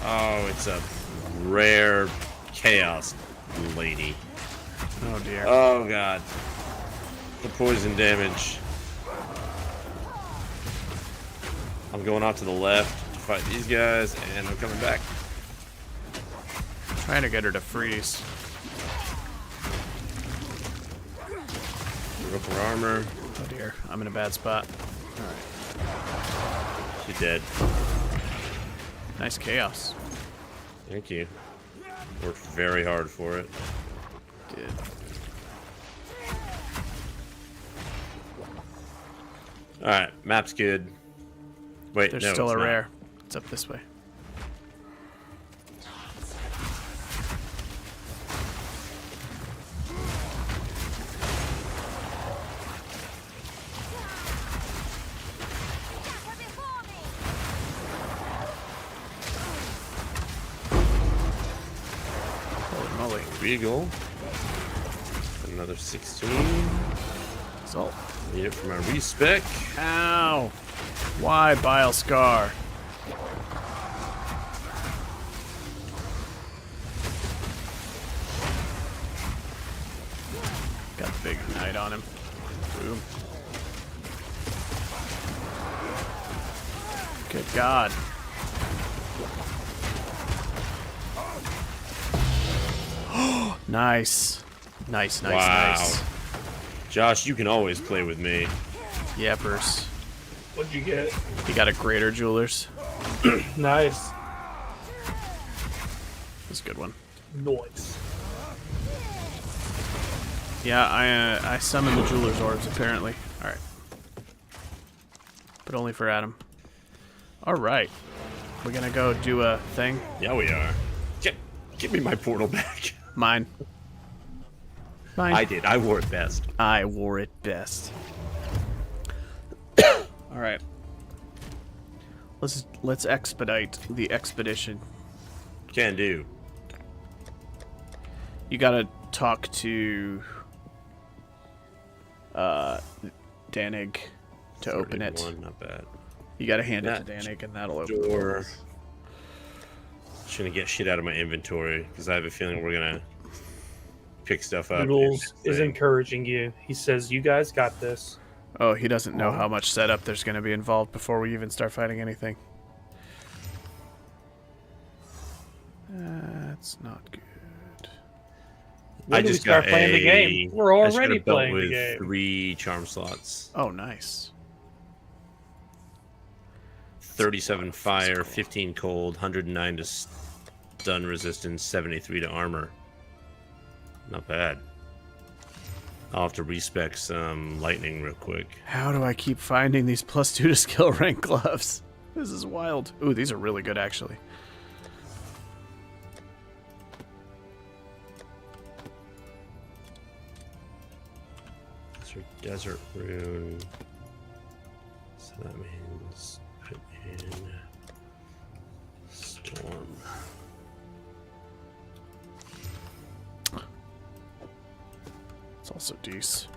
Oh, it's a rare chaos lady. Oh dear. Oh god. The poison damage. I'm going off to the left to fight these guys, and I'm coming back. Trying to get her to freeze. Broken armor. Oh dear. I'm in a bad spot. She's dead. Nice chaos. Thank you. Worked very hard for it. Did. Alright, map's good. Wait, There's no, still it's a not. rare. It's up this way. Holy moly. Regal. Another 16. Salt. Need it for my respec. Ow! Why Bile Scar? Got the big knight on him. Boom. Good God. Nice. Nice, nice, Wow. nice. Josh, you can always play with me. Yepers. What'd you get? He got a greater jewelers. Nice. That's a good one. Noise. Yeah, I summoned the jeweler's orbs apparently. All right, but only for Adam. All right, we're gonna go do a thing. Yeah, we are. Give me my portal back. Mine. Mine. I did. I wore it best. I wore it best. All right. Let's expedite the expedition. Can do. You gotta talk to Danig to open it. 31, not bad. You gotta hand it That to Danig, and that'll open the Door. door. Shouldn't get shit out of my inventory because I have a feeling we're gonna pick stuff up. Noodles in is thing. encouraging you. He says, "You guys got this." Oh, he doesn't know how much setup there's gonna be involved before we even start fighting anything. That's not good. When I do we just start got playing the game? We're I just got already a belt playing the with game. 3 charm slots. Oh, nice. 37 fire, 15 cold, 109 to stun resistance, 73 to armor. Not bad. I'll have to respec some lightning real quick. How do I keep finding these +2 to skill rank gloves? This is wild. Ooh, these are really good, actually. Desert rune. So that means put in storm. It's also dece.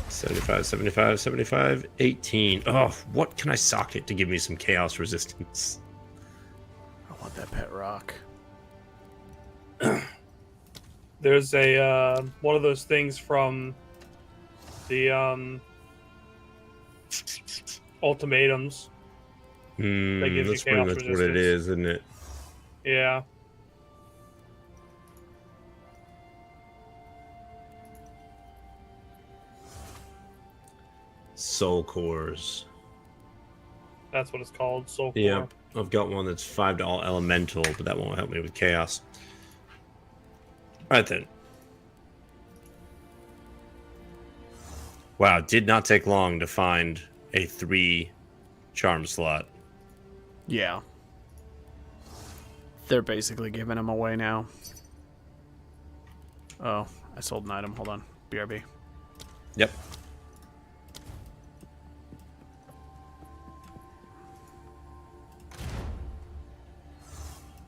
75, 75, 75, 18. Oh, what can I socket to give me some chaos resistance? I want that pet rock. There's a one of those things from the ultimatums. That gives you That's pretty chaos much what it resistance. is, isn't it? Yeah. Soul cores. That's what it's called. Soul Core. Yeah, I've got one that's 5 to all elemental, but that won't help me with chaos. All right then. Wow, it did not take long to find a 3 charm slot. Yeah. They're basically giving them away now. Oh, I sold an item. Hold on. BRB. Yep.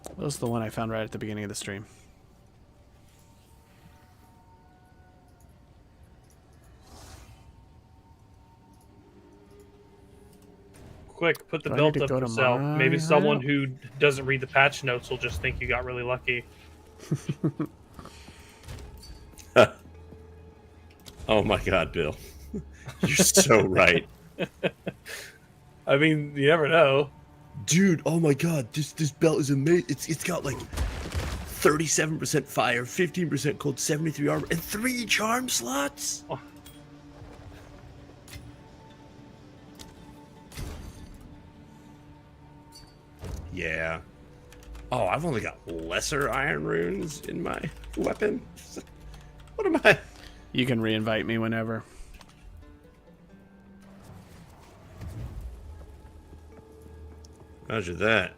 That was the one I found right at the beginning of the stream. Quick, put the Do I belt need to up go to for sale. my Maybe someone hideout? who doesn't read the patch notes will just think you got really lucky. Oh my god, Bill. You're so right. I mean, you never know. Dude, oh my god, this belt is amazing. It's got like 37% fire, 15% cold, 73 armor, and 3 charm slots. Oh. Yeah. Oh, I've only got lesser iron runes in my weapon. What am I? You can reinvite me whenever. Roger that.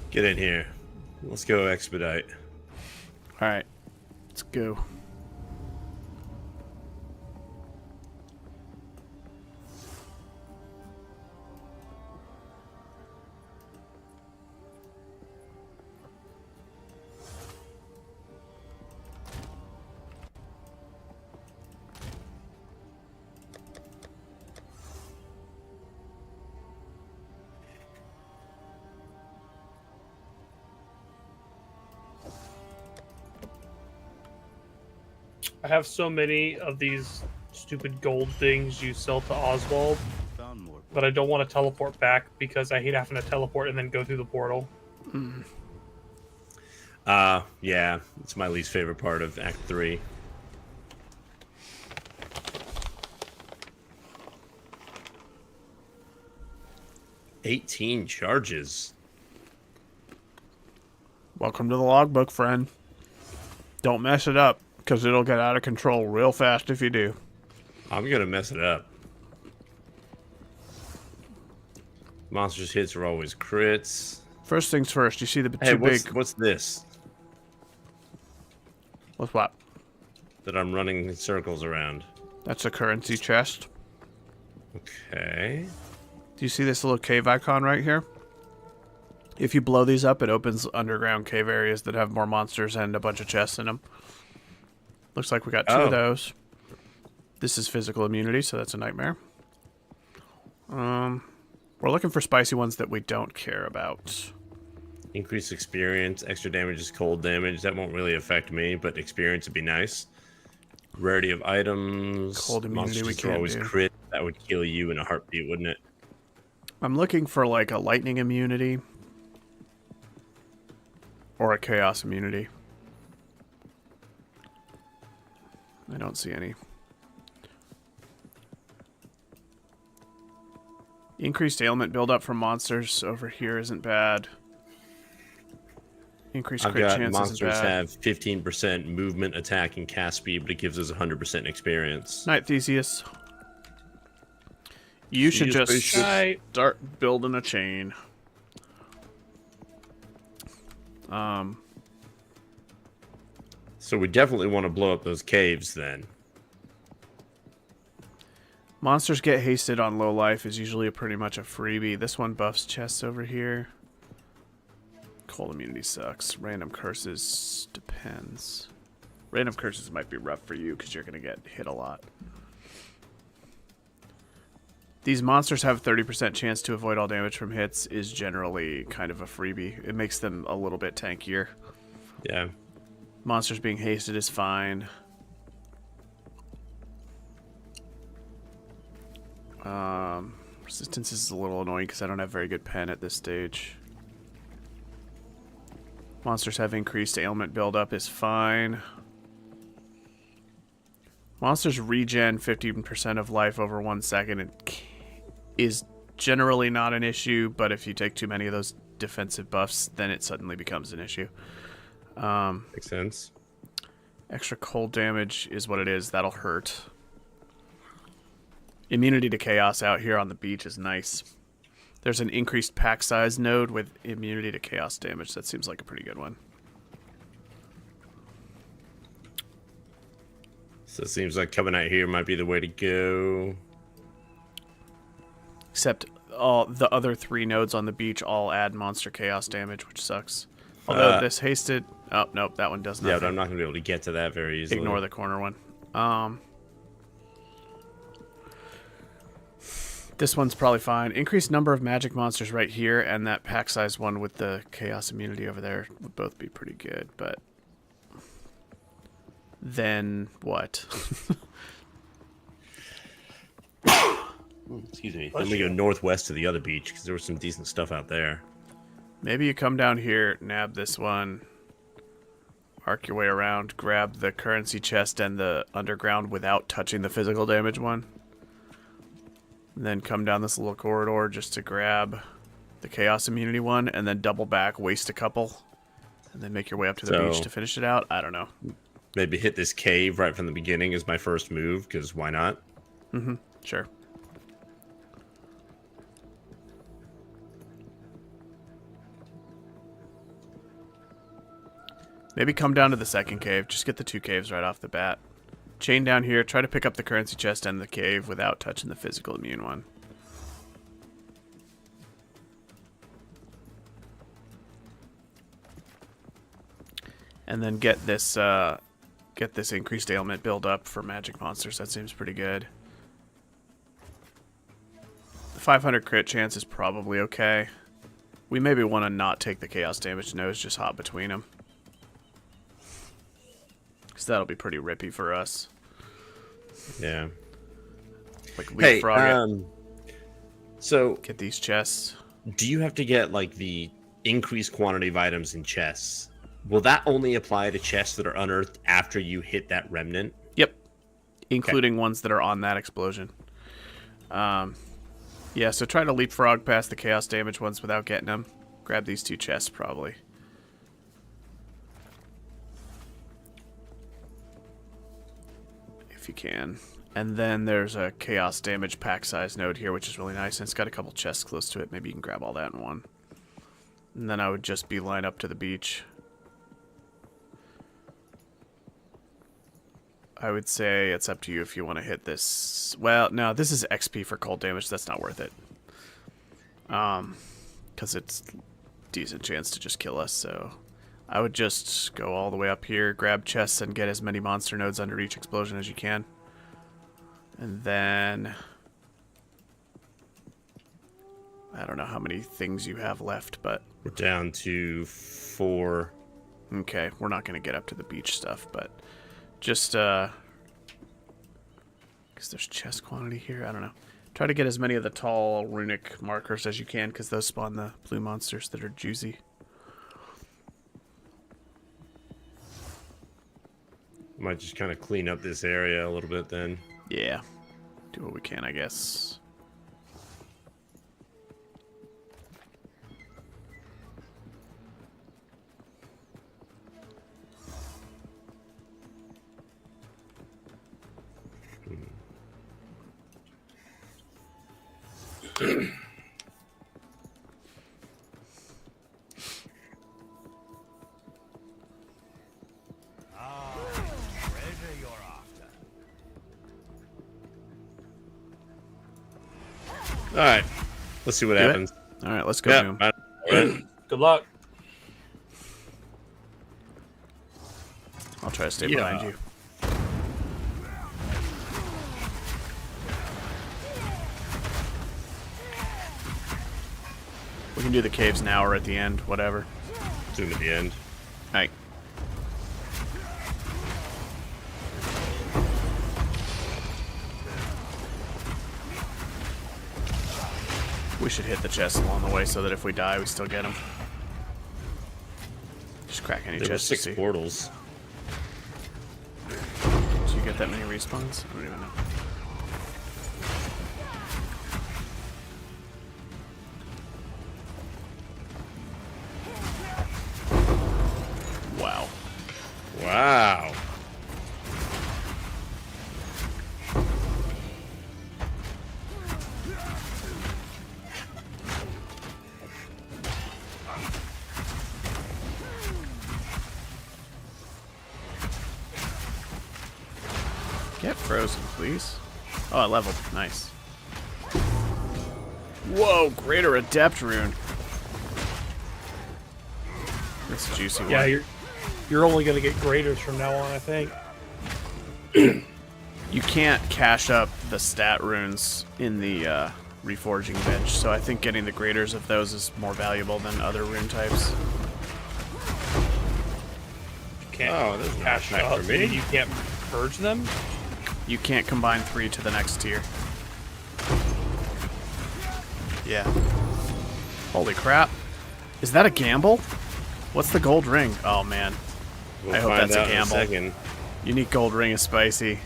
Get in here. Let's go expedite. Alright. Let's go. I have so many of these stupid gold things you sell to Oswald, Found more. but I don't want to teleport back because I hate having to teleport and then go through the portal. Yeah, it's my least favorite part of Act 3. $18 charges. Welcome to the logbook, friend. Don't mess it up, because it'll get out of control real fast if you do. I'm gonna mess it up. Monsters hits are always crits. First things first, you see the Hey, two big... what's this What's what? that I'm running in circles around? That's a currency chest. Okay. Do you see this little cave icon right here? If you blow these up, it opens underground cave areas that have more monsters and a bunch of chests in them. Looks like we got two Oh. of those. This is physical immunity, so that's a nightmare. We're looking for spicy ones that we don't care about. Increased experience, extra damage is cold damage. That won't really affect me, but experience would be nice. Rarity of items. Cold immunity we Monsters are can't always do. crit. That would kill you in a heartbeat, wouldn't it? I'm looking for like a lightning immunity or a chaos immunity. I don't see any. Increased ailment buildup from monsters over here isn't bad. Increased I've crit got chance isn't monsters bad. have 15% movement, attack, and cast speed, but it gives us 100% experience. Night, Theseus. You should Theseus, just spaceship. start building a chain. So we definitely want to blow up those caves then. Monsters get hasted on low life is usually pretty much a freebie. This one buffs chests over here. Cold immunity sucks. Random curses depends. Random curses might be rough for you because you're going to get hit a lot. These monsters have 30% chance to avoid all damage from hits is generally kind of a freebie. It makes them a little bit tankier. Yeah. Monsters being hasted is fine. Resistance is a little annoying because I don't have very good pen at this stage. Monsters have increased ailment buildup is fine. Monsters regen 15% of life over 1 second. It is generally not an issue, but if you take too many of those defensive buffs, then it suddenly becomes an issue. Makes sense. Extra cold damage is what it is. That'll hurt. Immunity to chaos out here on the beach is nice. There's an increased pack size node with immunity to chaos damage. That seems like a pretty good one. So it seems like coming out here might be the way to go. Except all the other 3 nodes on the beach all add monster chaos damage, which sucks. Although this hasted... Oh, nope, that one does nothing. Yeah, but I'm not going to be able to get to that very easily. Ignore the corner one. This one's probably fine. Increased number of magic monsters right here, and that pack size one with the chaos immunity over there would both be pretty good, but... Then what? Excuse me. Then we go northwest to the other beach, because there was some decent stuff out there. Maybe you come down here, nab this one, arc your way around, grab the currency chest and the underground without touching the physical damage one. And then come down this little corridor just to grab the chaos immunity one, and then double back, waste a couple, and then make your way up to the beach to finish it out. I don't know. Maybe hit this cave right from the beginning as my first move, because why not? Mm-hmm. Sure. Maybe come down to the second cave. Just get the 2 caves right off the bat. Chain down here. Try to pick up the currency chest and the cave without touching the physical immune one. And then get this increased ailment build up for magic monsters. That seems pretty good. The 500 crit chance is probably okay. We maybe want to not take the chaos damage nose, just hop between them. Because that'll be pretty rippy for us. Yeah. Like Hey, leapfrog it. So Get these chests. do you have to get like the increased quantity of items in chests? Will that only apply to chests that are unearthed after you hit that remnant? Yep. Including ones that are on that explosion. Yeah, so try to leapfrog past the chaos damage ones without getting them. Grab these 2 chests, probably. If you can. And then there's a chaos damage pack size node here, which is really nice. And it's got a couple chests close to it. Maybe you can grab all that in one. And then I would just beeline up to the beach. I would say it's up to you if you want to hit this. Well, no, this is XP for cold damage. That's not worth it. Because it's decent chance to just kill us. So I would just go all the way up here, grab chests, and get as many monster nodes under each explosion as you can. And then I don't know how many things you have left, but... We're down to 4. Okay, we're not going to get up to the beach stuff, but just, because there's chest quantity here, I don't know. Try to get as many of the tall runic markers as you can, because those spawn the blue monsters that are juicy. Might just kind of clean up this area a little bit then. Yeah, do what we can, I guess. All right, let's see what happens. All right, let's go. Yeah, Boom. right. Good luck. I'll try to stay Yeah. behind you. We can do the caves now or at the end, whatever. Zoom at the end. Alright. We should hit the chest along the way so that if we die, we still get them. Just crack any There were chest to 6 see. portals. Did you get that many respawns? I don't even know. Wow. Wow. Get frozen, please. Oh, I leveled. Nice. Whoa, greater adept rune. That's a juicy one. Yeah, you're only gonna get graders from now on, I think. You can't cache up the stat runes in the reforging bench, so I think getting the graders of those is more valuable than other rune types. You can't Oh, there's no cash snack up. for me. You can't purge them. You can't combine 3 to the next tier. Yeah. Holy crap. Is that a gamble? What's the gold ring? Oh, man. We'll I hope find that's a out in gamble. second. Unique gold ring is spicy.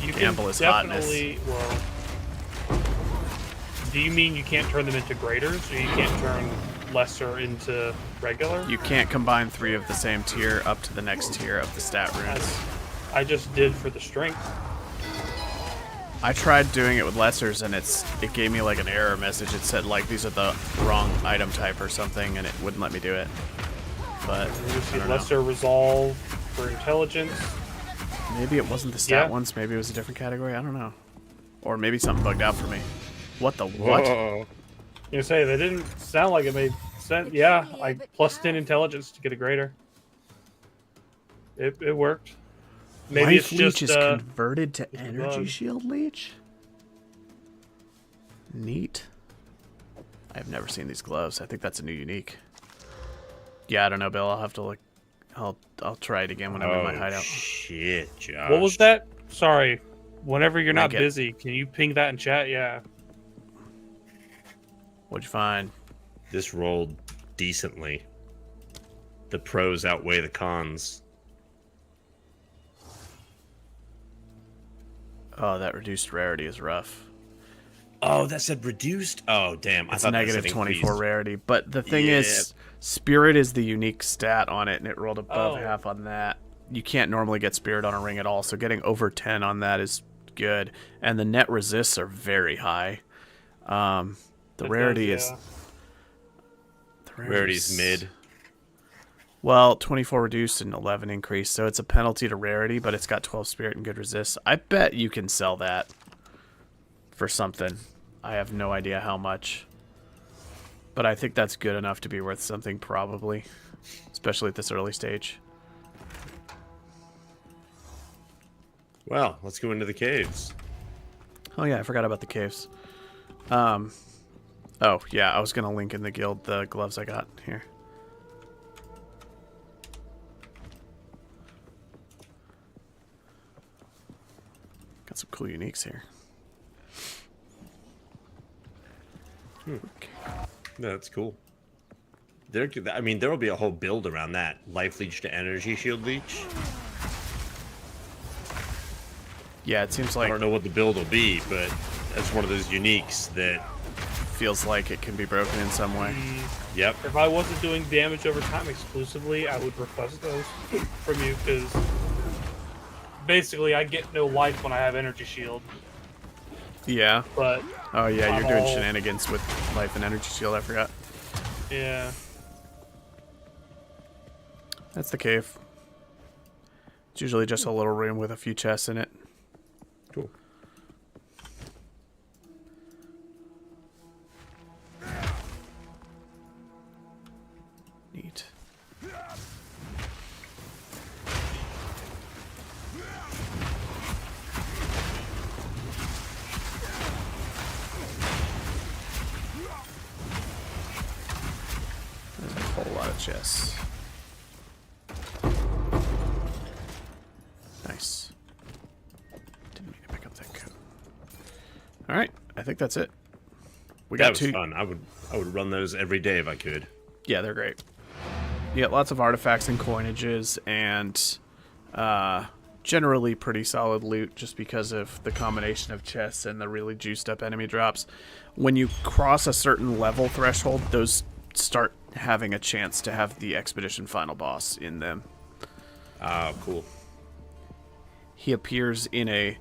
You Gamble can is hotness. definitely. Well, do you mean you can't turn them into graders, or you can't turn lesser into regular? You can't combine 3 of the same tier up to the next tier of the stat runes. I just did for the strength. I tried doing it with lessers and it gave me like an error message. It said like these are the wrong item type or something and it wouldn't let me do it. But You I see don't know. lesser resolve for intelligence. Maybe it wasn't the stat Yeah. ones, maybe it was a different category, I don't know. Or maybe something bugged out for me. What the what? Whoa. You say they didn't sound like it made sense. Yeah, I plus 10 intelligence to get a grader. It worked. Maybe Life it's leech just is converted to a energy bug. shield leech? Neat. I've never seen these gloves. I think that's a new unique. Yeah, I don't know, Bill. I'll have to look. I'll try it again when I'm in my hideout. Shit, Josh. What was that? Sorry. Whenever you're not Rank it. busy, can you ping that in chat? Yeah. What'd you find? This rolled decently. The pros outweigh the cons. Oh, that reduced rarity is rough. Oh, that said reduced? Oh, damn. I It's thought that negative said 24 increased. rarity. But the thing Yeah. is, Spirit is the unique stat on it, and it rolled above Oh. half on that. You can't normally get Spirit on a ring at all, so getting over 10 on that is good. And the net resists are very high. The It rarity does, is... yeah. The Rarity's mid. Well, 24 reduced and 11 increased, so it's a penalty to rarity, but it's got 12 Spirit and good resist. I bet you can sell that for something. I have no idea how much. But I think that's good enough to be worth something, probably. Especially at this early stage. Well, let's go into the caves. Oh yeah, I forgot about the caves. Oh yeah, I was gonna link in the guild the gloves I got here. Got some cool uniques here. Okay. Yeah, that's cool. I mean, there will be a whole build around that. Life leech to energy shield leech. Yeah, it seems I like don't know what the build will be, but that's one of those uniques that... feels like it can be broken in some way. Yep. If I wasn't doing damage over time exclusively, I would request those from you, because basically I get no life when I have energy shield. Yeah. But Oh yeah, I'm you're doing all- shenanigans with life and energy shield, I forgot. yeah. That's the cave. It's usually just a little room with a few chests in it. Cool. Neat. There's a whole lot of chests. Nice. Didn't mean to pick up that coat. All right, I think that's it. We That got was two. fun. I would run those every day if I could. Yeah, they're great. You get lots of artifacts and coinages, and generally pretty solid loot just because of the combination of chests and the really juiced up enemy drops. When you cross a certain level threshold, those start having a chance to have the expedition final boss in them. Oh, cool. He appears in a...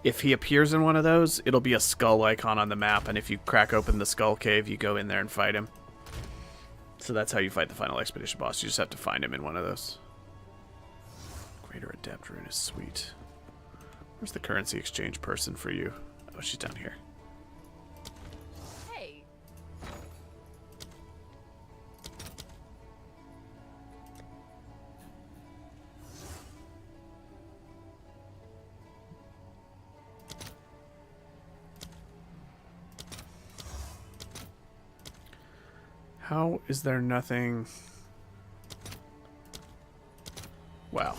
If he appears in one of those, it'll be a skull icon on the map, and if you crack open the skull cave, you go in there and fight him. So that's how you fight the final expedition boss. You just have to find him in one of those. Greater Adept Rune is sweet. Where's the currency exchange person for you? Oh, she's down here. Hey, How is there nothing... Wow.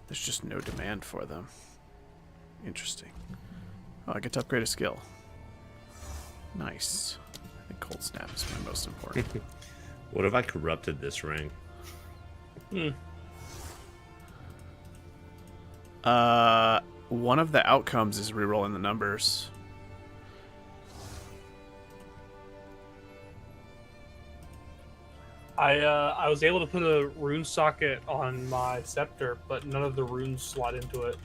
There's just no demand for them. Interesting. Oh, I get to upgrade a skill. Nice. I think Cold Snap is my most important. What if I corrupted this ring? One of the outcomes is rerolling the numbers. I was able to put a rune socket on my scepter, but none of the runes slot into it.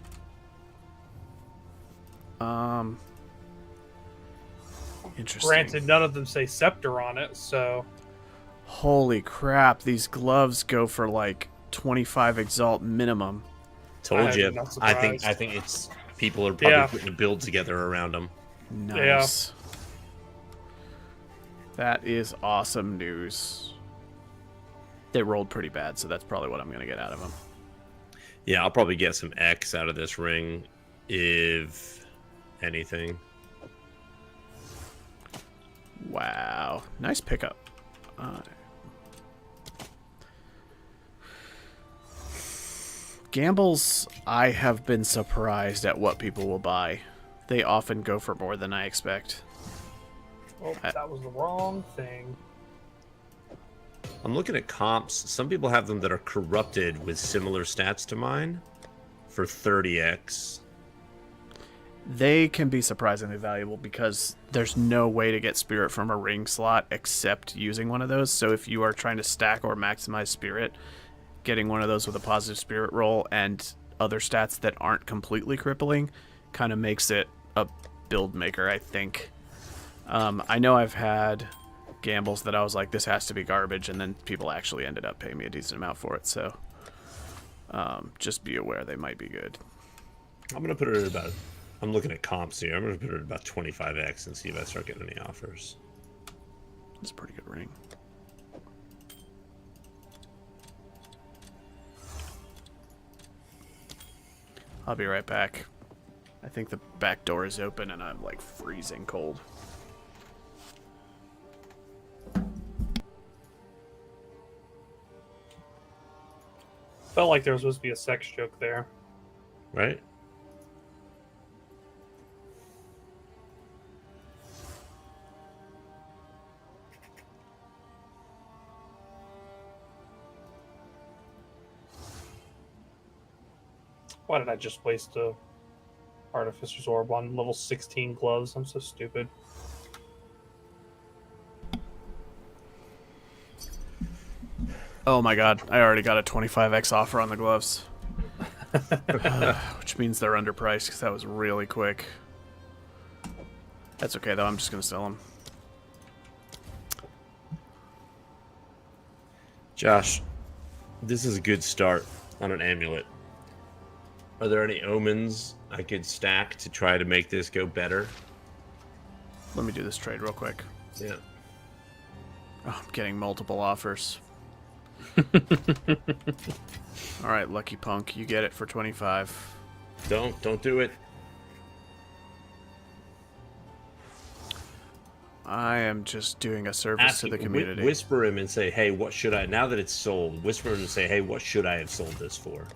Interesting. Granted, none of them say scepter on it, so Holy crap, these gloves go for like 25 exalt minimum. Told I'm you. not I think surprised. it's people are probably Yeah. putting a build together around them. Nice. That is awesome news. They rolled pretty bad, so that's probably what I'm going to get out of them. Yeah, I'll probably get some X out of this ring, if anything. Wow. Nice pickup. Gambles, I have been surprised at what people will buy. They often go for more than I expect. oh, that was the wrong thing. I'm looking at comps. Some people have them that are corrupted with similar stats to mine for 30x. They can be surprisingly valuable because there's no way to get spirit from a ring slot except using one of those. So if you are trying to stack or maximize spirit, getting one of those with a positive spirit roll and other stats that aren't completely crippling kind of makes it a build maker, I think. I know I've had gambles that I was like, this has to be garbage, and then people actually ended up paying me a decent amount for it. So just be aware they might be good. I'm going to put it at about... I'm looking at comps here. I'm going to put it at about 25x and see if I start getting any offers. It's a pretty good ring. I'll be right back. I think the back door is open and I'm like freezing cold. Felt like there was supposed to be a sex joke there. Right? Why did I just waste a Artificer's Orb on level 16 gloves? I'm so stupid. Oh my god, I already got a 25x offer on the gloves. Which means they're underpriced because that was really quick. That's okay though, I'm just going to sell them. Josh, this is a good start on an amulet. Are there any omens I could stack to try to make this go better? Let me do this trade real quick. Yeah. Oh, I'm getting multiple offers. Alright, Lucky Punk, you get it for 25. Don't do it. I am just doing a service to the community. Whisper him and say, hey, what should I, now that it's sold, whisper him and say, hey, what should I have sold this for?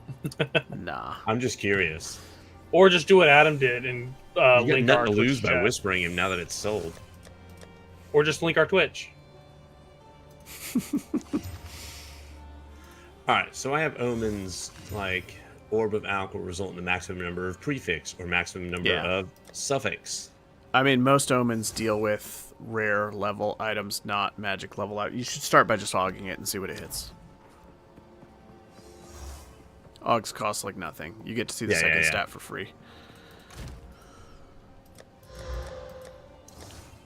Nah. I'm just curious. Or just do what Adam did and You got link nothing our to Twitch lose by chat. whispering him now that it's sold. Or just link our Twitch. Alright, so I have omens like Orb of Alk will result in the maximum number of prefix or maximum number of suffix. I mean, most omens deal with rare level items, not magic level items. You should start by just auging it and see what it hits. Augs cost like nothing. You get to see the second stat for free.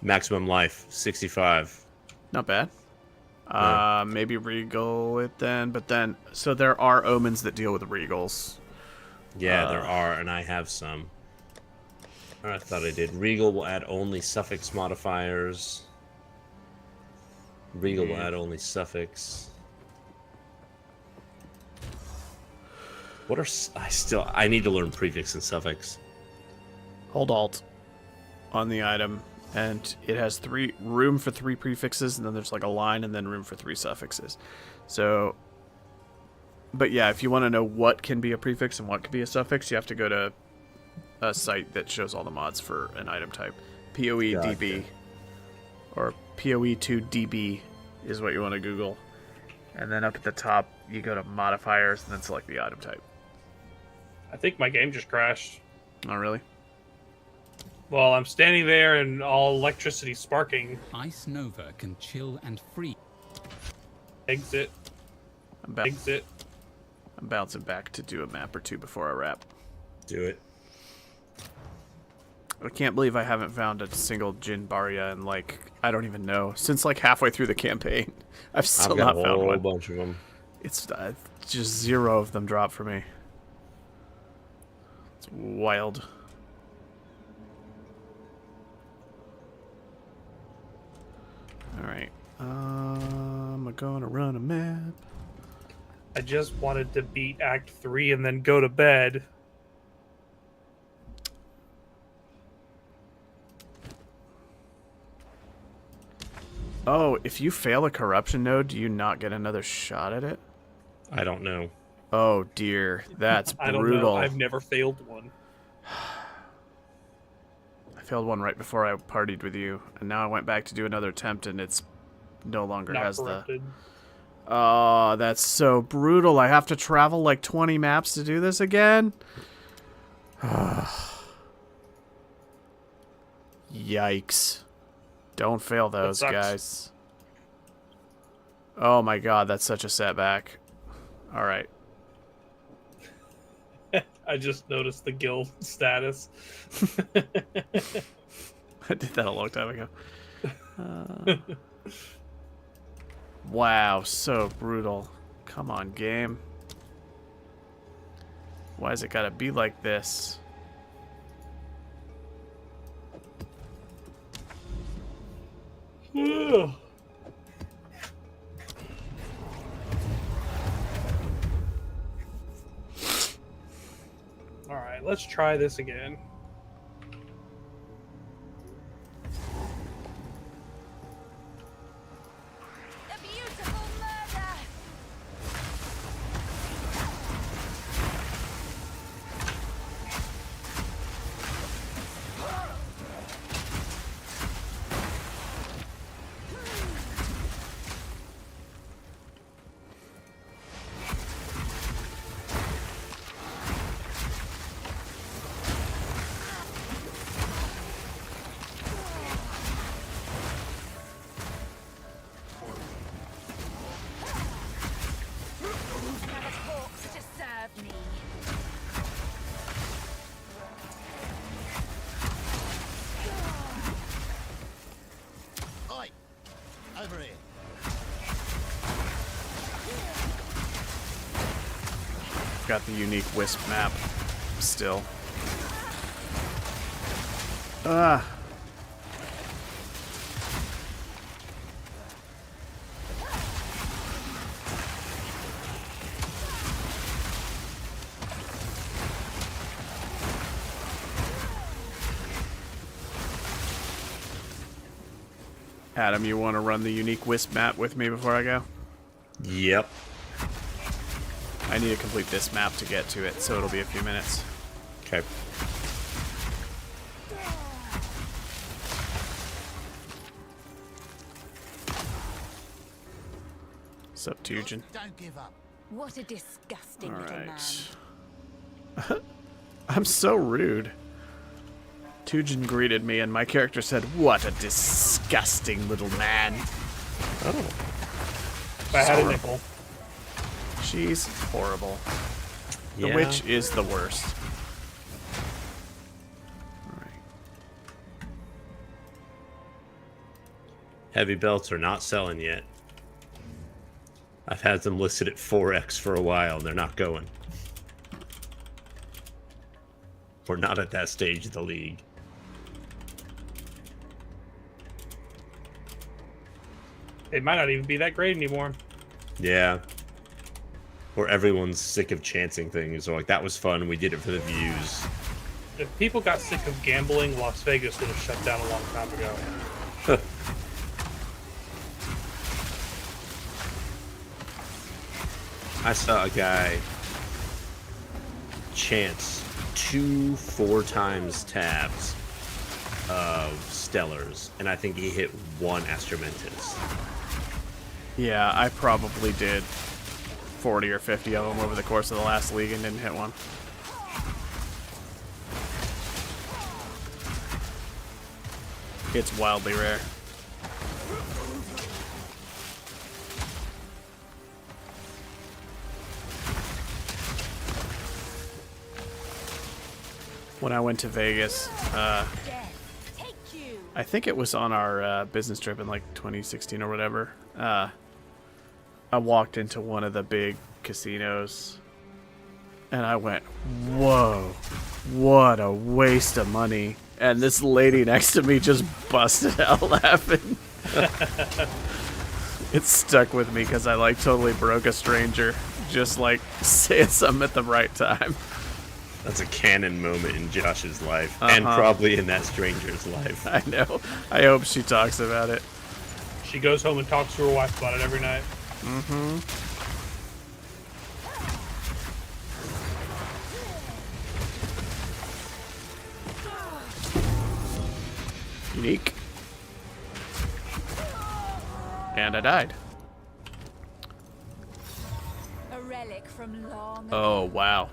Maximum life, 65. Not bad. Maybe regal it then, but then so there are omens that deal with regals. Yeah, there are, and I have some. I thought I did. Regal will add only suffix modifiers. Regal will add only suffix. What are I need to learn prefix and suffix. Hold Alt on the item, and it has room for 3 prefixes, and then there's like a line, and then room for 3 suffixes. So, but yeah, if you want to know what can be a prefix and what can be a suffix, you have to go to a site that shows all the mods for an item type. PoE2DB or PoE2DB is what you want to Google. And then up at the top, you go to modifiers and then select the item type. I think my game just crashed. Oh, really? Well, I'm standing there and all electricity sparking. Ice Nova can chill and freeze. Exit. Exit. I'm bouncing back to do a map or two before I wrap. Do it. I can't believe I haven't found a single Jin Barya in, like, I don't even know, since like halfway through the campaign. I've still not found one. I've got a whole bunch of them. It's just 0 of them drop for me. It's wild. Alright. I'm gonna run a map. I just wanted to beat Act 3 and then go to bed. Oh, if you fail a corruption node, do you not get another shot at it? I don't know. Oh dear, that's I don't brutal. know. I've never failed one. I failed one right before I partied with you, and now I went back to do another attempt, and it's no longer Not has corrupted. the... Oh, that's so brutal. I have to travel like 20 maps to do this again? Yikes. Don't fail those, sucks. guys. Oh my god, that's such a setback. Alright. I just noticed the guild status. I did that a long time ago. Wow, so brutal. Come on, game. Why's it gotta be like this? Alright, let's try this again. A beautiful murder. Have a corpse to serve me. Oi! Over here. Got the unique wisp map still. Ah. Adam, you want to run the unique wisp map with me before I go? Yep. I need to complete this map to get to it, so it'll be a few minutes. Okay. Sup, Tujin? Don't give up. What a disgusting little man. Alright. I'm so rude. Tujin greeted me and my character said, "What a disgusting little man." Oh. If I had a nickel. She's horrible. The Yeah. witch is the worst. Alright. Heavy belts are not selling yet. I've had them listed at 4x for a while, and they're not going. We're not at that stage of the league. It might not even be that great anymore. Yeah. Where everyone's sick of chancing things, or like, that was fun, we did it for the views. If people got sick of gambling, Las Vegas would have shut down a long time ago. I saw a guy chance 2 4x tabs of Stellars, and I think he hit 1 Astromentus. Yeah, I probably did 40 or 50 of them over the course of the last league and didn't hit one. It's wildly rare. When I went to Vegas, Death, take you. I think it was on our business trip in like 2016 or whatever. I walked into one of the big casinos and I went, "Whoa, what a waste of money." And this lady next to me just busted out laughing. It stuck with me because I like totally broke a stranger just like saying something at the right time. That's a canon moment in Josh's life, and probably in that stranger's life. I know. I hope she talks about it. She goes home and talks to her wife about it every night. Unique. And I died. A relic from long Oh, wow.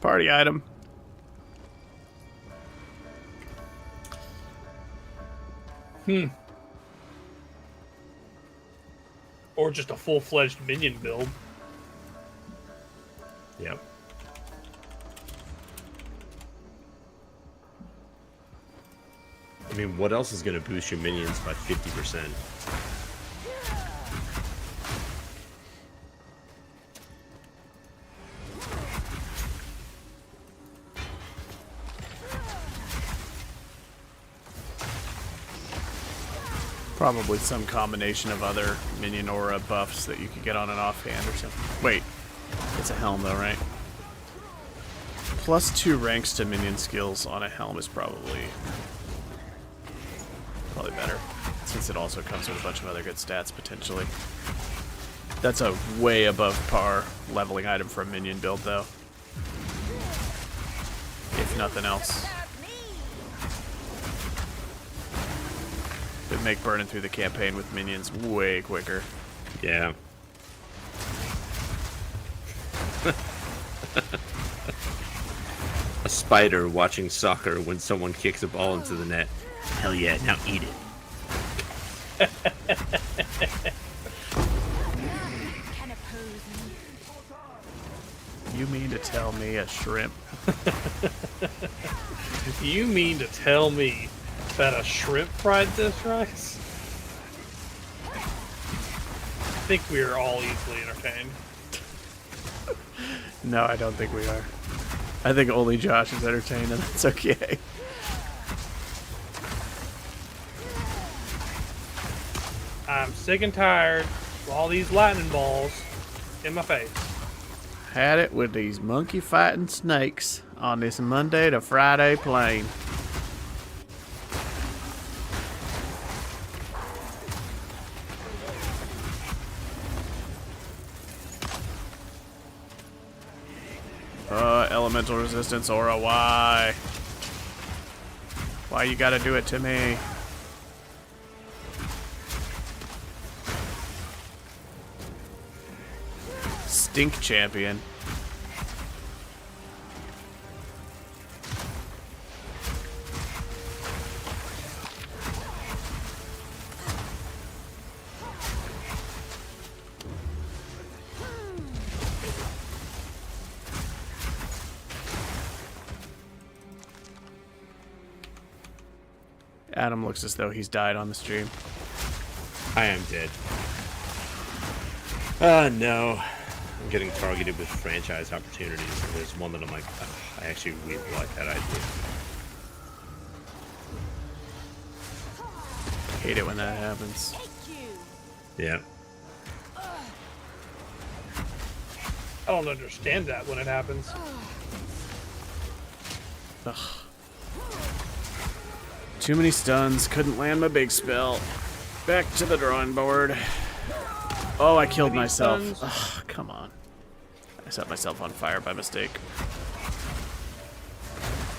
Party item. Or just a full-fledged minion build. Yep. I mean, what else is going to boost your minions by 50%? Probably some combination of other minion aura buffs that you could get on an offhand or something. Wait, it's a helm though, right? +2 ranks to minion skills on a helm is probably better, since it also comes with a bunch of other good stats potentially. That's a way above par leveling item for a minion build, though. If nothing else. It'd make burning through the campaign with minions way quicker. Yeah. A spider watching soccer when someone kicks a ball into the net. Hell yeah, now eat it. Can oppose me. You mean to tell me a shrimp? You mean to tell me that a shrimp fried this rice? I think we are all easily entertained. No, I don't think we are. I think only Josh is entertained, and that's okay. I'm sick and tired of all these lightning balls in my face. Had it with these monkey fighting snakes on this Monday to Friday plane. Elemental resistance aura, why? Why you gotta do it to me? Stink champion. Adam looks as though he's died on the stream. I am dead. No. I'm getting targeted with franchise opportunities, and there's one that I'm like, I actually really like that idea. Hate it when that happens. Yeah. I don't understand that when it happens. Ugh. Too many stuns. Couldn't land my big spell. Back to the drawing board. Oh, I killed myself. Ugh, come on. I set myself on fire by mistake.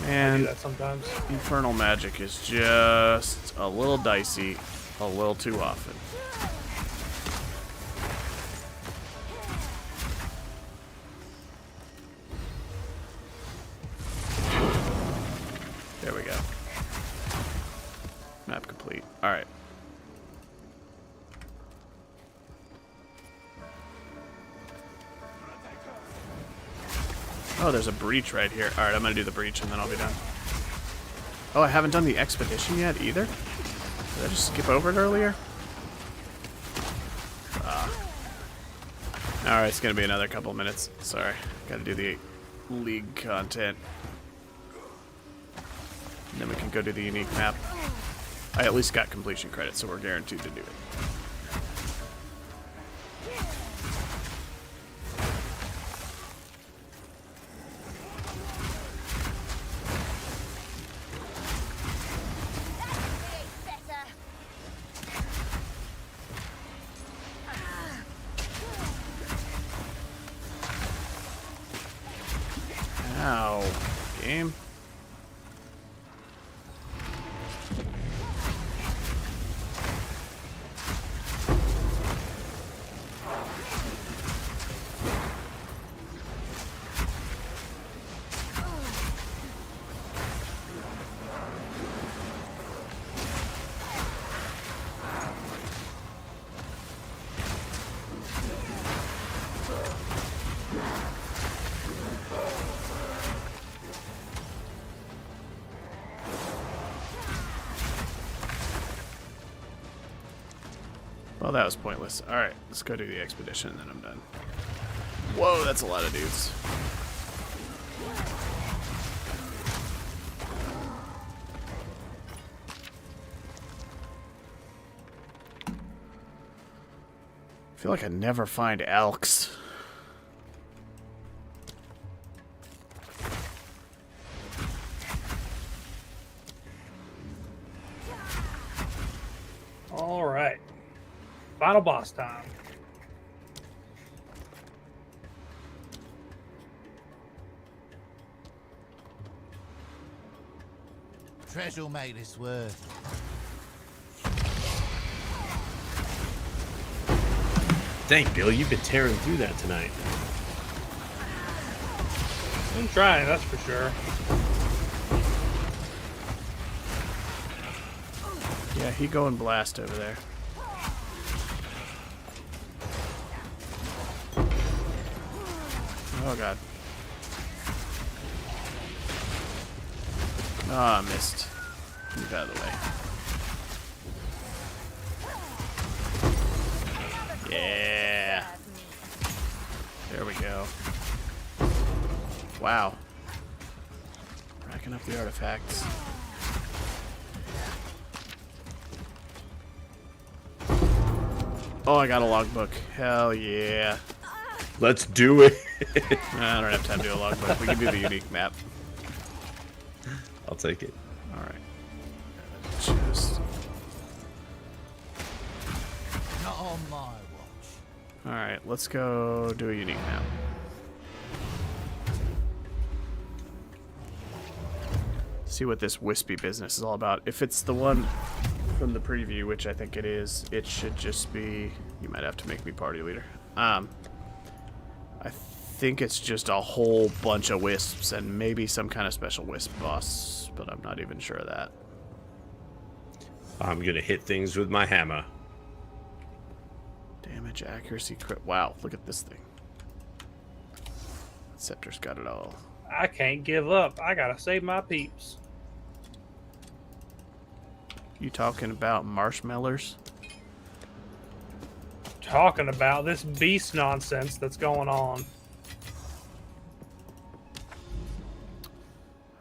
I do And that sometimes. infernal magic is just a little dicey a little too often. There we go. Map complete. Alright. Oh, there's a breach right here. Alright, I'm gonna do the breach and then I'll be done. Oh, I haven't done the expedition yet either? Did I just skip over it earlier? Alright, it's gonna be another couple minutes. Sorry. Gotta do the league content. And then we can go do the unique map. I at least got completion credit, so we're guaranteed to do it. Ow. Game. Well, that was pointless. Alright, let's go do the expedition and then I'm done. Whoa, that's a lot of dudes. I feel like I never find elks. Final boss time. Treasure will make this worth. Dang, Bill, you've been tearing through that tonight. I'm trying, that's for sure. Yeah, he going blast over there. Oh god. Ah, I missed. Move out of the way. Yeah. There we go. Wow. Racking up the artifacts. Oh, I got a logbook. Hell yeah. Let's do it. I don't have time to do a logbook. We can do the unique map. I'll take it. Alright. Just... Not on my watch. Alright, let's go do a unique map. See what this wispy business is all about. If it's the one from the preview, which I think it is, it should just be... You might have to make me party leader. I think it's just a whole bunch of wisps and maybe some kind of special wisp boss, but I'm not even sure of that. I'm gonna hit things with my hammer. Damage, accuracy, crit. Wow, look at this thing. Scepter's got it all. I can't give up. I gotta save my peeps. You talking about marshmallows? Talking about this beast nonsense that's going on.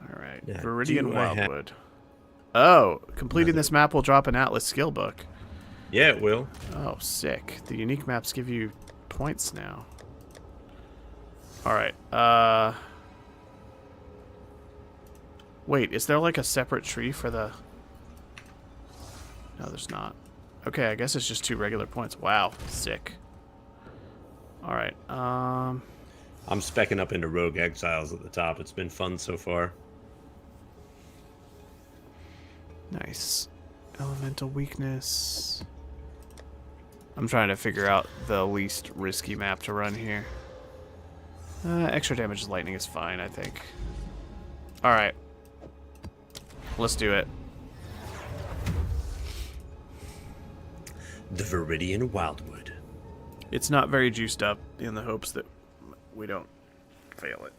Alright, Yeah, Viridian do I have- Wildwood. Oh, completing this map will drop an Atlas skill book. Yeah, it will. Oh, sick. The unique maps give you points now. Alright, wait, is there like a separate tree for the... No, there's not. Okay, I guess it's just 2 regular points. Wow, sick. Alright, I'm specking up into Rogue Exiles at the top. It's been fun so far. nice. Elemental weakness. I'm trying to figure out the least risky map to run here. Extra damage lightning is fine, I think. Alright. Let's do it. The Viridian Wildwood. It's not very juiced up in the hopes that we don't fail it.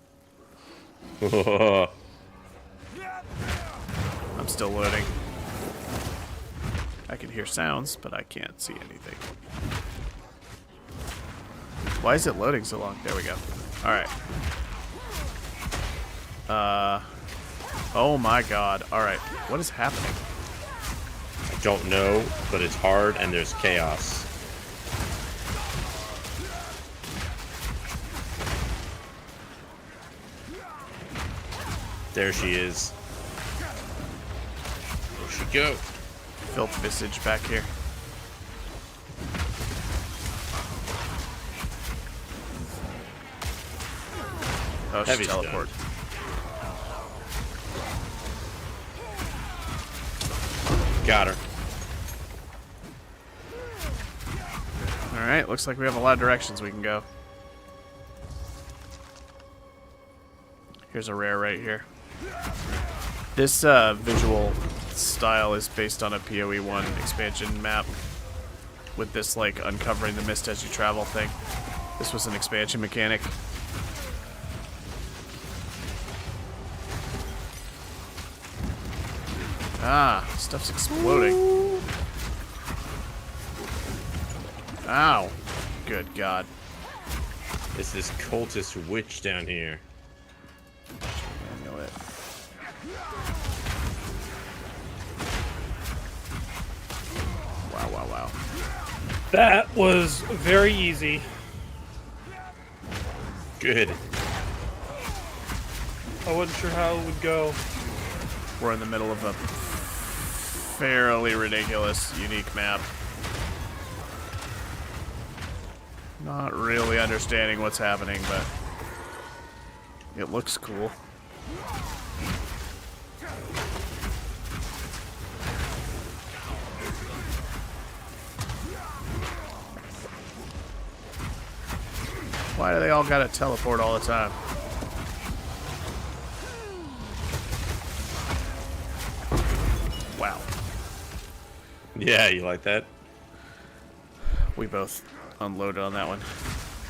I'm still loading. I can hear sounds, but I can't see anything. Why is it loading so long? There we go. Alright. Oh my god. Alright. What is happening? I don't know, but it's hard and there's chaos. There she is. There she go. Filth Visage back here. Oh, she's Heavy's teleport. Got her. Alright, looks like we have a lot of directions we can go. Here's a rare right here. This visual style is based on a PoE1 expansion map with this like uncovering the mist as you travel thing. This was an expansion mechanic. Ah, stuff's exploding. Ow. Good God. It's this cultist witch down here. I know it. Wow, wow, wow. That was very easy. Good. I wasn't sure how it would go. We're in the middle of a fairly ridiculous, unique map. Not really understanding what's happening, but it looks cool. Why do they all gotta teleport all the time? Wow. Yeah, you like that? We both unloaded on that one.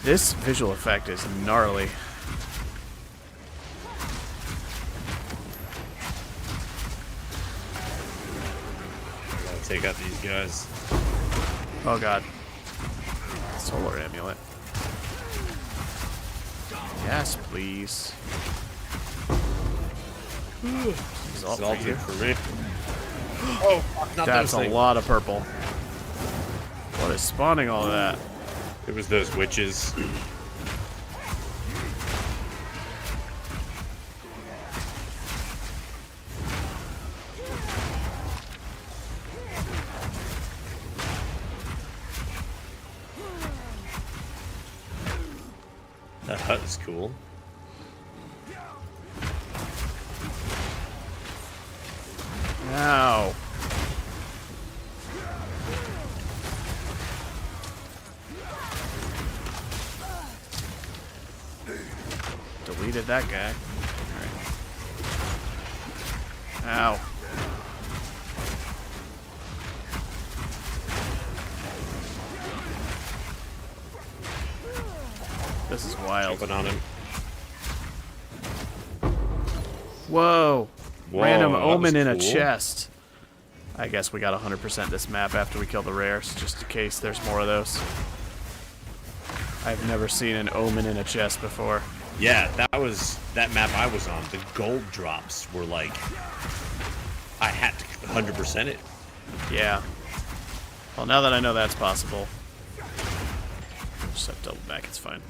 This visual effect is gnarly. I gotta take out these guys. Oh god. Solar amulet. Yes, please. Exalt for Exalted you. for me. Oh, fuck, not That's those a things. lot of purple. What is spawning all of that? It was those witches. That hut is cool. Ow. Deleted that guy. Alright. Ow. This is wild. Jumping on him. Whoa. Whoa, Random that omen was in a cool. chest. I guess we got 100% this map after we kill the rares, just in case there's more of those. I've never seen an omen in a chest before. Yeah, that map I was on. The gold drops were like, I had to 100% it. Yeah. Well, now that I know that's possible, just have to double back. It's fine.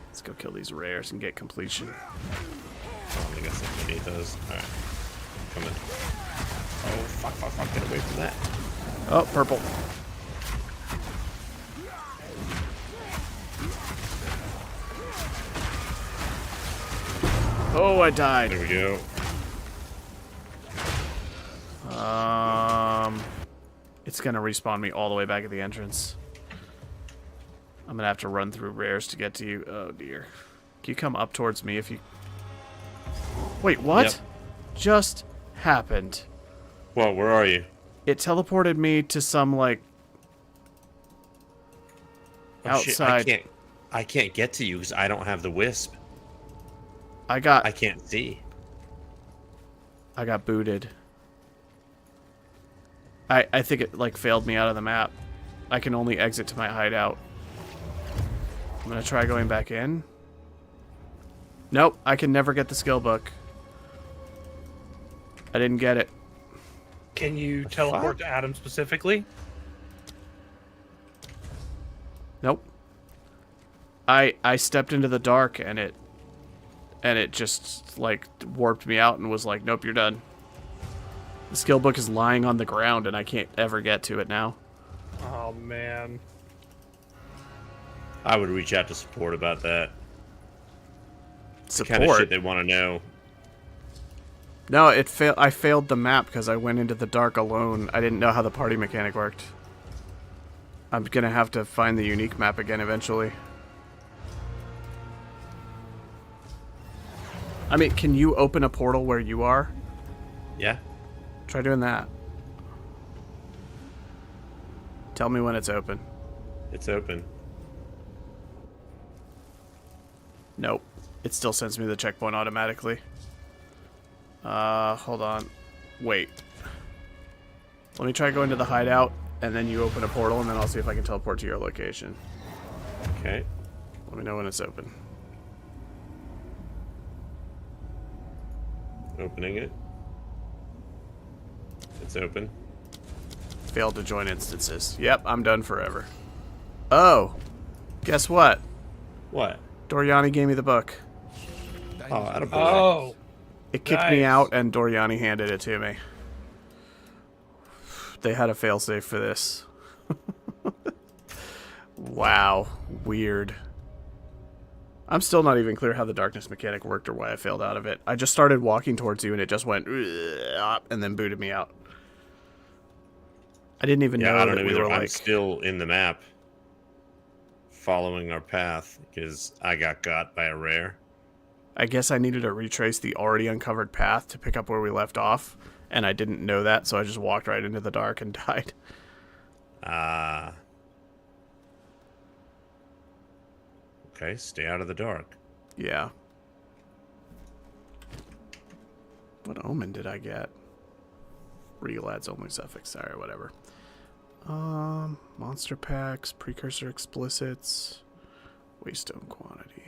Let's go kill these rares and get completion. Oh, I got something beneath those. All right, coming. Oh, fuck! Get away from that. Oh, purple. Oh, I died. There we go. It's gonna respawn me all the way back at the entrance. I'm gonna have to run through rares to get to you. Oh dear. Can you come up towards me if you... Wait, what? Yep. Just happened? Well, where are you? It teleported me to some, like... Oh, shit, outside. I can't get to you because I don't have the wisp. I got... I can't see. I got booted. I think it, like, failed me out of the map. I can only exit to my hideout. I'm gonna try going back in. Nope, I can never get the skill book. I didn't get it. Can you teleport to Adam specifically? Nope. I stepped into the dark and it just, like, warped me out and was like, nope, you're done. The skill book is lying on the ground and I can't ever get to it now. Oh man. I would reach out to support about that. Support? Kind of shit they want to know. No, I failed the map because I went into the dark alone. I didn't know how the party mechanic worked. I'm gonna have to find the unique map again eventually. I mean, can you open a portal where you are? Yeah. Try doing that. Tell me when it's open. It's open. Nope. It still sends me the checkpoint automatically. Hold on. Wait. Let me try going to the hideout, and then you open a portal, and then I'll see if I can teleport to your location. Okay. Let me know when it's open. Opening it. It's open. Failed to join instances. Yep, I'm done forever. Oh! Guess what? What? Doriani gave me the book. Oh, attaboy. Oh. It kicked me Nice. out, and Doriani handed it to me. They had a failsafe for this. Wow. Weird. I'm still not even clear how the darkness mechanic worked or why I failed out of it. I just started walking towards you and it just went and then booted me out. I didn't even know I don't that know we either. were I'm like... still in the map, following our path because I got by a rare. I guess I needed to retrace the already uncovered path to pick up where we left off, and I didn't know that, so I just walked right into the dark and died. Okay, stay out of the dark. Yeah. What omen did I get? Real adds only suffix. Sorry, whatever. Monster packs, precursor explicits, waystone quantity.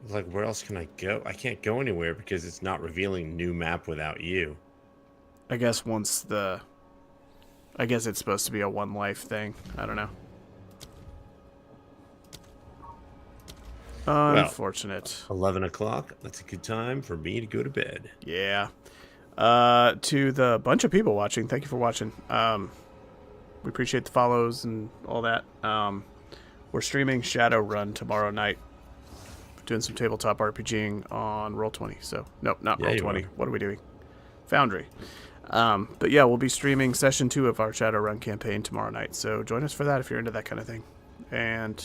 Like, where else can I go? I can't go anywhere because it's not revealing new map without you. I guess once the... I guess it's supposed to be a one life thing. I don't know. Unfortunate. 11 o'clock. That's a good time for me to go to bed. Yeah. To the bunch of people watching, thank you for watching. We appreciate the follows and all that. We're streaming Shadowrun tomorrow night. Doing some tabletop RPGing on Roll20. So, nope, not Roll20. What are we doing? Foundry. But yeah, we'll be streaming session 2 of our Shadowrun campaign tomorrow night. So join us for that if you're into that kind of thing. And